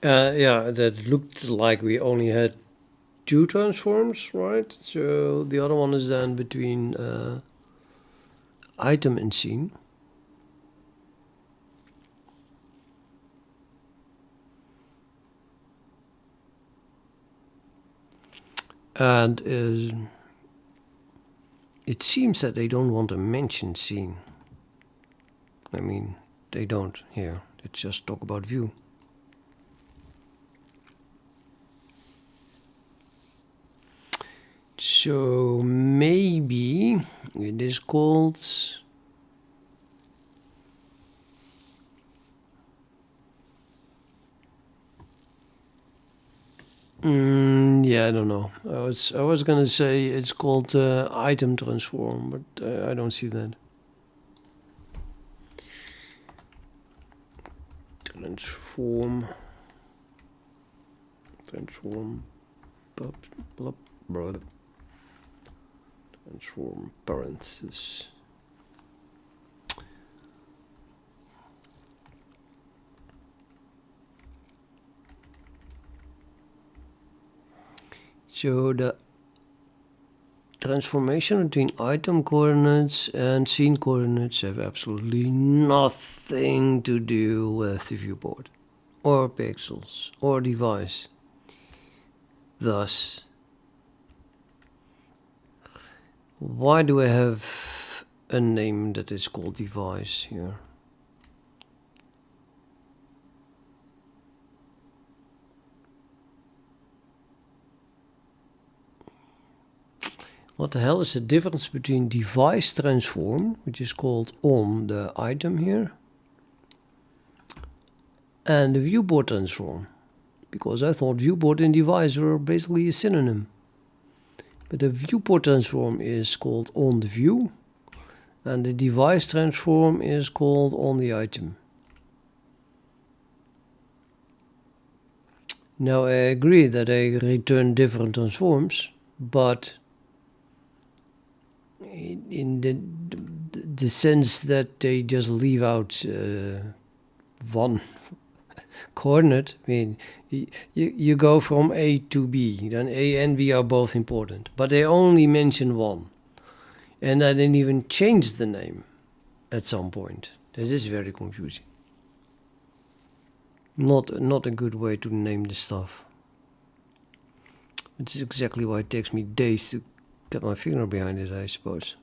Yeah, that looked like we only had two transforms, right? So the other one is then between item and scene. And it seems that they don't want to mention scene. I mean, they don't here. Let's just talk about view. So maybe it is called yeah, I don't know. I was gonna say it's called item transform, but I don't see that. Transform, blah, blah, blah, transform parenthesis. So the transformation between item coordinates and scene coordinates have absolutely nothing to do with the viewport, or pixels, or device. Thus, why do I have a name that is called device here? What the hell is the difference between device transform, which is called on the item here, and the viewport transform? Because I thought viewport and device were basically a synonym. But the viewport transform is called on the view, and the device transform is called on the item. Now I agree that they return different transforms, but in the sense that they just leave out one coordinate. I mean, you go from A to B, then A and B are both important, but they only mention one, and I didn't even change the name at some point. That is very confusing. Not a good way to name the stuff. Which is exactly why it takes me days to get my finger behind it, I suppose.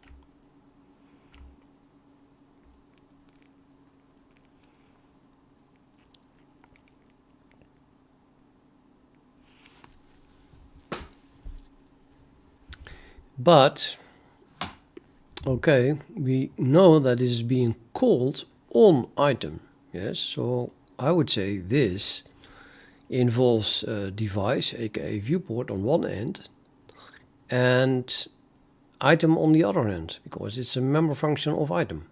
But, okay, we know that this is being called on item. Yes, so I would say this involves a device, aka viewport on one end, and item on the other end, because it's a member function of item.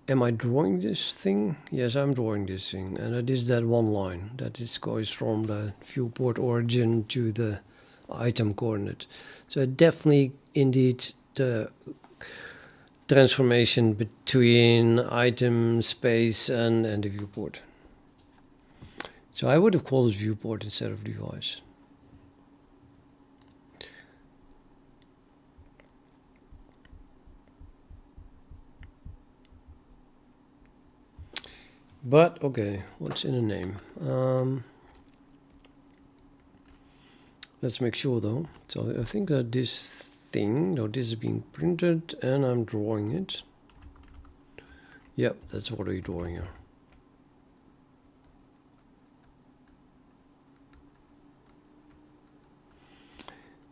Am I drawing this thing? Yes, I'm drawing this thing, and it is that one line that is goes from the viewport origin to the item coordinate. So definitely, indeed, the transformation between item space and the viewport. So I would have called it viewport instead of device. But okay, what's in the name? Let's make sure though. So I think that this thing, no, this is being printed and I'm drawing it. Yep, that's what we're drawing here.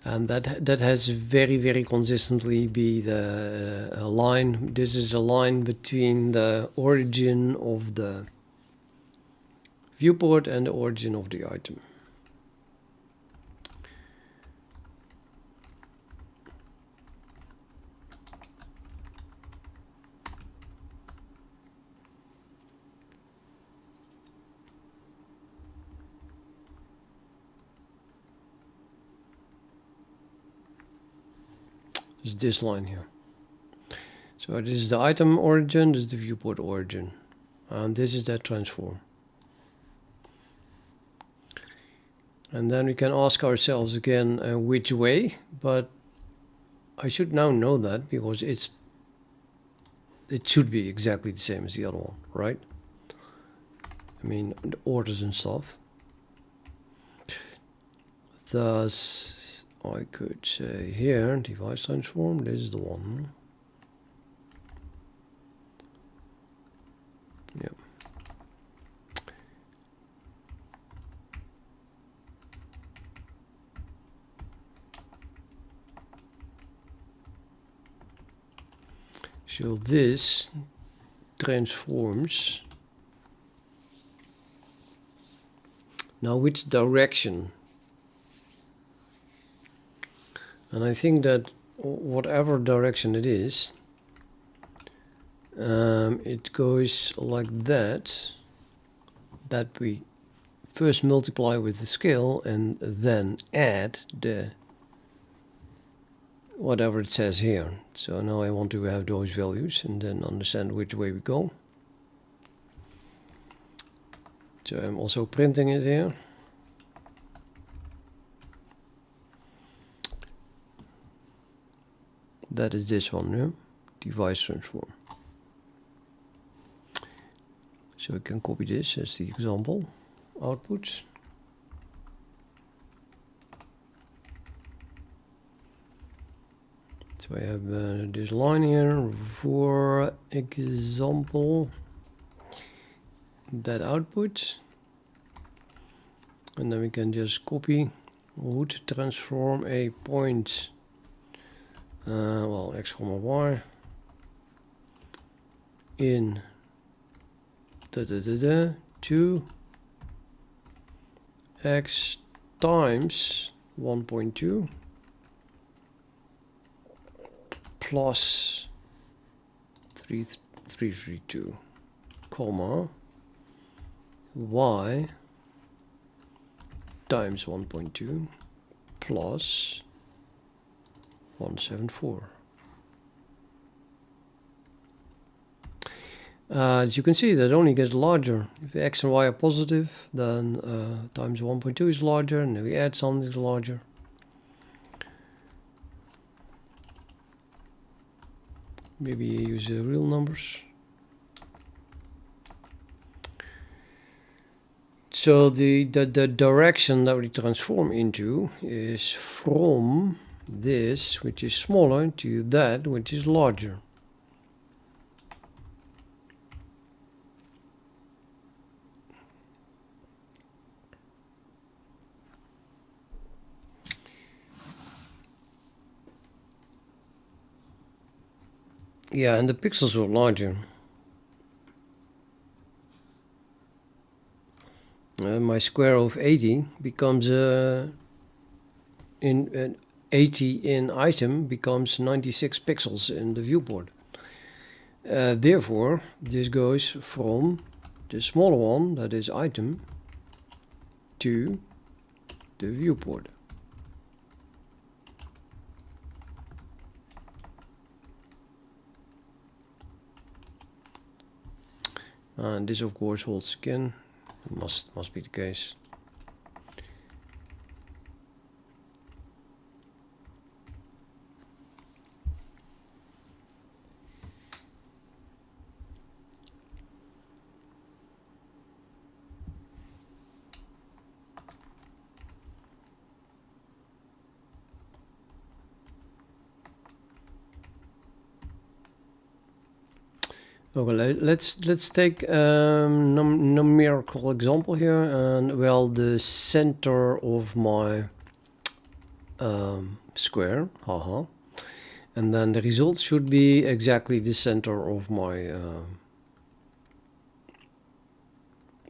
And that has very consistently be the line. This is a line between the origin of the viewport and the origin of the item. Is this line here. So this is the item origin, this is the viewport origin, and this is that transform. And then we can ask ourselves again which way, but I should now know that because it should be exactly the same as the other one, right? I mean, the orders and stuff. Thus, I could say here, device transform, this is the one. Yep. So this transforms. Now which direction? And I think that whatever direction it is, it goes like that. That we first multiply with the scale and then add the whatever it says here. So now I want to have those values and then understand which way we go. So I'm also printing it here. That is this one, yeah? Device transform. So we can copy this as the example output. So I have this line here, for example, that output. And then we can just copy, would transform a point, well, x comma y in to x times 1.2 plus 332, comma y times 1.2 plus 174. As you can see, that only gets larger. If x and y are positive, then times 1.2 is larger, and then we add something larger. Maybe use real numbers. So the direction that we transform into is from this, which is smaller, to that, which is larger. Yeah, and the pixels were larger. My square of 80 becomes in 80 in item becomes 96 pixels in the viewport. Therefore, this goes from the smaller one, that is item, to the viewport. And this of course holds again. It must be the case. Okay, let's take numerical example here, and well, the center of my square, haha, and then the result should be exactly the center of my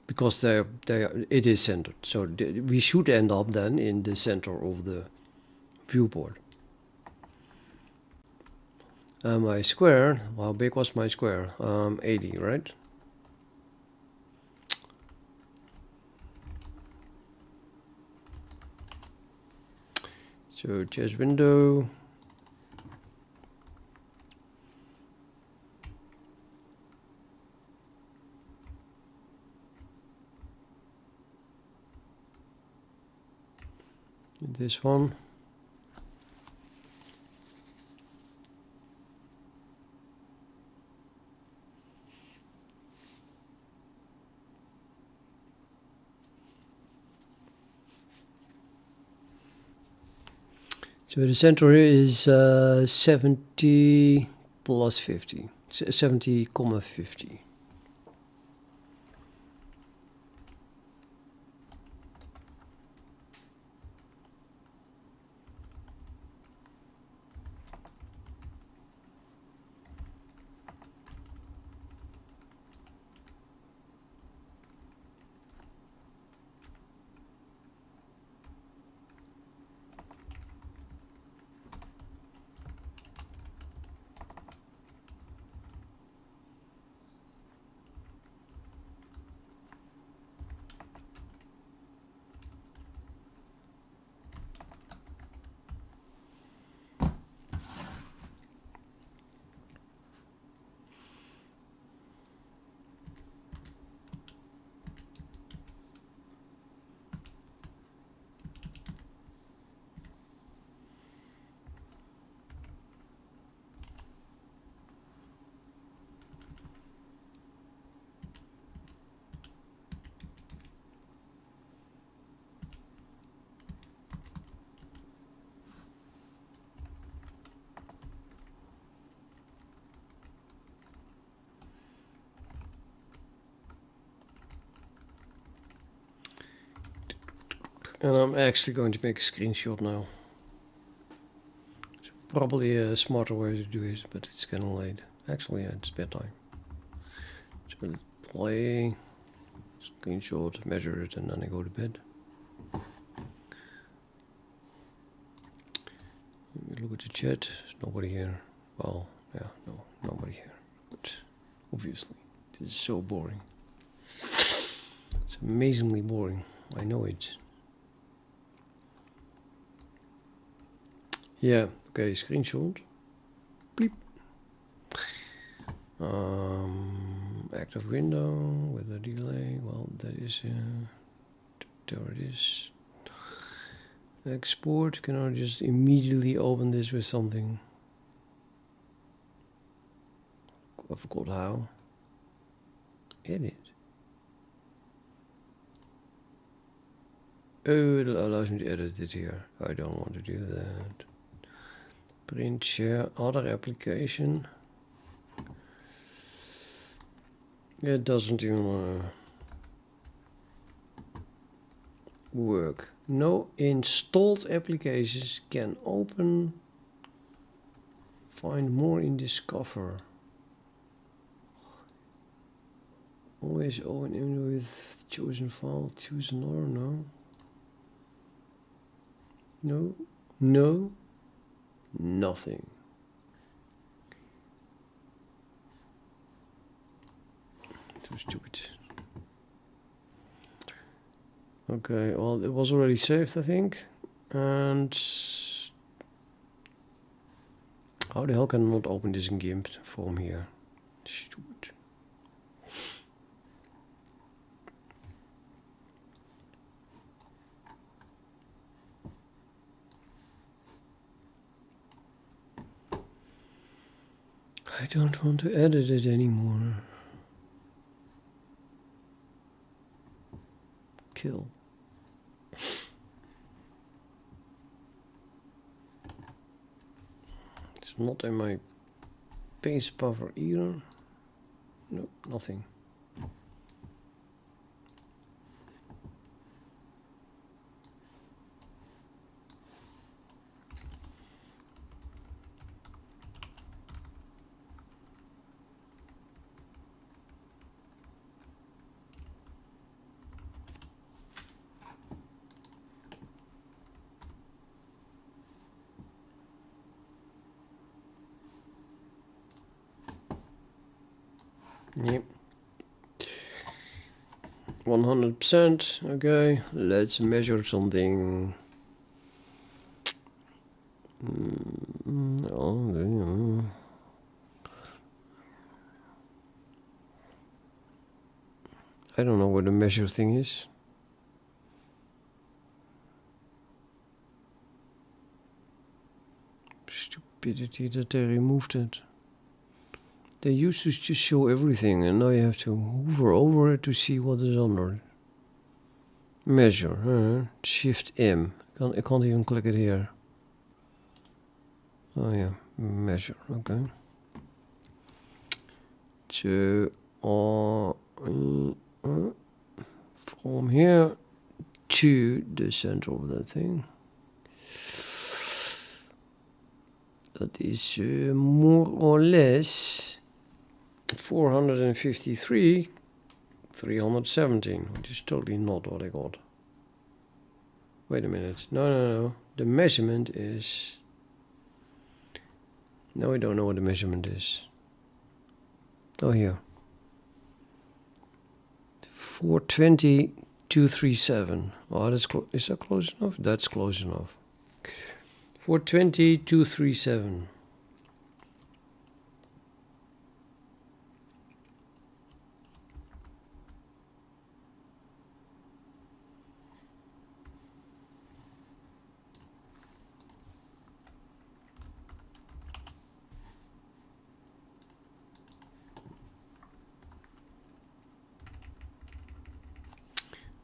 because it is centered, so we should end up then in the center of the viewport. My square, how big was my square? 80, right? So chess window. This one. So the center here is 70 plus 50, 70,50. And I'm actually going to make a screenshot now. It's probably a smarter way to do it, but it's kind of late. Actually, yeah, it's bedtime. So play, screenshot, measure it, and then I go to bed. Look at the chat. There's nobody here. Well, yeah, no, nobody here. But obviously, this is so boring. It's amazingly boring. I know it. Yeah, okay, screenshot. Bleep. Active window with a delay. Well, that is, there it is. Export. Can I just immediately open this with something? I forgot how. Edit. Oh, it allows me to edit it here. I don't want to do that. Print, share, other application. It doesn't even work. No installed applications can open. Find more in Discover. Always open with chosen file. Choose another. No. No. No. Nothing. So stupid. Okay, well, it was already saved, I think. And how the hell can I not open this in GIMP from here? Stupid. I don't want to edit it anymore. Kill. It's not in my paste buffer either. No, nothing. Yep. 100%. Okay, let's measure something. Oh, I don't know where the measure thing is. Pity that they removed it. They used to just show everything, and now you have to hover over it to see what is under it. Measure, Shift M. I can't even click it here. Oh yeah, measure, okay. So, from here to the center of that thing. That is more or less 453, 317, which is totally not what I got. Wait a minute. No. The measurement is... No, I don't know what the measurement is. Oh, here. 420, 237. Oh, that's is that close enough? That's close enough. 420, 237.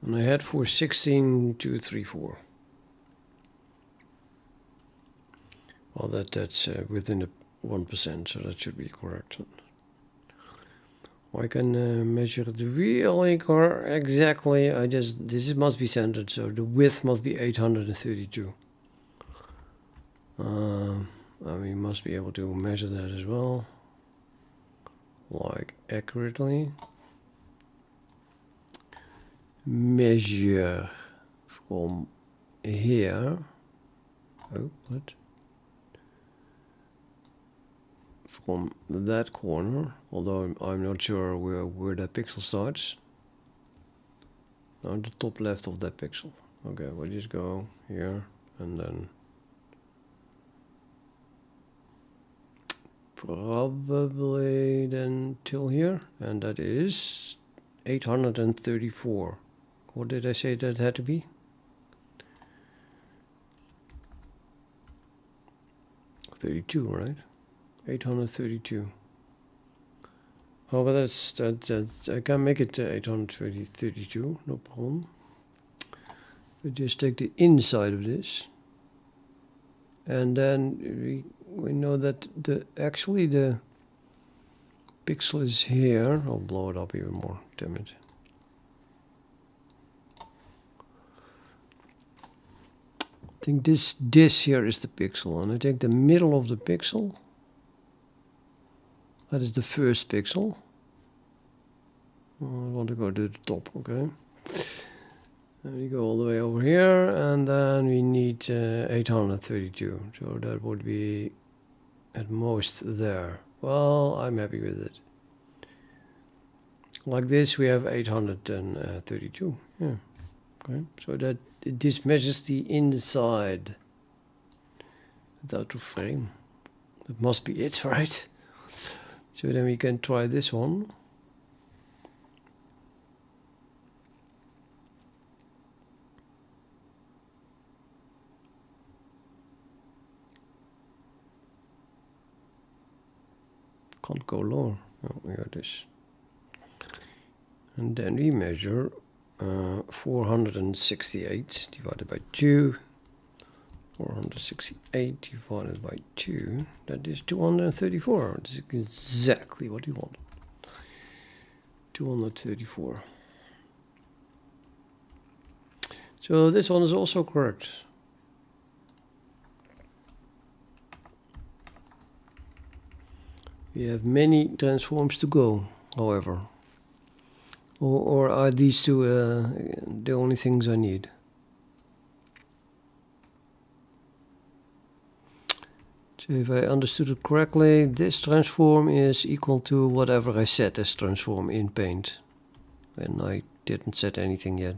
And I had 416, 234. Well, that's within the 1%, so that should be correct. I can measure it really exactly. This must be centered, so the width must be 832. We must be able to measure that as well, like accurately. Measure from here. Oh, what? From that corner, although I'm not sure where that pixel starts. No, the top left of that pixel. Okay, we'll just go here and then probably then till here, and that is 834. What did I say that had to be? 32, right? 832. Oh, but that's I can make it 832, no problem. We just take the inside of this, and then we know that actually the pixel is here. I'll blow it up even more. Damn it. I think this here is the pixel, and I take the middle of the pixel. That is the first pixel. I want to go to the top, okay. And we go all the way over here, and then we need 832. So that would be at most there. Well, I'm happy with it. Like this, we have 832. Yeah. Okay. So that this measures the inside without the frame. That must be it, right? So then we can try this one. Can't go lower. Oh, here it is. And then we measure 468 divided by 2. 468 divided by 2. That is 234. This is exactly what you want. 234. So this one is also correct. We have many transforms to go, however. Or are these two the only things I need? So if I understood it correctly, this transform is equal to whatever I set as transform in Paint. And I didn't set anything yet.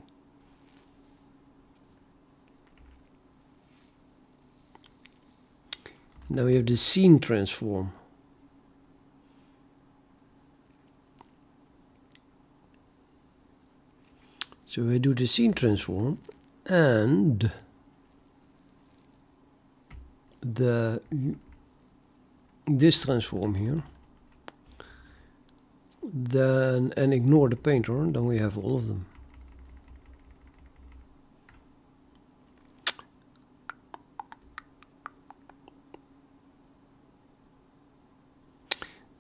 Now we have the scene transform. So I do the scene transform, and the this transform here, then and ignore the painter, then we have all of them.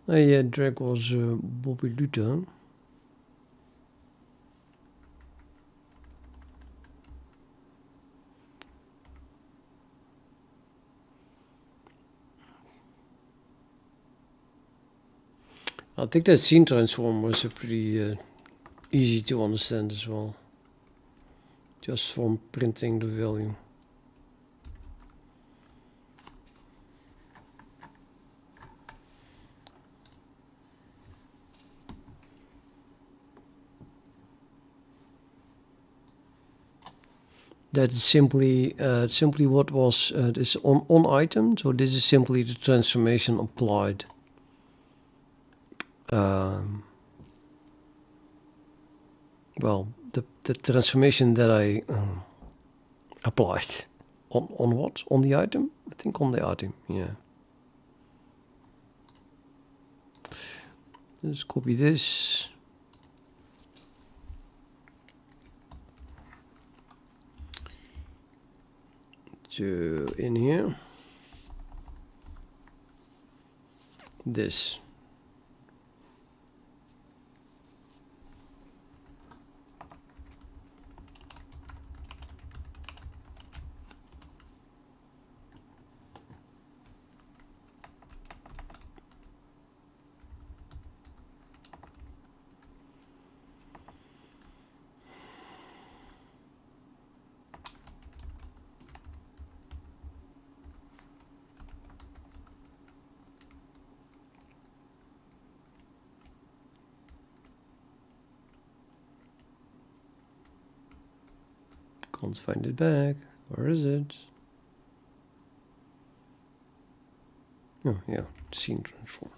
Yeah, drag was Bobby Luther. I think that scene transform was a pretty easy to understand as well, just from printing the value. That is simply what was this on item. So this is simply the transformation applied. Well, the transformation that I applied on what? On the item? I think on the item. Yeah. Let's copy this. To in here. This. Can't find it back. Where is it? Oh, yeah, scene transform.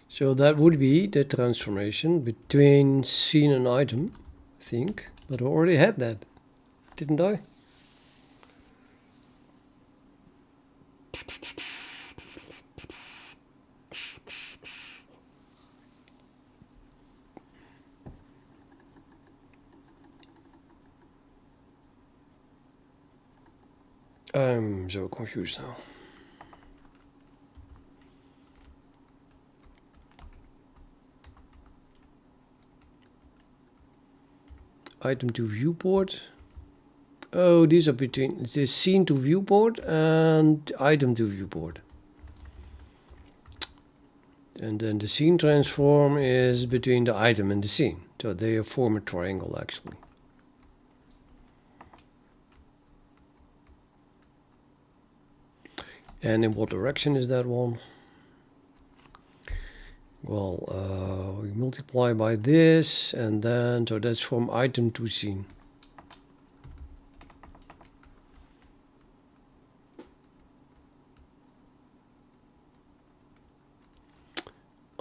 So that would be the transformation between scene and item, I think. But I already had that, didn't I? I'm so confused now. Item to viewport. Oh, these are between the scene to viewport and item to viewport. And then the scene transform is between the item and the scene. So they form a triangle actually. And in what direction is that one? Well, we multiply by this, and then, so that's from item to scene.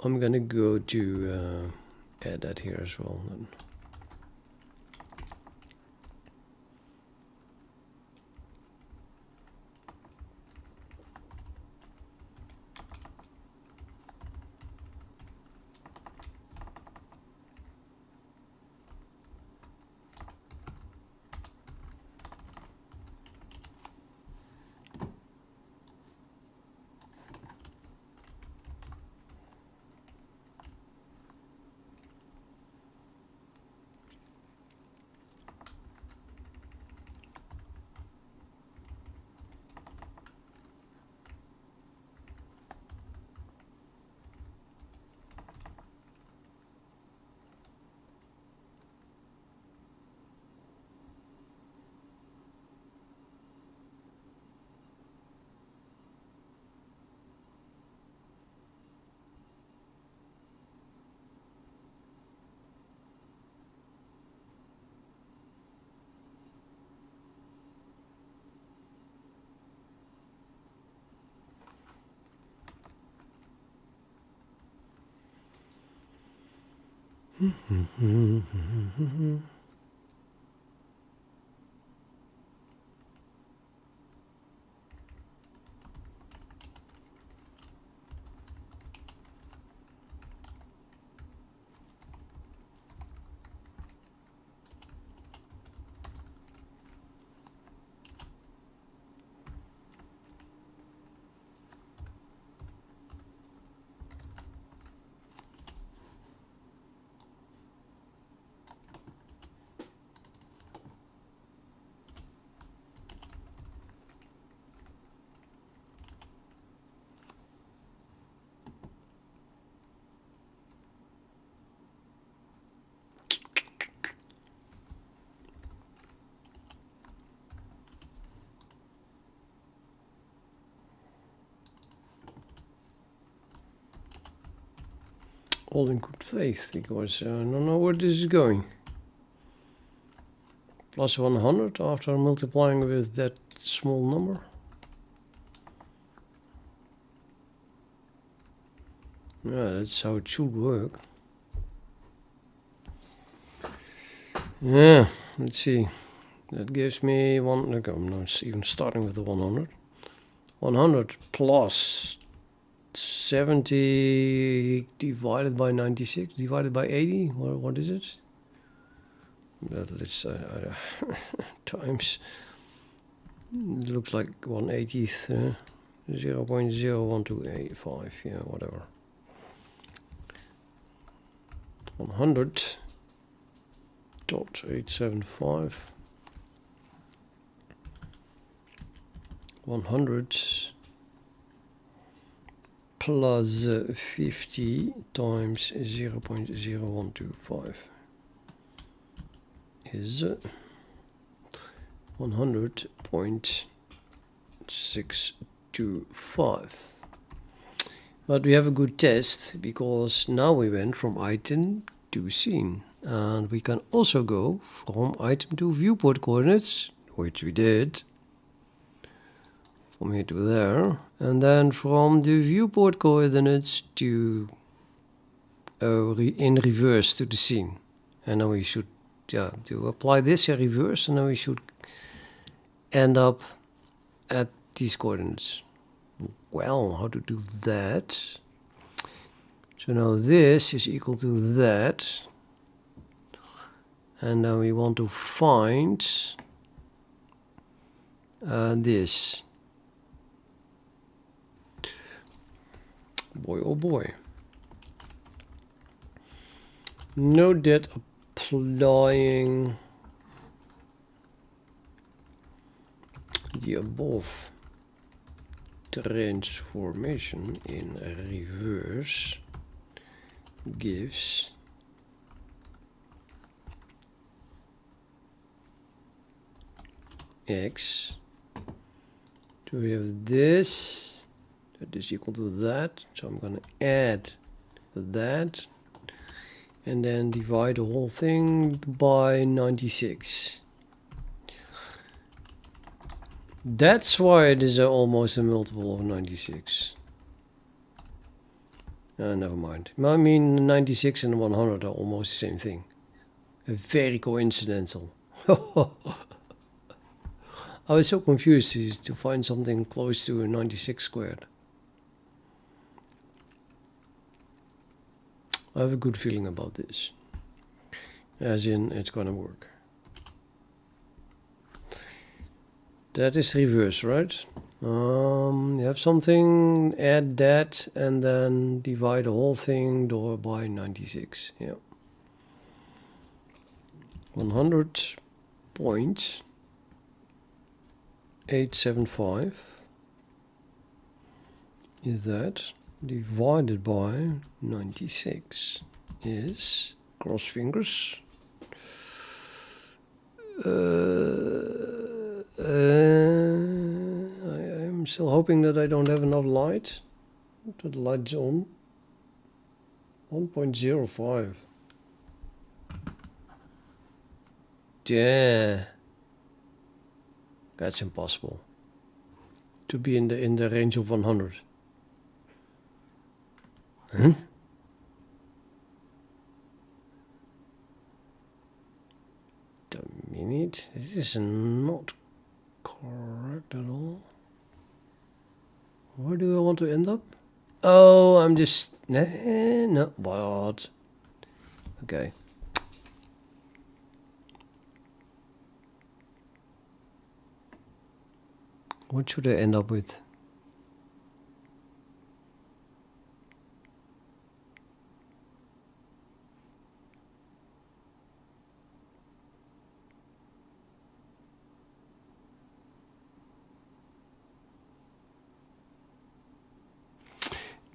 I'm gonna go to add that here as well then. All in good faith, because I don't know where this is going. Plus 100 after multiplying with that small number. Yeah, that's how it should work. Yeah, let's see. That gives me one. Look, I'm not even starting with the 100. 100 plus 70 divided by 96 divided by 80. What is it? Let's times. It looks like 1/80th. 0.01285. Yeah, whatever. 100.875. 100 plus 50 times 0.0125 is 100.625. But we have a good test, because now we went from item to scene, and we can also go from item to viewport coordinates, which we did, from here to there, and then from the viewport coordinates to in reverse to the scene. And then we should to apply this in reverse, and then we should end up at these coordinates. Well, how to do that? So now this is equal to that, and now we want to find this. Boy, oh boy. Note that applying the above transformation in reverse gives x. So we have this, that is equal to that, so I'm going to add that and then divide the whole thing by 96. That's why it is almost a multiple of 96. Never mind. I mean, 96 and 100 are almost the same thing. Very coincidental. I was so confused to find something close to a 96 squared. I have a good feeling about this. As in, it's gonna work. That is reverse, right? You have something, add that, and then divide the whole thing by 96. Yeah. 100.875 is that, divided by 96 is, cross fingers, I'm still hoping that I don't have enough light. That the light's on. 1.05. Yeah. That's impossible. To be in the range of 100. Huh? minute. This is not correct at all. Where do I want to end up? Oh, I'm just... no, what? Okay. What should I end up with?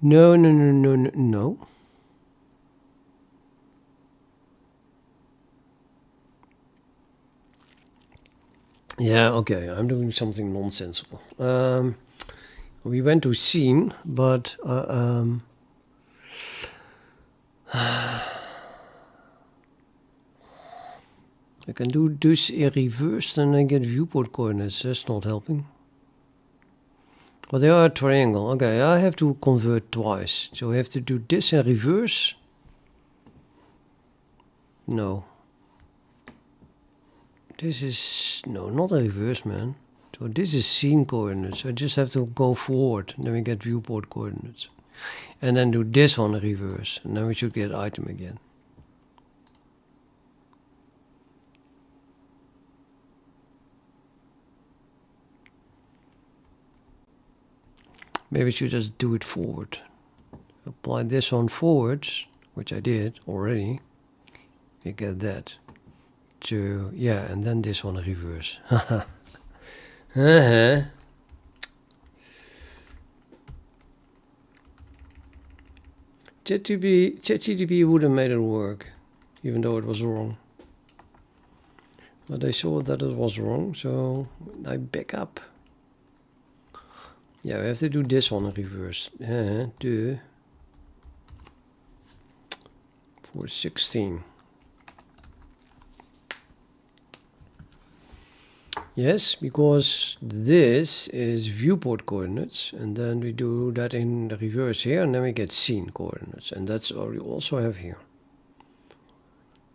No. Yeah, okay, I'm doing something nonsensical. We went to scene, but I can do this in reverse, then I get viewport coordinates. That's not helping. But they are a triangle. Okay, I have to convert twice. So I have to do this in reverse. No. This is... no, not a reverse, man. So this is scene coordinates. I just have to go forward. And then we get viewport coordinates. And then do this one in reverse. And then we should get item again. Maybe we should just do it forward. Apply this one forwards, which I did already. You get that. To, yeah, and then this one in reverse. ChatGPT would have made it work, even though it was wrong. But I saw that it was wrong, so I back up. Yeah, we have to do this one in reverse. For 16. Yes, because this is viewport coordinates, and then we do that in the reverse here, and then we get scene coordinates, and that's what we also have here.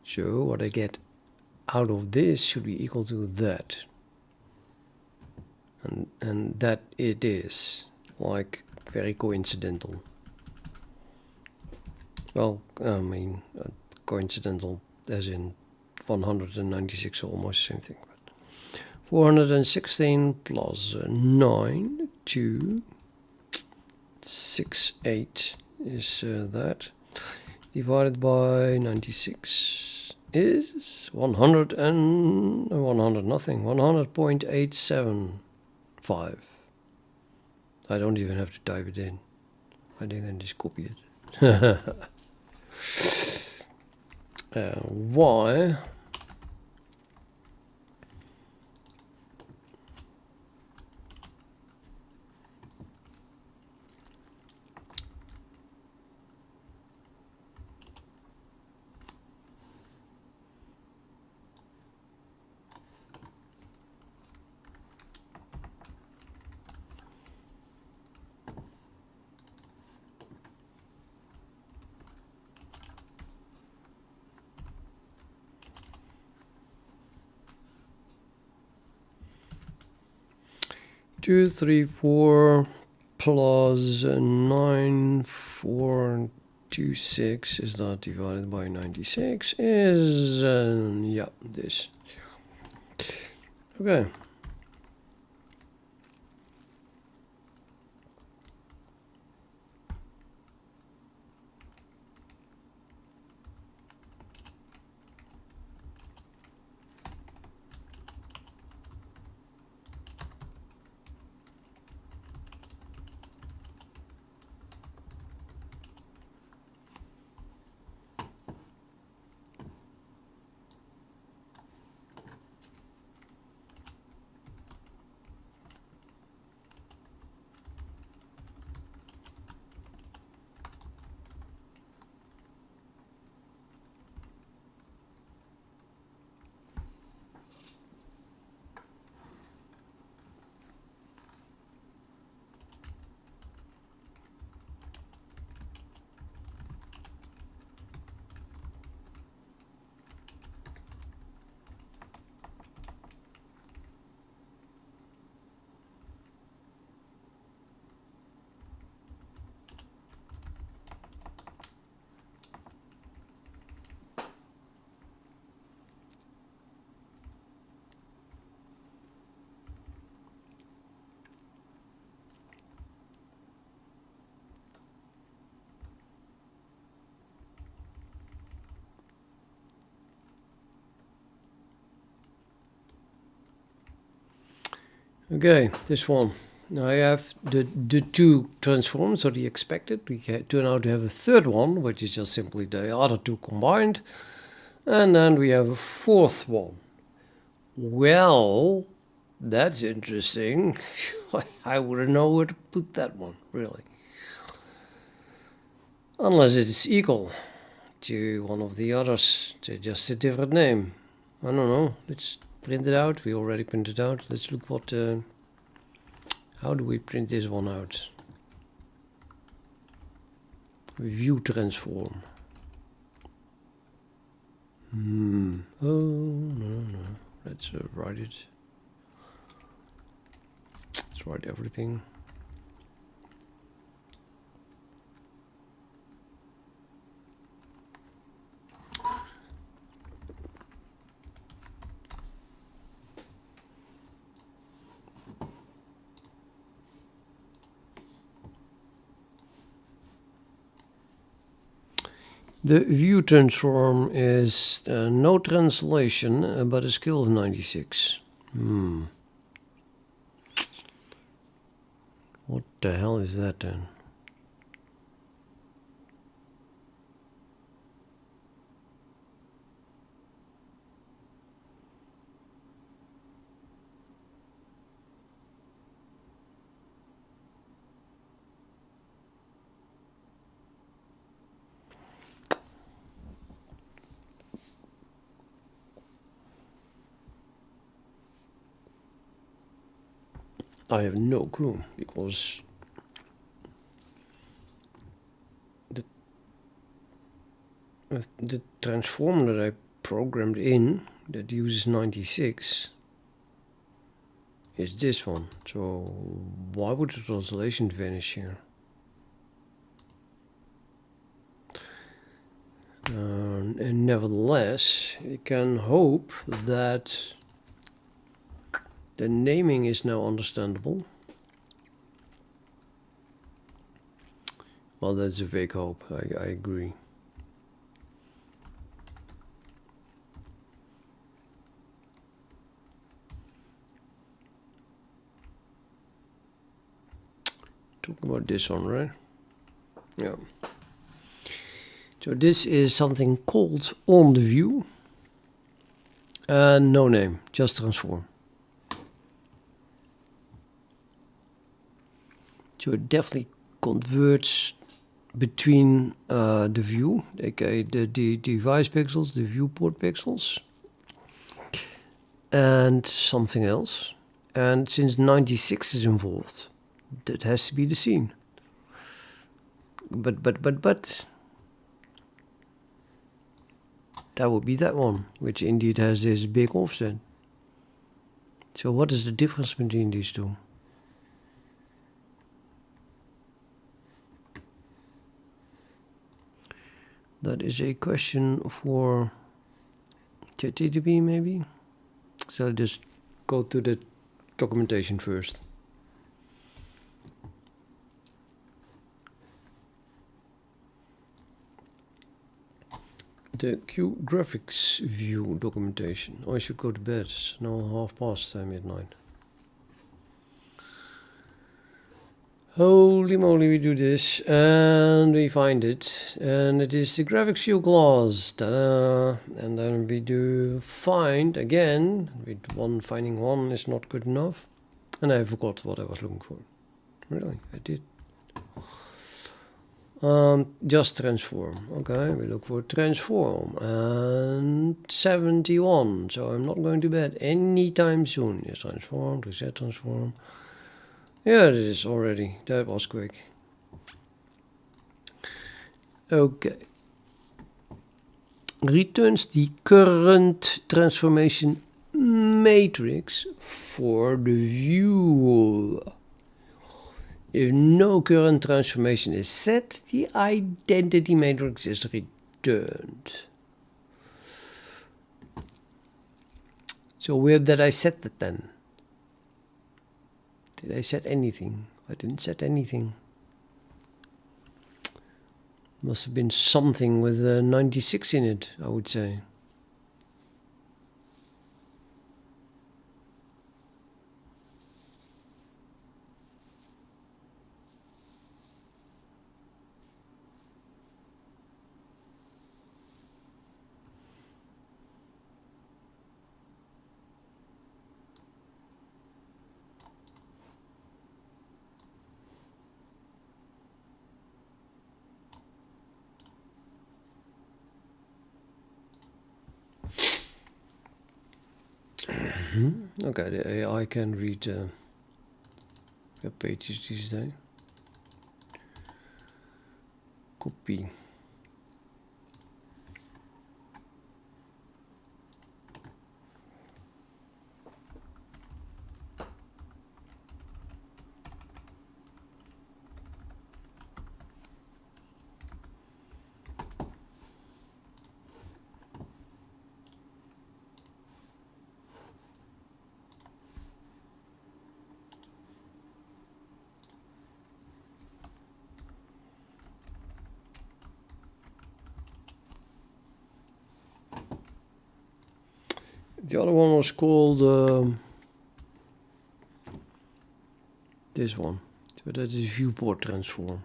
So what I get out of this should be equal to that. And that it is, like, very coincidental. Well, I mean, coincidental as in 196, almost the same thing. 416 plus 9, 2, 6, 8 is that. Divided by 96 is 100 and 100 nothing, 100.875. I don't even have to type it in. I think I just copy it. Y two, 3, 4 plus 9, 4, 2, 6 is that divided by 96 is yeah, this. Okay. Okay, this one. Now I have the two transforms, so the expected. We turn out to have a third one, which is just simply the other two combined. And then we have a fourth one. Well, that's interesting. I wouldn't know where to put that one, really. Unless it's equal to one of the others, to just a different name. I don't know. Let's print it out. We already printed it out. Let's look what... how do we print this one out? View transform. Oh, no. Let's write it. Let's write everything. The view transform is no translation, but a skill of 96. What the hell is that then? I have no clue, because the transform that I programmed in that uses 96 is this one. So why would the translation vanish here? And nevertheless, you can hope that the naming is now understandable. Well, that's a vague hope, I agree. Talk about this one, right? Yeah. So this is something called on the view. And no name, just transform. So it definitely converts between the view, aka the device pixels, the viewport pixels, and something else. And since 96 is involved, that has to be the scene. But that would be that one, which indeed has this big offset. So what is the difference between these two? That is a question for ChatGPT maybe. So I'll just go to the documentation first. The Q graphics view documentation. Oh, I should go to bed. It's now midnight. Holy moly, we do this and we find it, and it is the graphics view class. Ta-da! And then we do find again. With finding one is not good enough, and I forgot what I was looking for. Really, I did. Just transform. Okay, we look for transform and 71. So I'm not going to bed anytime soon. Yes, transform, reset transform. Yeah, it is already. That was quick. Okay. Returns the current transformation matrix for the view. If no current transformation is set, the identity matrix is returned. So where did I set that then? Did I set anything? I didn't set anything. Must have been something with 96 in it, I would say. Okay, the AI can read web pages these days. Copy. The other one was called this one, so that is viewport transform.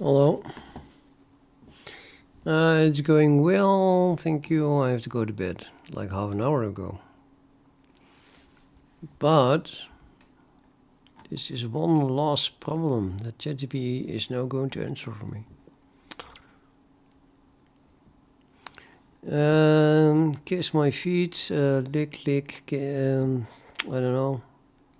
Hello. It's going well, thank you. I have to go to bed like half an hour ago. But this is one last problem that ChatGPT is now going to answer for me. Kiss my feet, lick, I don't know.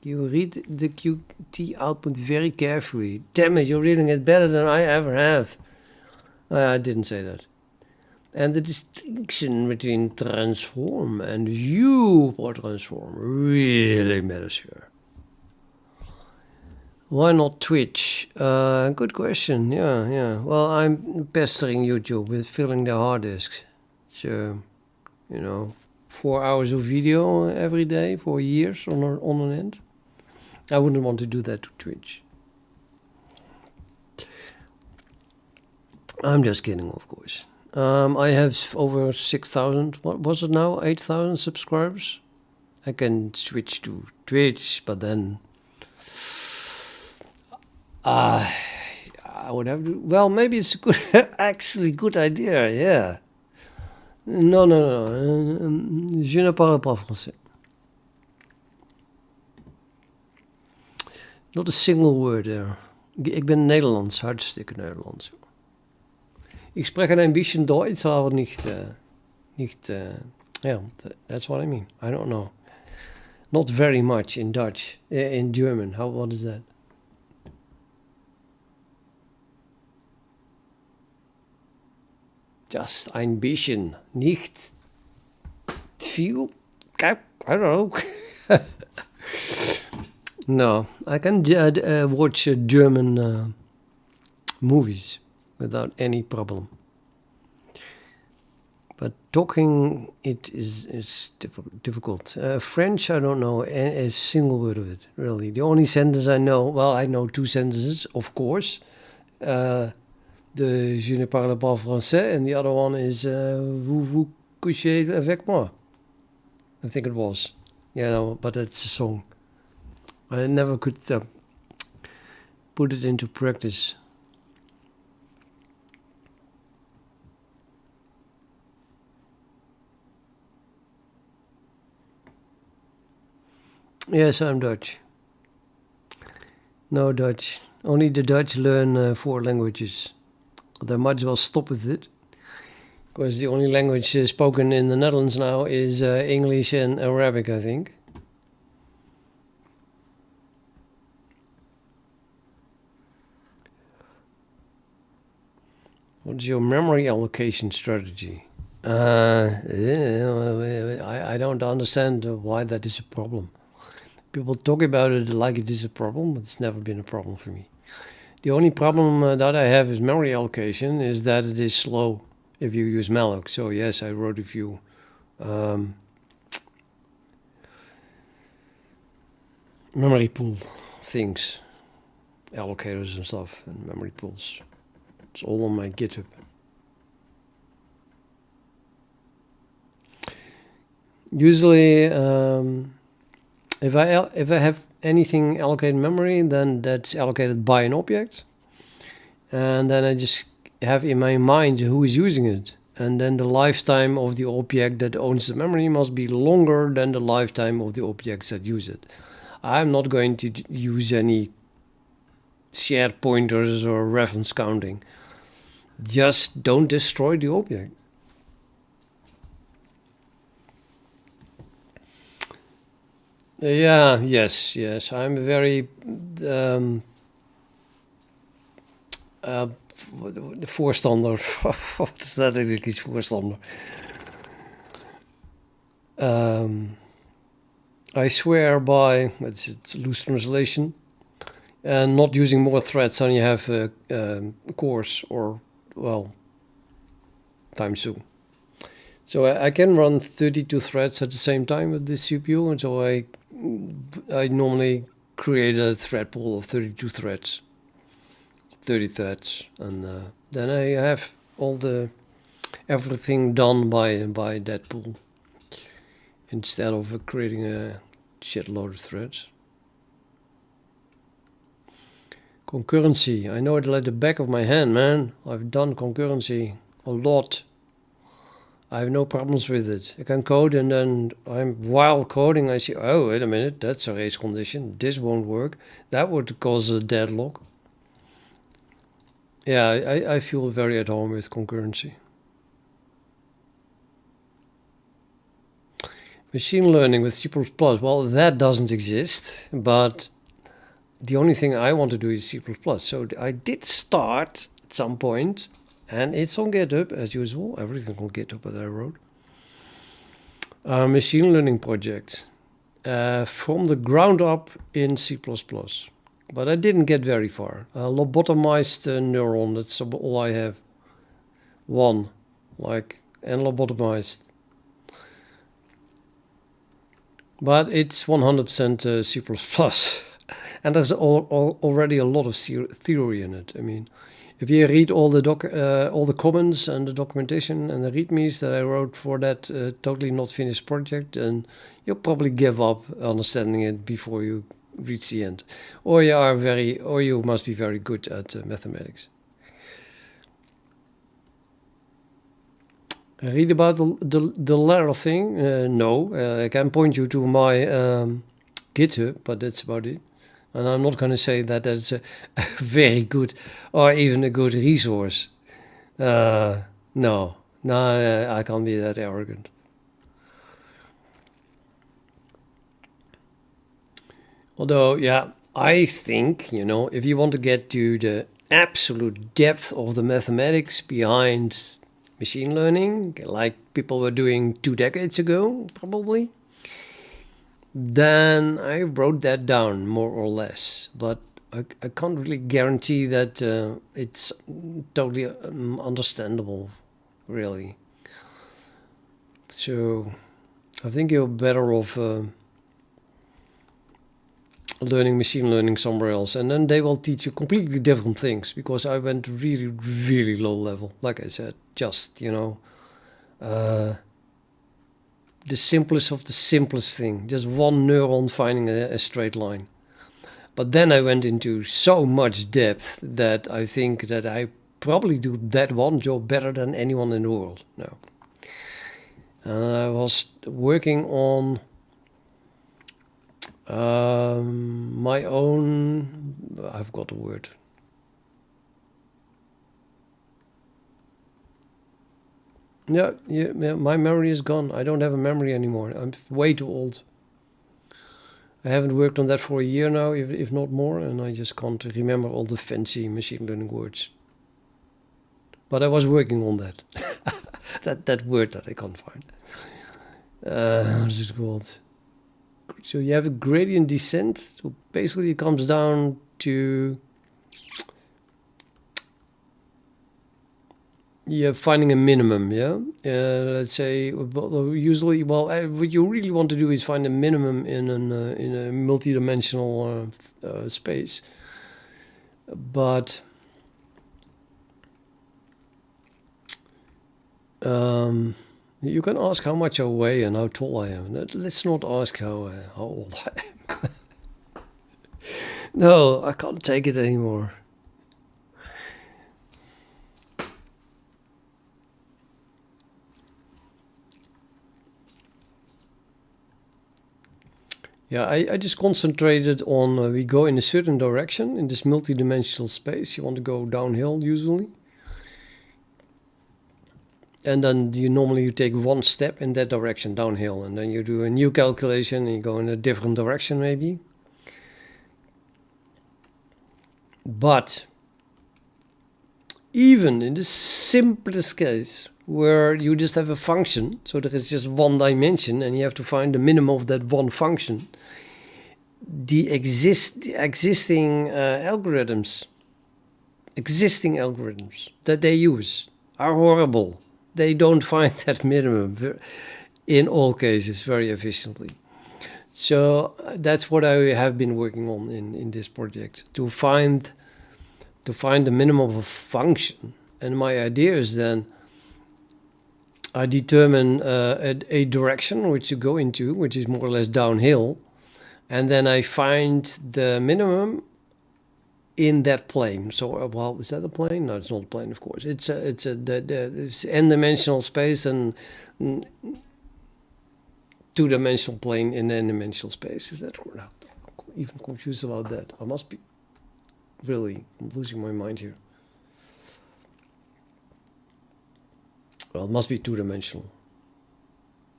You read the Qt output very carefully. Damn it, you're reading it better than I ever have. I didn't say that. And the distinction between transform and viewport transform really matters here. Why not Twitch? Good question. Yeah. Well, I'm pestering YouTube with filling their hard disks. So, 4 hours of video every day for years on an end. I wouldn't want to do that to Twitch. I'm just kidding, of course. I have over 6,000, what was it now? 8,000 subscribers. I can switch to Twitch, but then I would have to, well, maybe it's a good, actually good idea, yeah. No. Je ne parle pas français. Not a single word there. Ik ben Nederlands, hartstikke Nederlands. Ich spreche ein bisschen Deutsch, aber nicht, yeah, that's what I mean. I don't know. Not very much in Dutch, in German. What is that? Just ein bisschen, nicht viel. I don't know. No, I can watch German movies without any problem. But talking it is difficult. French, I don't know a single word of it, really. The only sentence I know, well, I know 2 sentences, of course. The Je ne parle pas français, and the other one is Vous couchez avec moi. I think it was. Yeah, no, but it's a song. I never could put it into practice. Yes, I'm Dutch. No Dutch. Only the Dutch learn 4 languages. They might as well stop with it. Because the only language spoken in the Netherlands now is English and Arabic, I think. What's your memory allocation strategy? I don't understand why that is a problem. People talk about it like it is a problem, but it's never been a problem for me. The only problem that I have with memory allocation is that it is slow if you use malloc. So yes, I wrote a few memory pool things, allocators and stuff, and memory pools. It's all on my GitHub. Usually, if I have anything allocated memory, then that's allocated by an object, and then I just have in my mind who is using it, and then the lifetime of the object that owns the memory must be longer than the lifetime of the objects that use it. I'm not going to use any shared pointers or reference counting. Just don't destroy the object. Yes. I'm very voorstander. Wat is dat eigenlijk iets voorstander? I swear by, it's a loose translation, and not using more threads than you have cores or, well, times 2. So I can run 32 threads at the same time with this CPU, and so I normally create a thread pool of 32 threads, 30 threads, and then I have everything done by that pool instead of creating a shitload of threads. Concurrency, I know it like the back of my hand, man. I've done concurrency a lot. I have no problems with it. I can code, and then while coding I see, oh, wait a minute, that's a race condition. This won't work. That would cause a deadlock. Yeah, I feel very at home with concurrency. Machine learning with C++, well, that doesn't exist, but the only thing I want to do is C++. So I did start at some point and it's on GitHub as usual. Everything's on GitHub that I wrote. Machine learning project from the ground up in C++. But I didn't get very far. A lobotomized neuron, that's all I have. One, and lobotomized. But it's 100% C++. And there's already a lot of theory in it. I mean, if you read all the comments and the documentation and the readmes that I wrote for that totally not finished project, then you'll probably give up understanding it before you reach the end, or you must be very good at mathematics. Read about the latter thing? No, I can point you to my GitHub, but that's about it. And I'm not going to say that that's a very good or even a good resource. No, I can't be that arrogant. Although, yeah, I think, if you want to get to the absolute depth of the mathematics behind machine learning, like people were doing 2 decades ago, probably, then I wrote that down more or less. But I can't really guarantee that it's totally understandable, really. So I think you're better off learning machine learning somewhere else, and then they will teach you completely different things, because I went really, really low level. Like I said, just, the simplest of the simplest thing, just one neuron finding a straight line. But then I went into so much depth that I think that I probably do that one job better than anyone in the world now. And I was working on my own, I've got a word. Yeah, my memory is gone. I don't have a memory anymore. I'm way too old. I haven't worked on that for a year now, if not more, and I just can't remember all the fancy machine learning words. But I was working on that. that word that I can't find. What is it called? So you have a gradient descent. So basically it comes down to finding a minimum, yeah? Let's say, usually, what you really want to do is find a minimum in a multi-dimensional space. But you can ask how much I weigh and how tall I am. Let's not ask how old I am. No, I can't take it anymore. Yeah, I just concentrated on we go in a certain direction in this multi-dimensional space. You want to go downhill usually. And then you take one step in that direction downhill, and then you do a new calculation and you go in a different direction maybe. But even in the simplest case, where you just have a function, so there is just one dimension and you have to find the minimum of that one function, the existing algorithms that they use are horrible. They don't find that minimum in all cases very efficiently. So that's what I have been working on in this project, to find the minimum of a function. And my idea is then I determine a direction which you go into, which is more or less downhill, and then I find the minimum in that plane. So, well, is that a plane? No, it's not a plane, of course. It's n-dimensional space and two-dimensional plane in n-dimensional space. Is that correct? I'm even confused about that. I must be really losing my mind here. Well, it must be two-dimensional.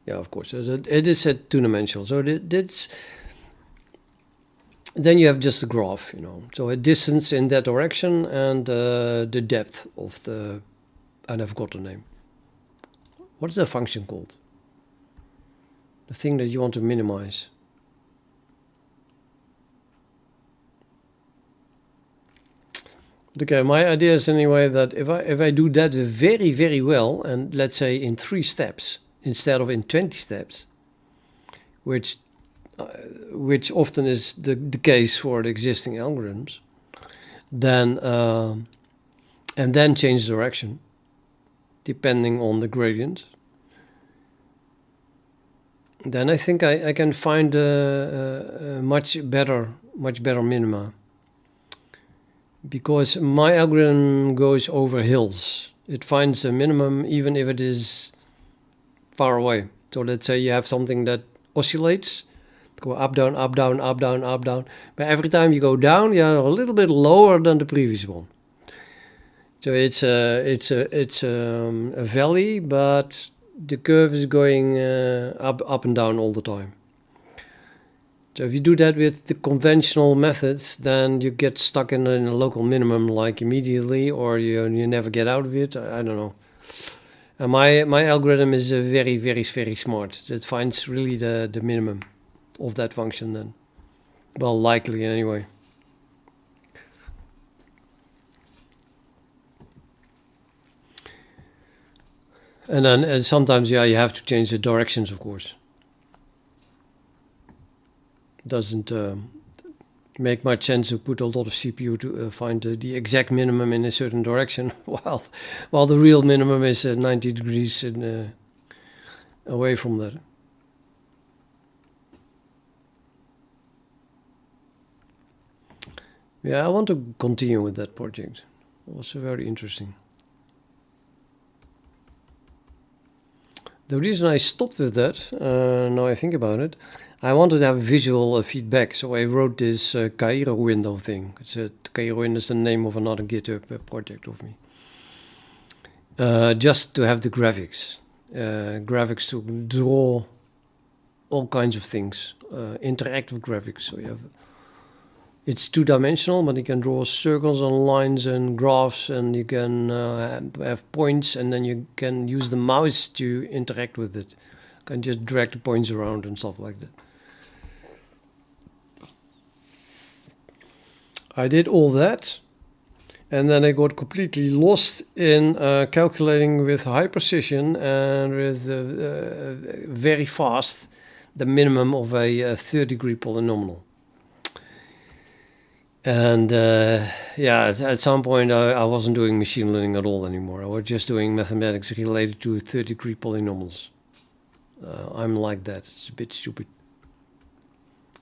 Yeah, of course. It is at two-dimensional. So it's then you have just a graph, So a distance in that direction and the depth of the and I forgot the name. What is that function called? The thing that you want to minimize. Okay, my idea is anyway that if I do that very, very well, and let's say in 3 steps instead of in 20 steps, which often is the case for the existing algorithms, then and then change direction depending on the gradient, then I think I can find a much better minima. Because my algorithm goes over hills. It finds a minimum even if it is far away. So let's say you have something that oscillates, go up, down, up, down, up, down, up, down. But every time you go down, you're a little bit lower than the previous one. So it's a valley, but the curve is going up and down all the time. So if you do that with the conventional methods, then you get stuck in a local minimum like immediately, or you never get out of it. I don't know. And my algorithm is very, very, very smart. It finds really the minimum of that function then. Well, likely anyway. And then sometimes, yeah, you have to change the directions, of course. Doesn't make much sense to put a lot of CPU to find the exact minimum in a certain direction, while the real minimum is 90 degrees away from that. Yeah, I want to continue with that project. It was very interesting. The reason I stopped with that, now I think about it, I wanted to have visual feedback, so I wrote this Cairo window thing. Cairo window is the name of another GitHub project of me. Just to have the graphics. Graphics to draw all kinds of things. Interactive graphics. So you have, it's 2-dimensional, but you can draw circles and lines and graphs, and you can have points, and then you can use the mouse to interact with it. You can just drag the points around and stuff like that. I did all that, and then I got completely lost in calculating with high precision and with very fast the minimum of a third-degree polynomial. And yeah, at some point I wasn't doing machine learning at all anymore. I was just doing mathematics related to third-degree polynomials. I'm like that. It's a bit stupid.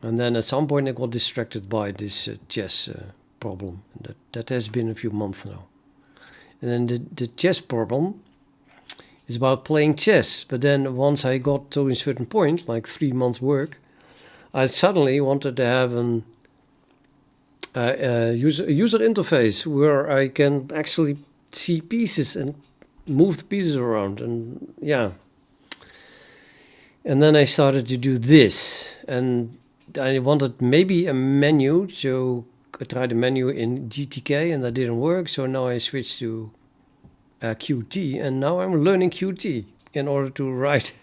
And then at some point I got distracted by this chess problem. And that has been a few months now. And then the chess problem is about playing chess. But then once I got to a certain point, like 3 months work, I suddenly wanted to have an user interface where I can actually see pieces and move the pieces around. And yeah. And then I started to do this. And I wanted maybe a menu, so I tried a menu in GTK and that didn't work. So now I switched to Qt, and now I'm learning Qt in order to write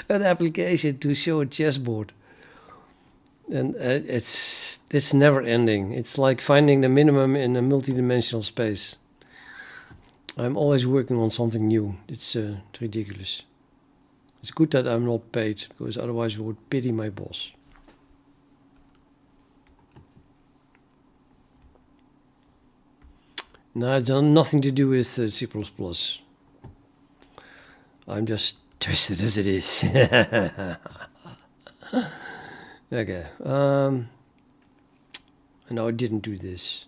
an application to show a chessboard. And it's never ending. It's like finding the minimum in a multi-dimensional space. I'm always working on something new. It's ridiculous. It's good that I'm not paid, because otherwise I would pity my boss. No, it's nothing to do with C++. I'm just twisted as it is. Okay. No, I didn't do this.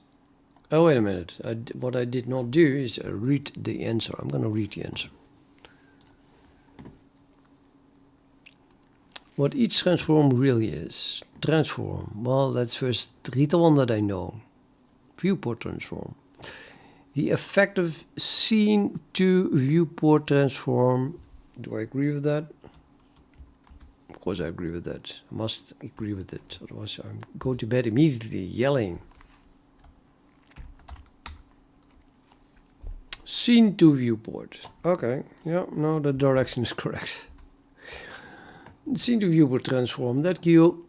Oh, wait a minute. What I did not do is read the answer. I'm going to read the answer. What each transform really is. Transform. Well, let's first read the one that I know. Viewport transform. The effective scene to viewport transform. Do I agree with that? Of course I agree with that. I must agree with it. Otherwise I'm going to bed immediately yelling. Scene to viewport. Okay, yeah, no, the direction is correct. Scene to viewport transform. That Q,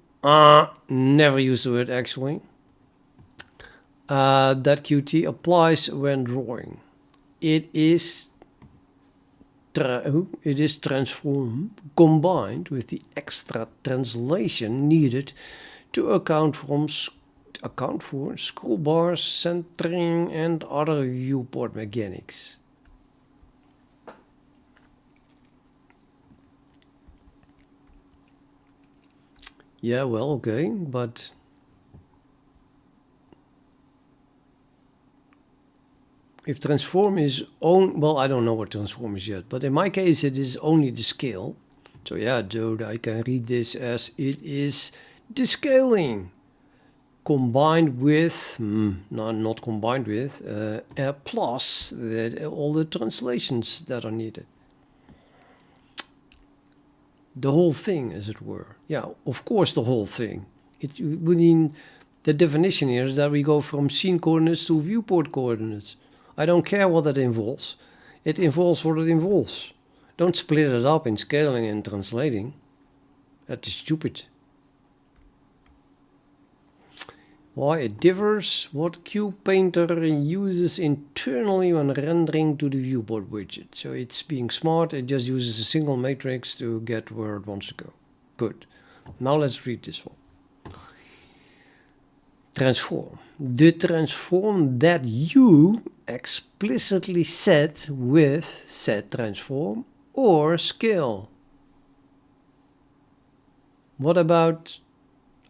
never used to it actually. That QT applies when drawing. It is transform combined with the extra translation needed to account for scroll bars, centering, and other viewport mechanics. Yeah, well, okay, but if transform is well, I don't know what transform is yet, but in my case it is only the scale. So yeah, dude, I can read this as it is the scaling combined with, not combined with, plus all the translations that are needed. The whole thing, as it were. Yeah, of course, the whole thing. It would mean the definition here is that we go from scene coordinates to viewport coordinates. I don't care what that involves. It involves what it involves. Don't split it up in scaling and translating. That is stupid. Why it differs? What QPainter uses internally when rendering to the viewport widget. So it's being smart, it just uses a single matrix to get where it wants to go. Good. Now let's read this one. Transform. The transform that you explicitly set with set transform or scale. What about,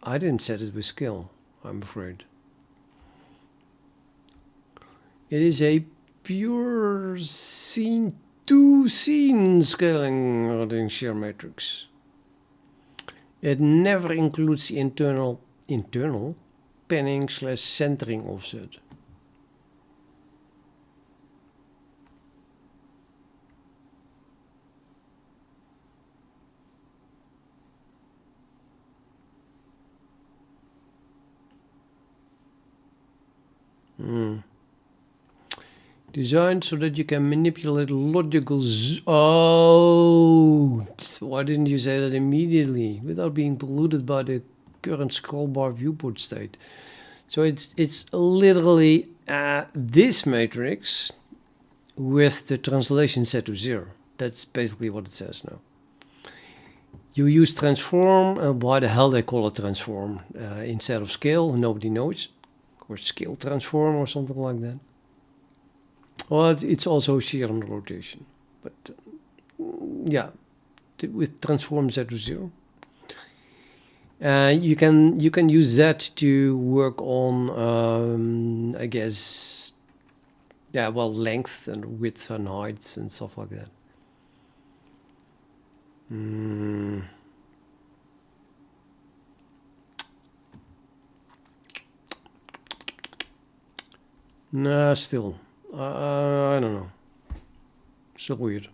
I didn't set it with scale, I'm afraid. It is a pure scene to scene scaling routing shear matrix. It never includes the internal panning / centering offset. Designed so that you can manipulate logical oh, why didn't you say that immediately without being polluted by the current scroll bar viewport state? So it's literally this matrix with the translation set to 0. That's basically what it says now. You use transform, why the hell they call it transform instead of scale, nobody knows. Or scale transform or something like that. Well, it's also shear and rotation, but yeah, with transform set to 0. You can use that to work on, I guess, yeah, well, length and width and heights and stuff like that. Nah, still. I don't know. Still weird.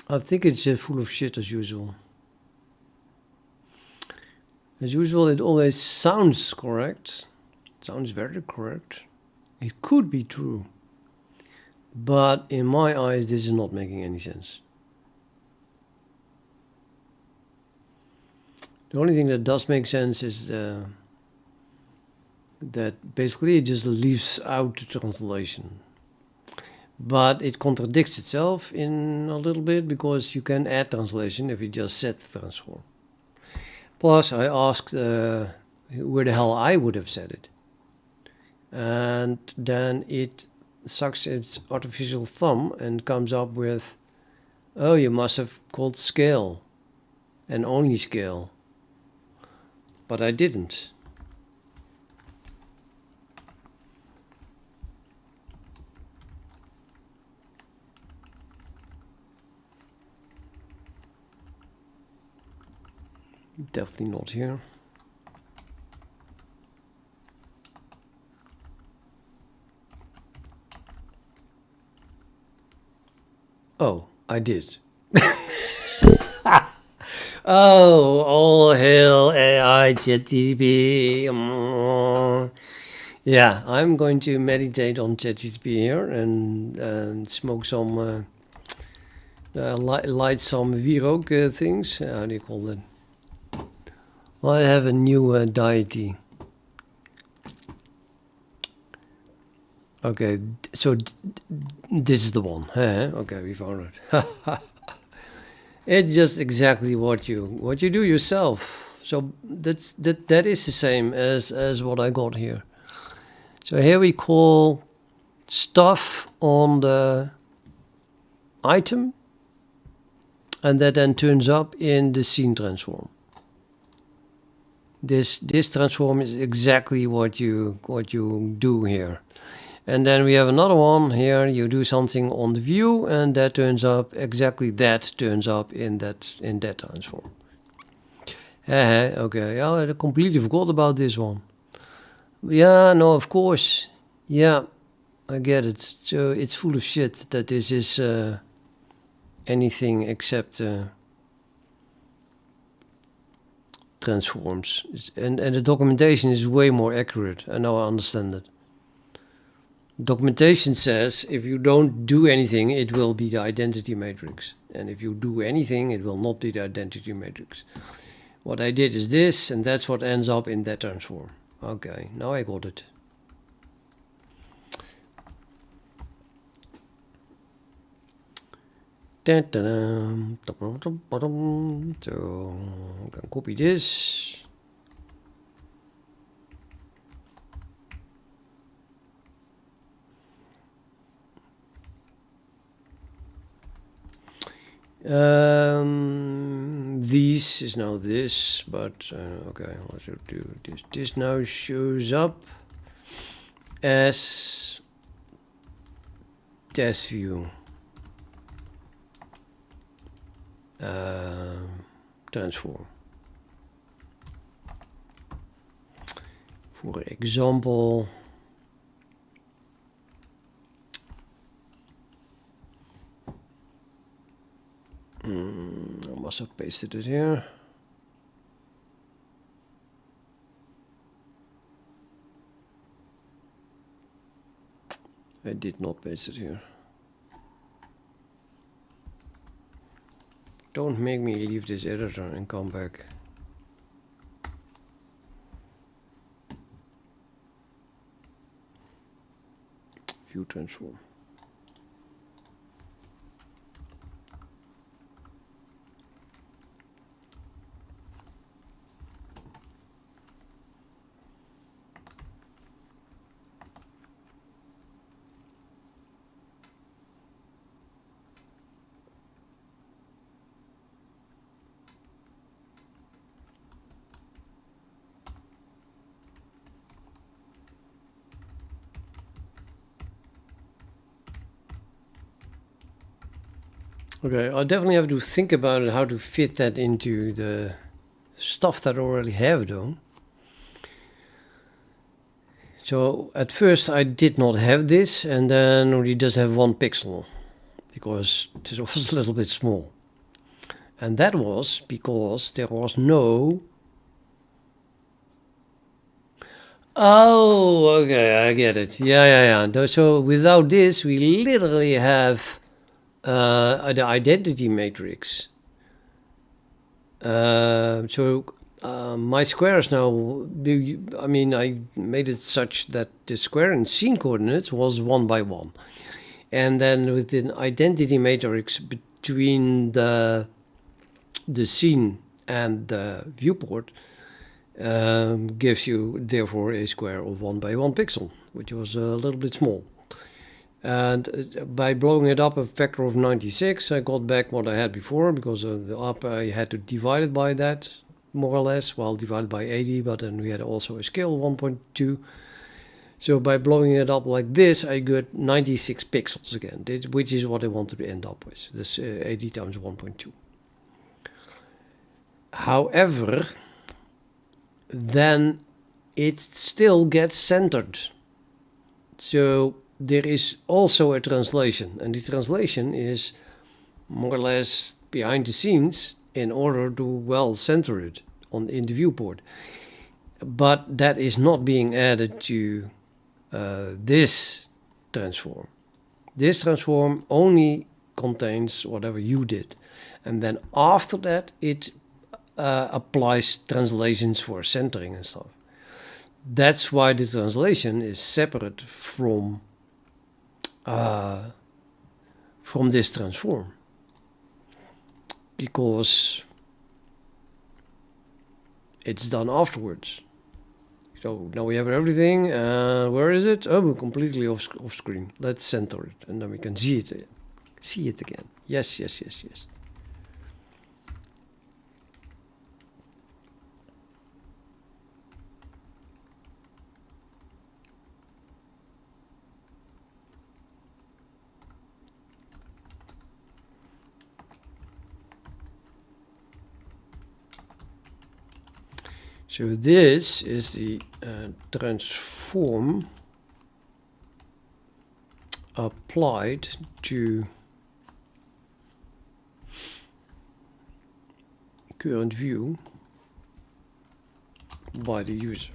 I think it's full of shit as usual. As usual, it always sounds correct. It sounds very correct. It could be true. But in my eyes, this is not making any sense. The only thing that does make sense is that basically it just leaves out the translation. but it contradicts itself in a little bit because you can add translation if you just set the transform. Plus, I asked where the hell I would have set it. And then it sucks its artificial thumb and comes up with, oh, you must have called scale and only scale. But I didn't. Definitely not here. Oh, I did. Oh, all hail AI ChatGPT. Yeah, I'm going to meditate on ChatGPT here and smoke some, light some wierook things. How do you call that? I have a new deity. Okay, so this is the one. Okay, we found it. It's just exactly what you do yourself. So that is the same as what I got here. So here we call stuff on the item, and that then turns up in the scene transform. This transform is exactly what you do here. And then we have another one here. You do something on the view, and that turns up exactly that turns up in that transform. Okay, I completely forgot about this one. Yeah, no, of course. Yeah, I get it. So it's full of shit that this is anything except transforms. And the documentation is way more accurate. I now understand it. Documentation says if you don't do anything, it will be the identity matrix. And if you do anything, it will not be the identity matrix. What I did is this, and that's what ends up in that transform. Okay, now I got it. So I can copy this. This is now this, but okay, what should I do? This now shows up as test view transform. For example, I must have pasted it here. I did not paste it here. Don't make me leave this editor and come back. View transform. Okay, I definitely have to think about it, how to fit that into the stuff that I already have though. So at first I did not have this, and then only does have 1 pixel because this was a little bit small. And that was because there was no... Oh, okay, I get it. Yeah. So without this, we literally have the identity matrix. My squares now, I mean, I made it such that the square in scene coordinates was 1 by 1. and then with an identity matrix between the scene and the viewport gives you therefore a square of 1 by 1 pixel, which was a little bit small. And by blowing it up a factor of 96, I got back what I had before, because the up I had to divide it by that, more or less, well, divided by 80, but then we had also a scale of 1.2. So by blowing it up like this, I got 96 pixels again, which is what I wanted to end up with, this 80 times 1.2. However, then it still gets centered. So there is also a translation, and the translation is more or less behind the scenes in order to well center it in the viewport. But that is not being added to this transform. This transform only contains whatever you did, and then after that it applies translations for centering and stuff. That's why the translation is separate from this transform, because it's done afterwards. So now we have everything. Where is it? Oh, we're completely off screen. Let's center it, and then we can see it. See it again. Yes, yes, yes, yes. So this is the transform applied to current view by the user.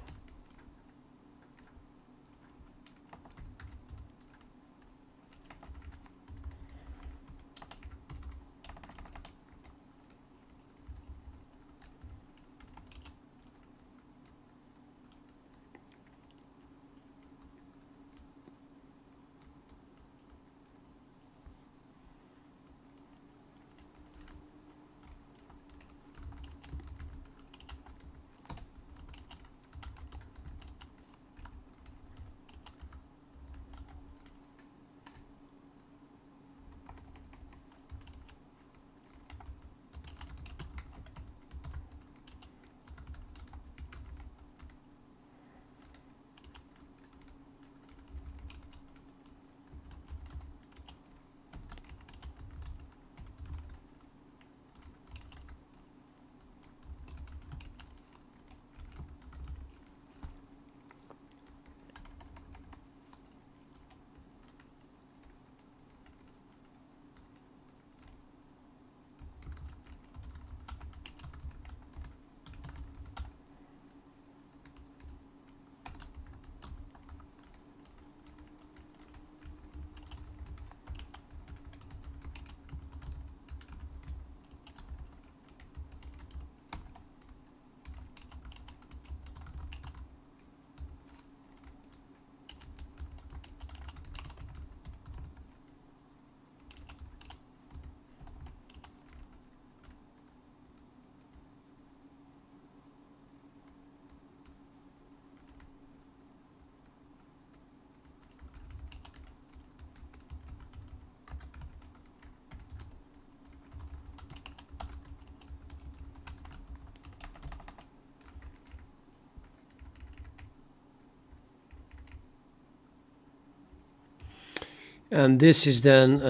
And this is then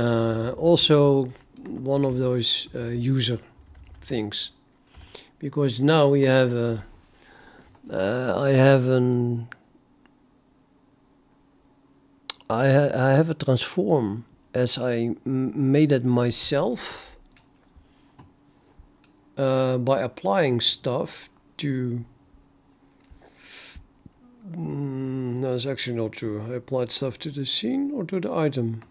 also one of those user things, because now we have a I have a transform as I made it myself by applying stuff to. No, it's actually not true. I applied stuff to the scene or to the item.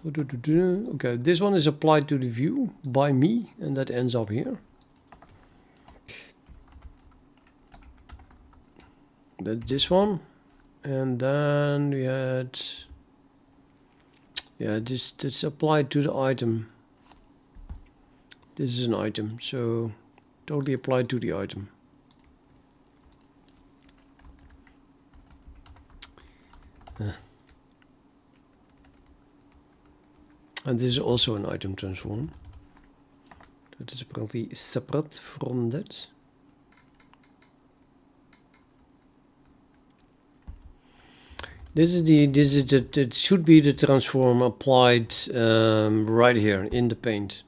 Okay, this one is applied to the view by me, and that ends up here. That's this one. And then we had Yeah, this applied to the item. This is an item, so totally applied to the item. And this is also an item transform. That is apparently separate from that. It should be the transform applied right here in the paint.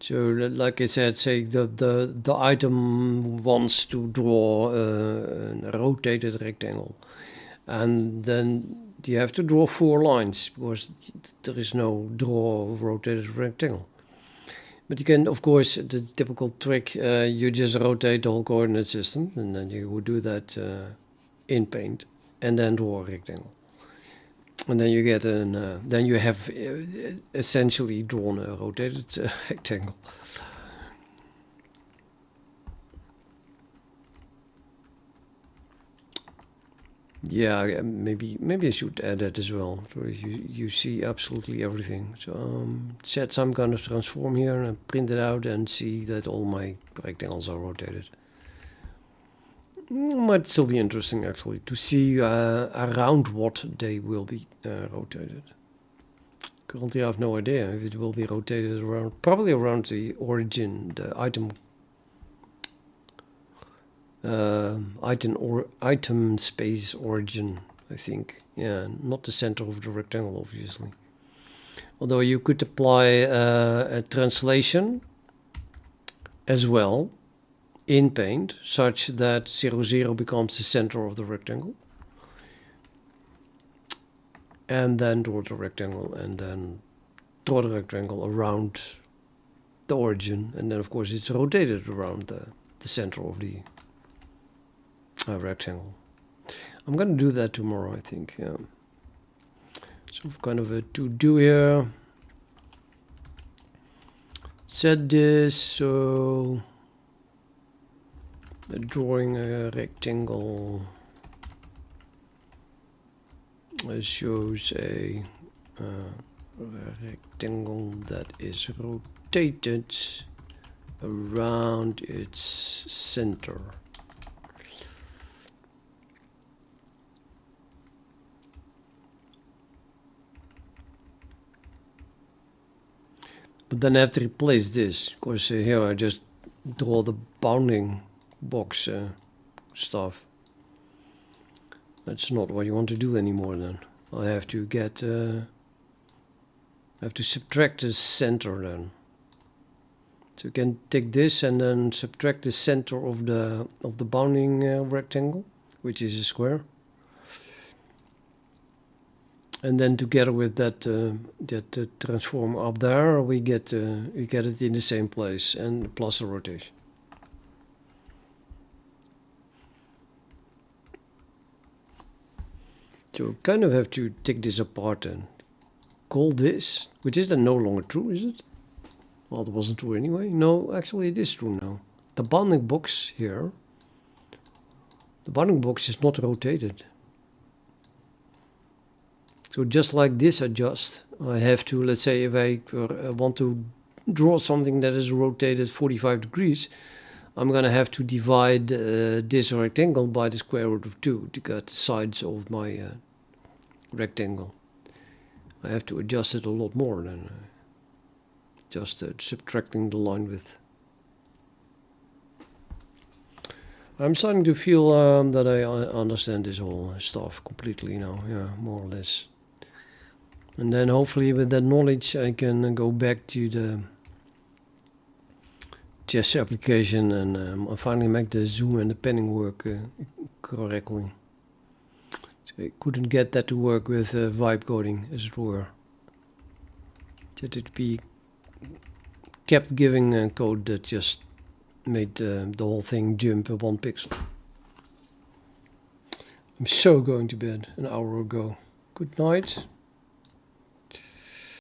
So like I said, say the item wants to draw a rotated rectangle, and then you have to draw 4 lines because there is no draw rotated rectangle. But you can, of course, the typical trick, you just rotate the whole coordinate system, and then you would do that in paint, and then draw a rectangle. And then you get an, then you have essentially drawn a rotated rectangle. Yeah, maybe I should add that as well, so you see absolutely everything. So set some kind of transform here and print it out and see that all my rectangles are rotated. Might still be interesting actually to see around what they will be rotated. Currently I have no idea if it will be rotated around, probably around the origin, the item item space origin, I think. Yeah, not the center of the rectangle, obviously. Although you could apply a translation as well in paint, such that 0, 0 becomes the center of the rectangle. And then draw the rectangle, and then draw the rectangle around the origin. And then, of course, it's rotated around the center of the rectangle. I'm gonna do that tomorrow, I think. Yeah. So kind of a to-do here. Set this so drawing a rectangle shows a rectangle that is rotated around its center. But then I have to replace this, because here I just draw the bounding box stuff. That's not what you want to do anymore then. I have to get, I have to subtract the center then. So you can take this and then subtract the center of the bounding rectangle, which is a square. And then together with that transform up there, we get it in the same place, and plus a rotation. So kind of have to take this apart and call this, which is then no longer true, is it? Well, it wasn't true anyway. No, actually it is true now. The bounding box here, the bounding box is not rotated. So just like this adjust, I have to, let's say if I want to draw something that is rotated 45 degrees, I'm going to have to divide this rectangle by the square root of 2 to get the sides of my rectangle. I have to adjust it a lot more than just subtracting the line width. I'm starting to feel that I understand this whole stuff completely now, yeah, more or less. And then hopefully with that knowledge I can go back to the chess application and finally make the zoom and the panning work correctly. So I couldn't get that to work with vibe coding, as it were. That it be kept giving code that just made the whole thing jump 1 pixel. I'm so going to bed an hour ago. Good night.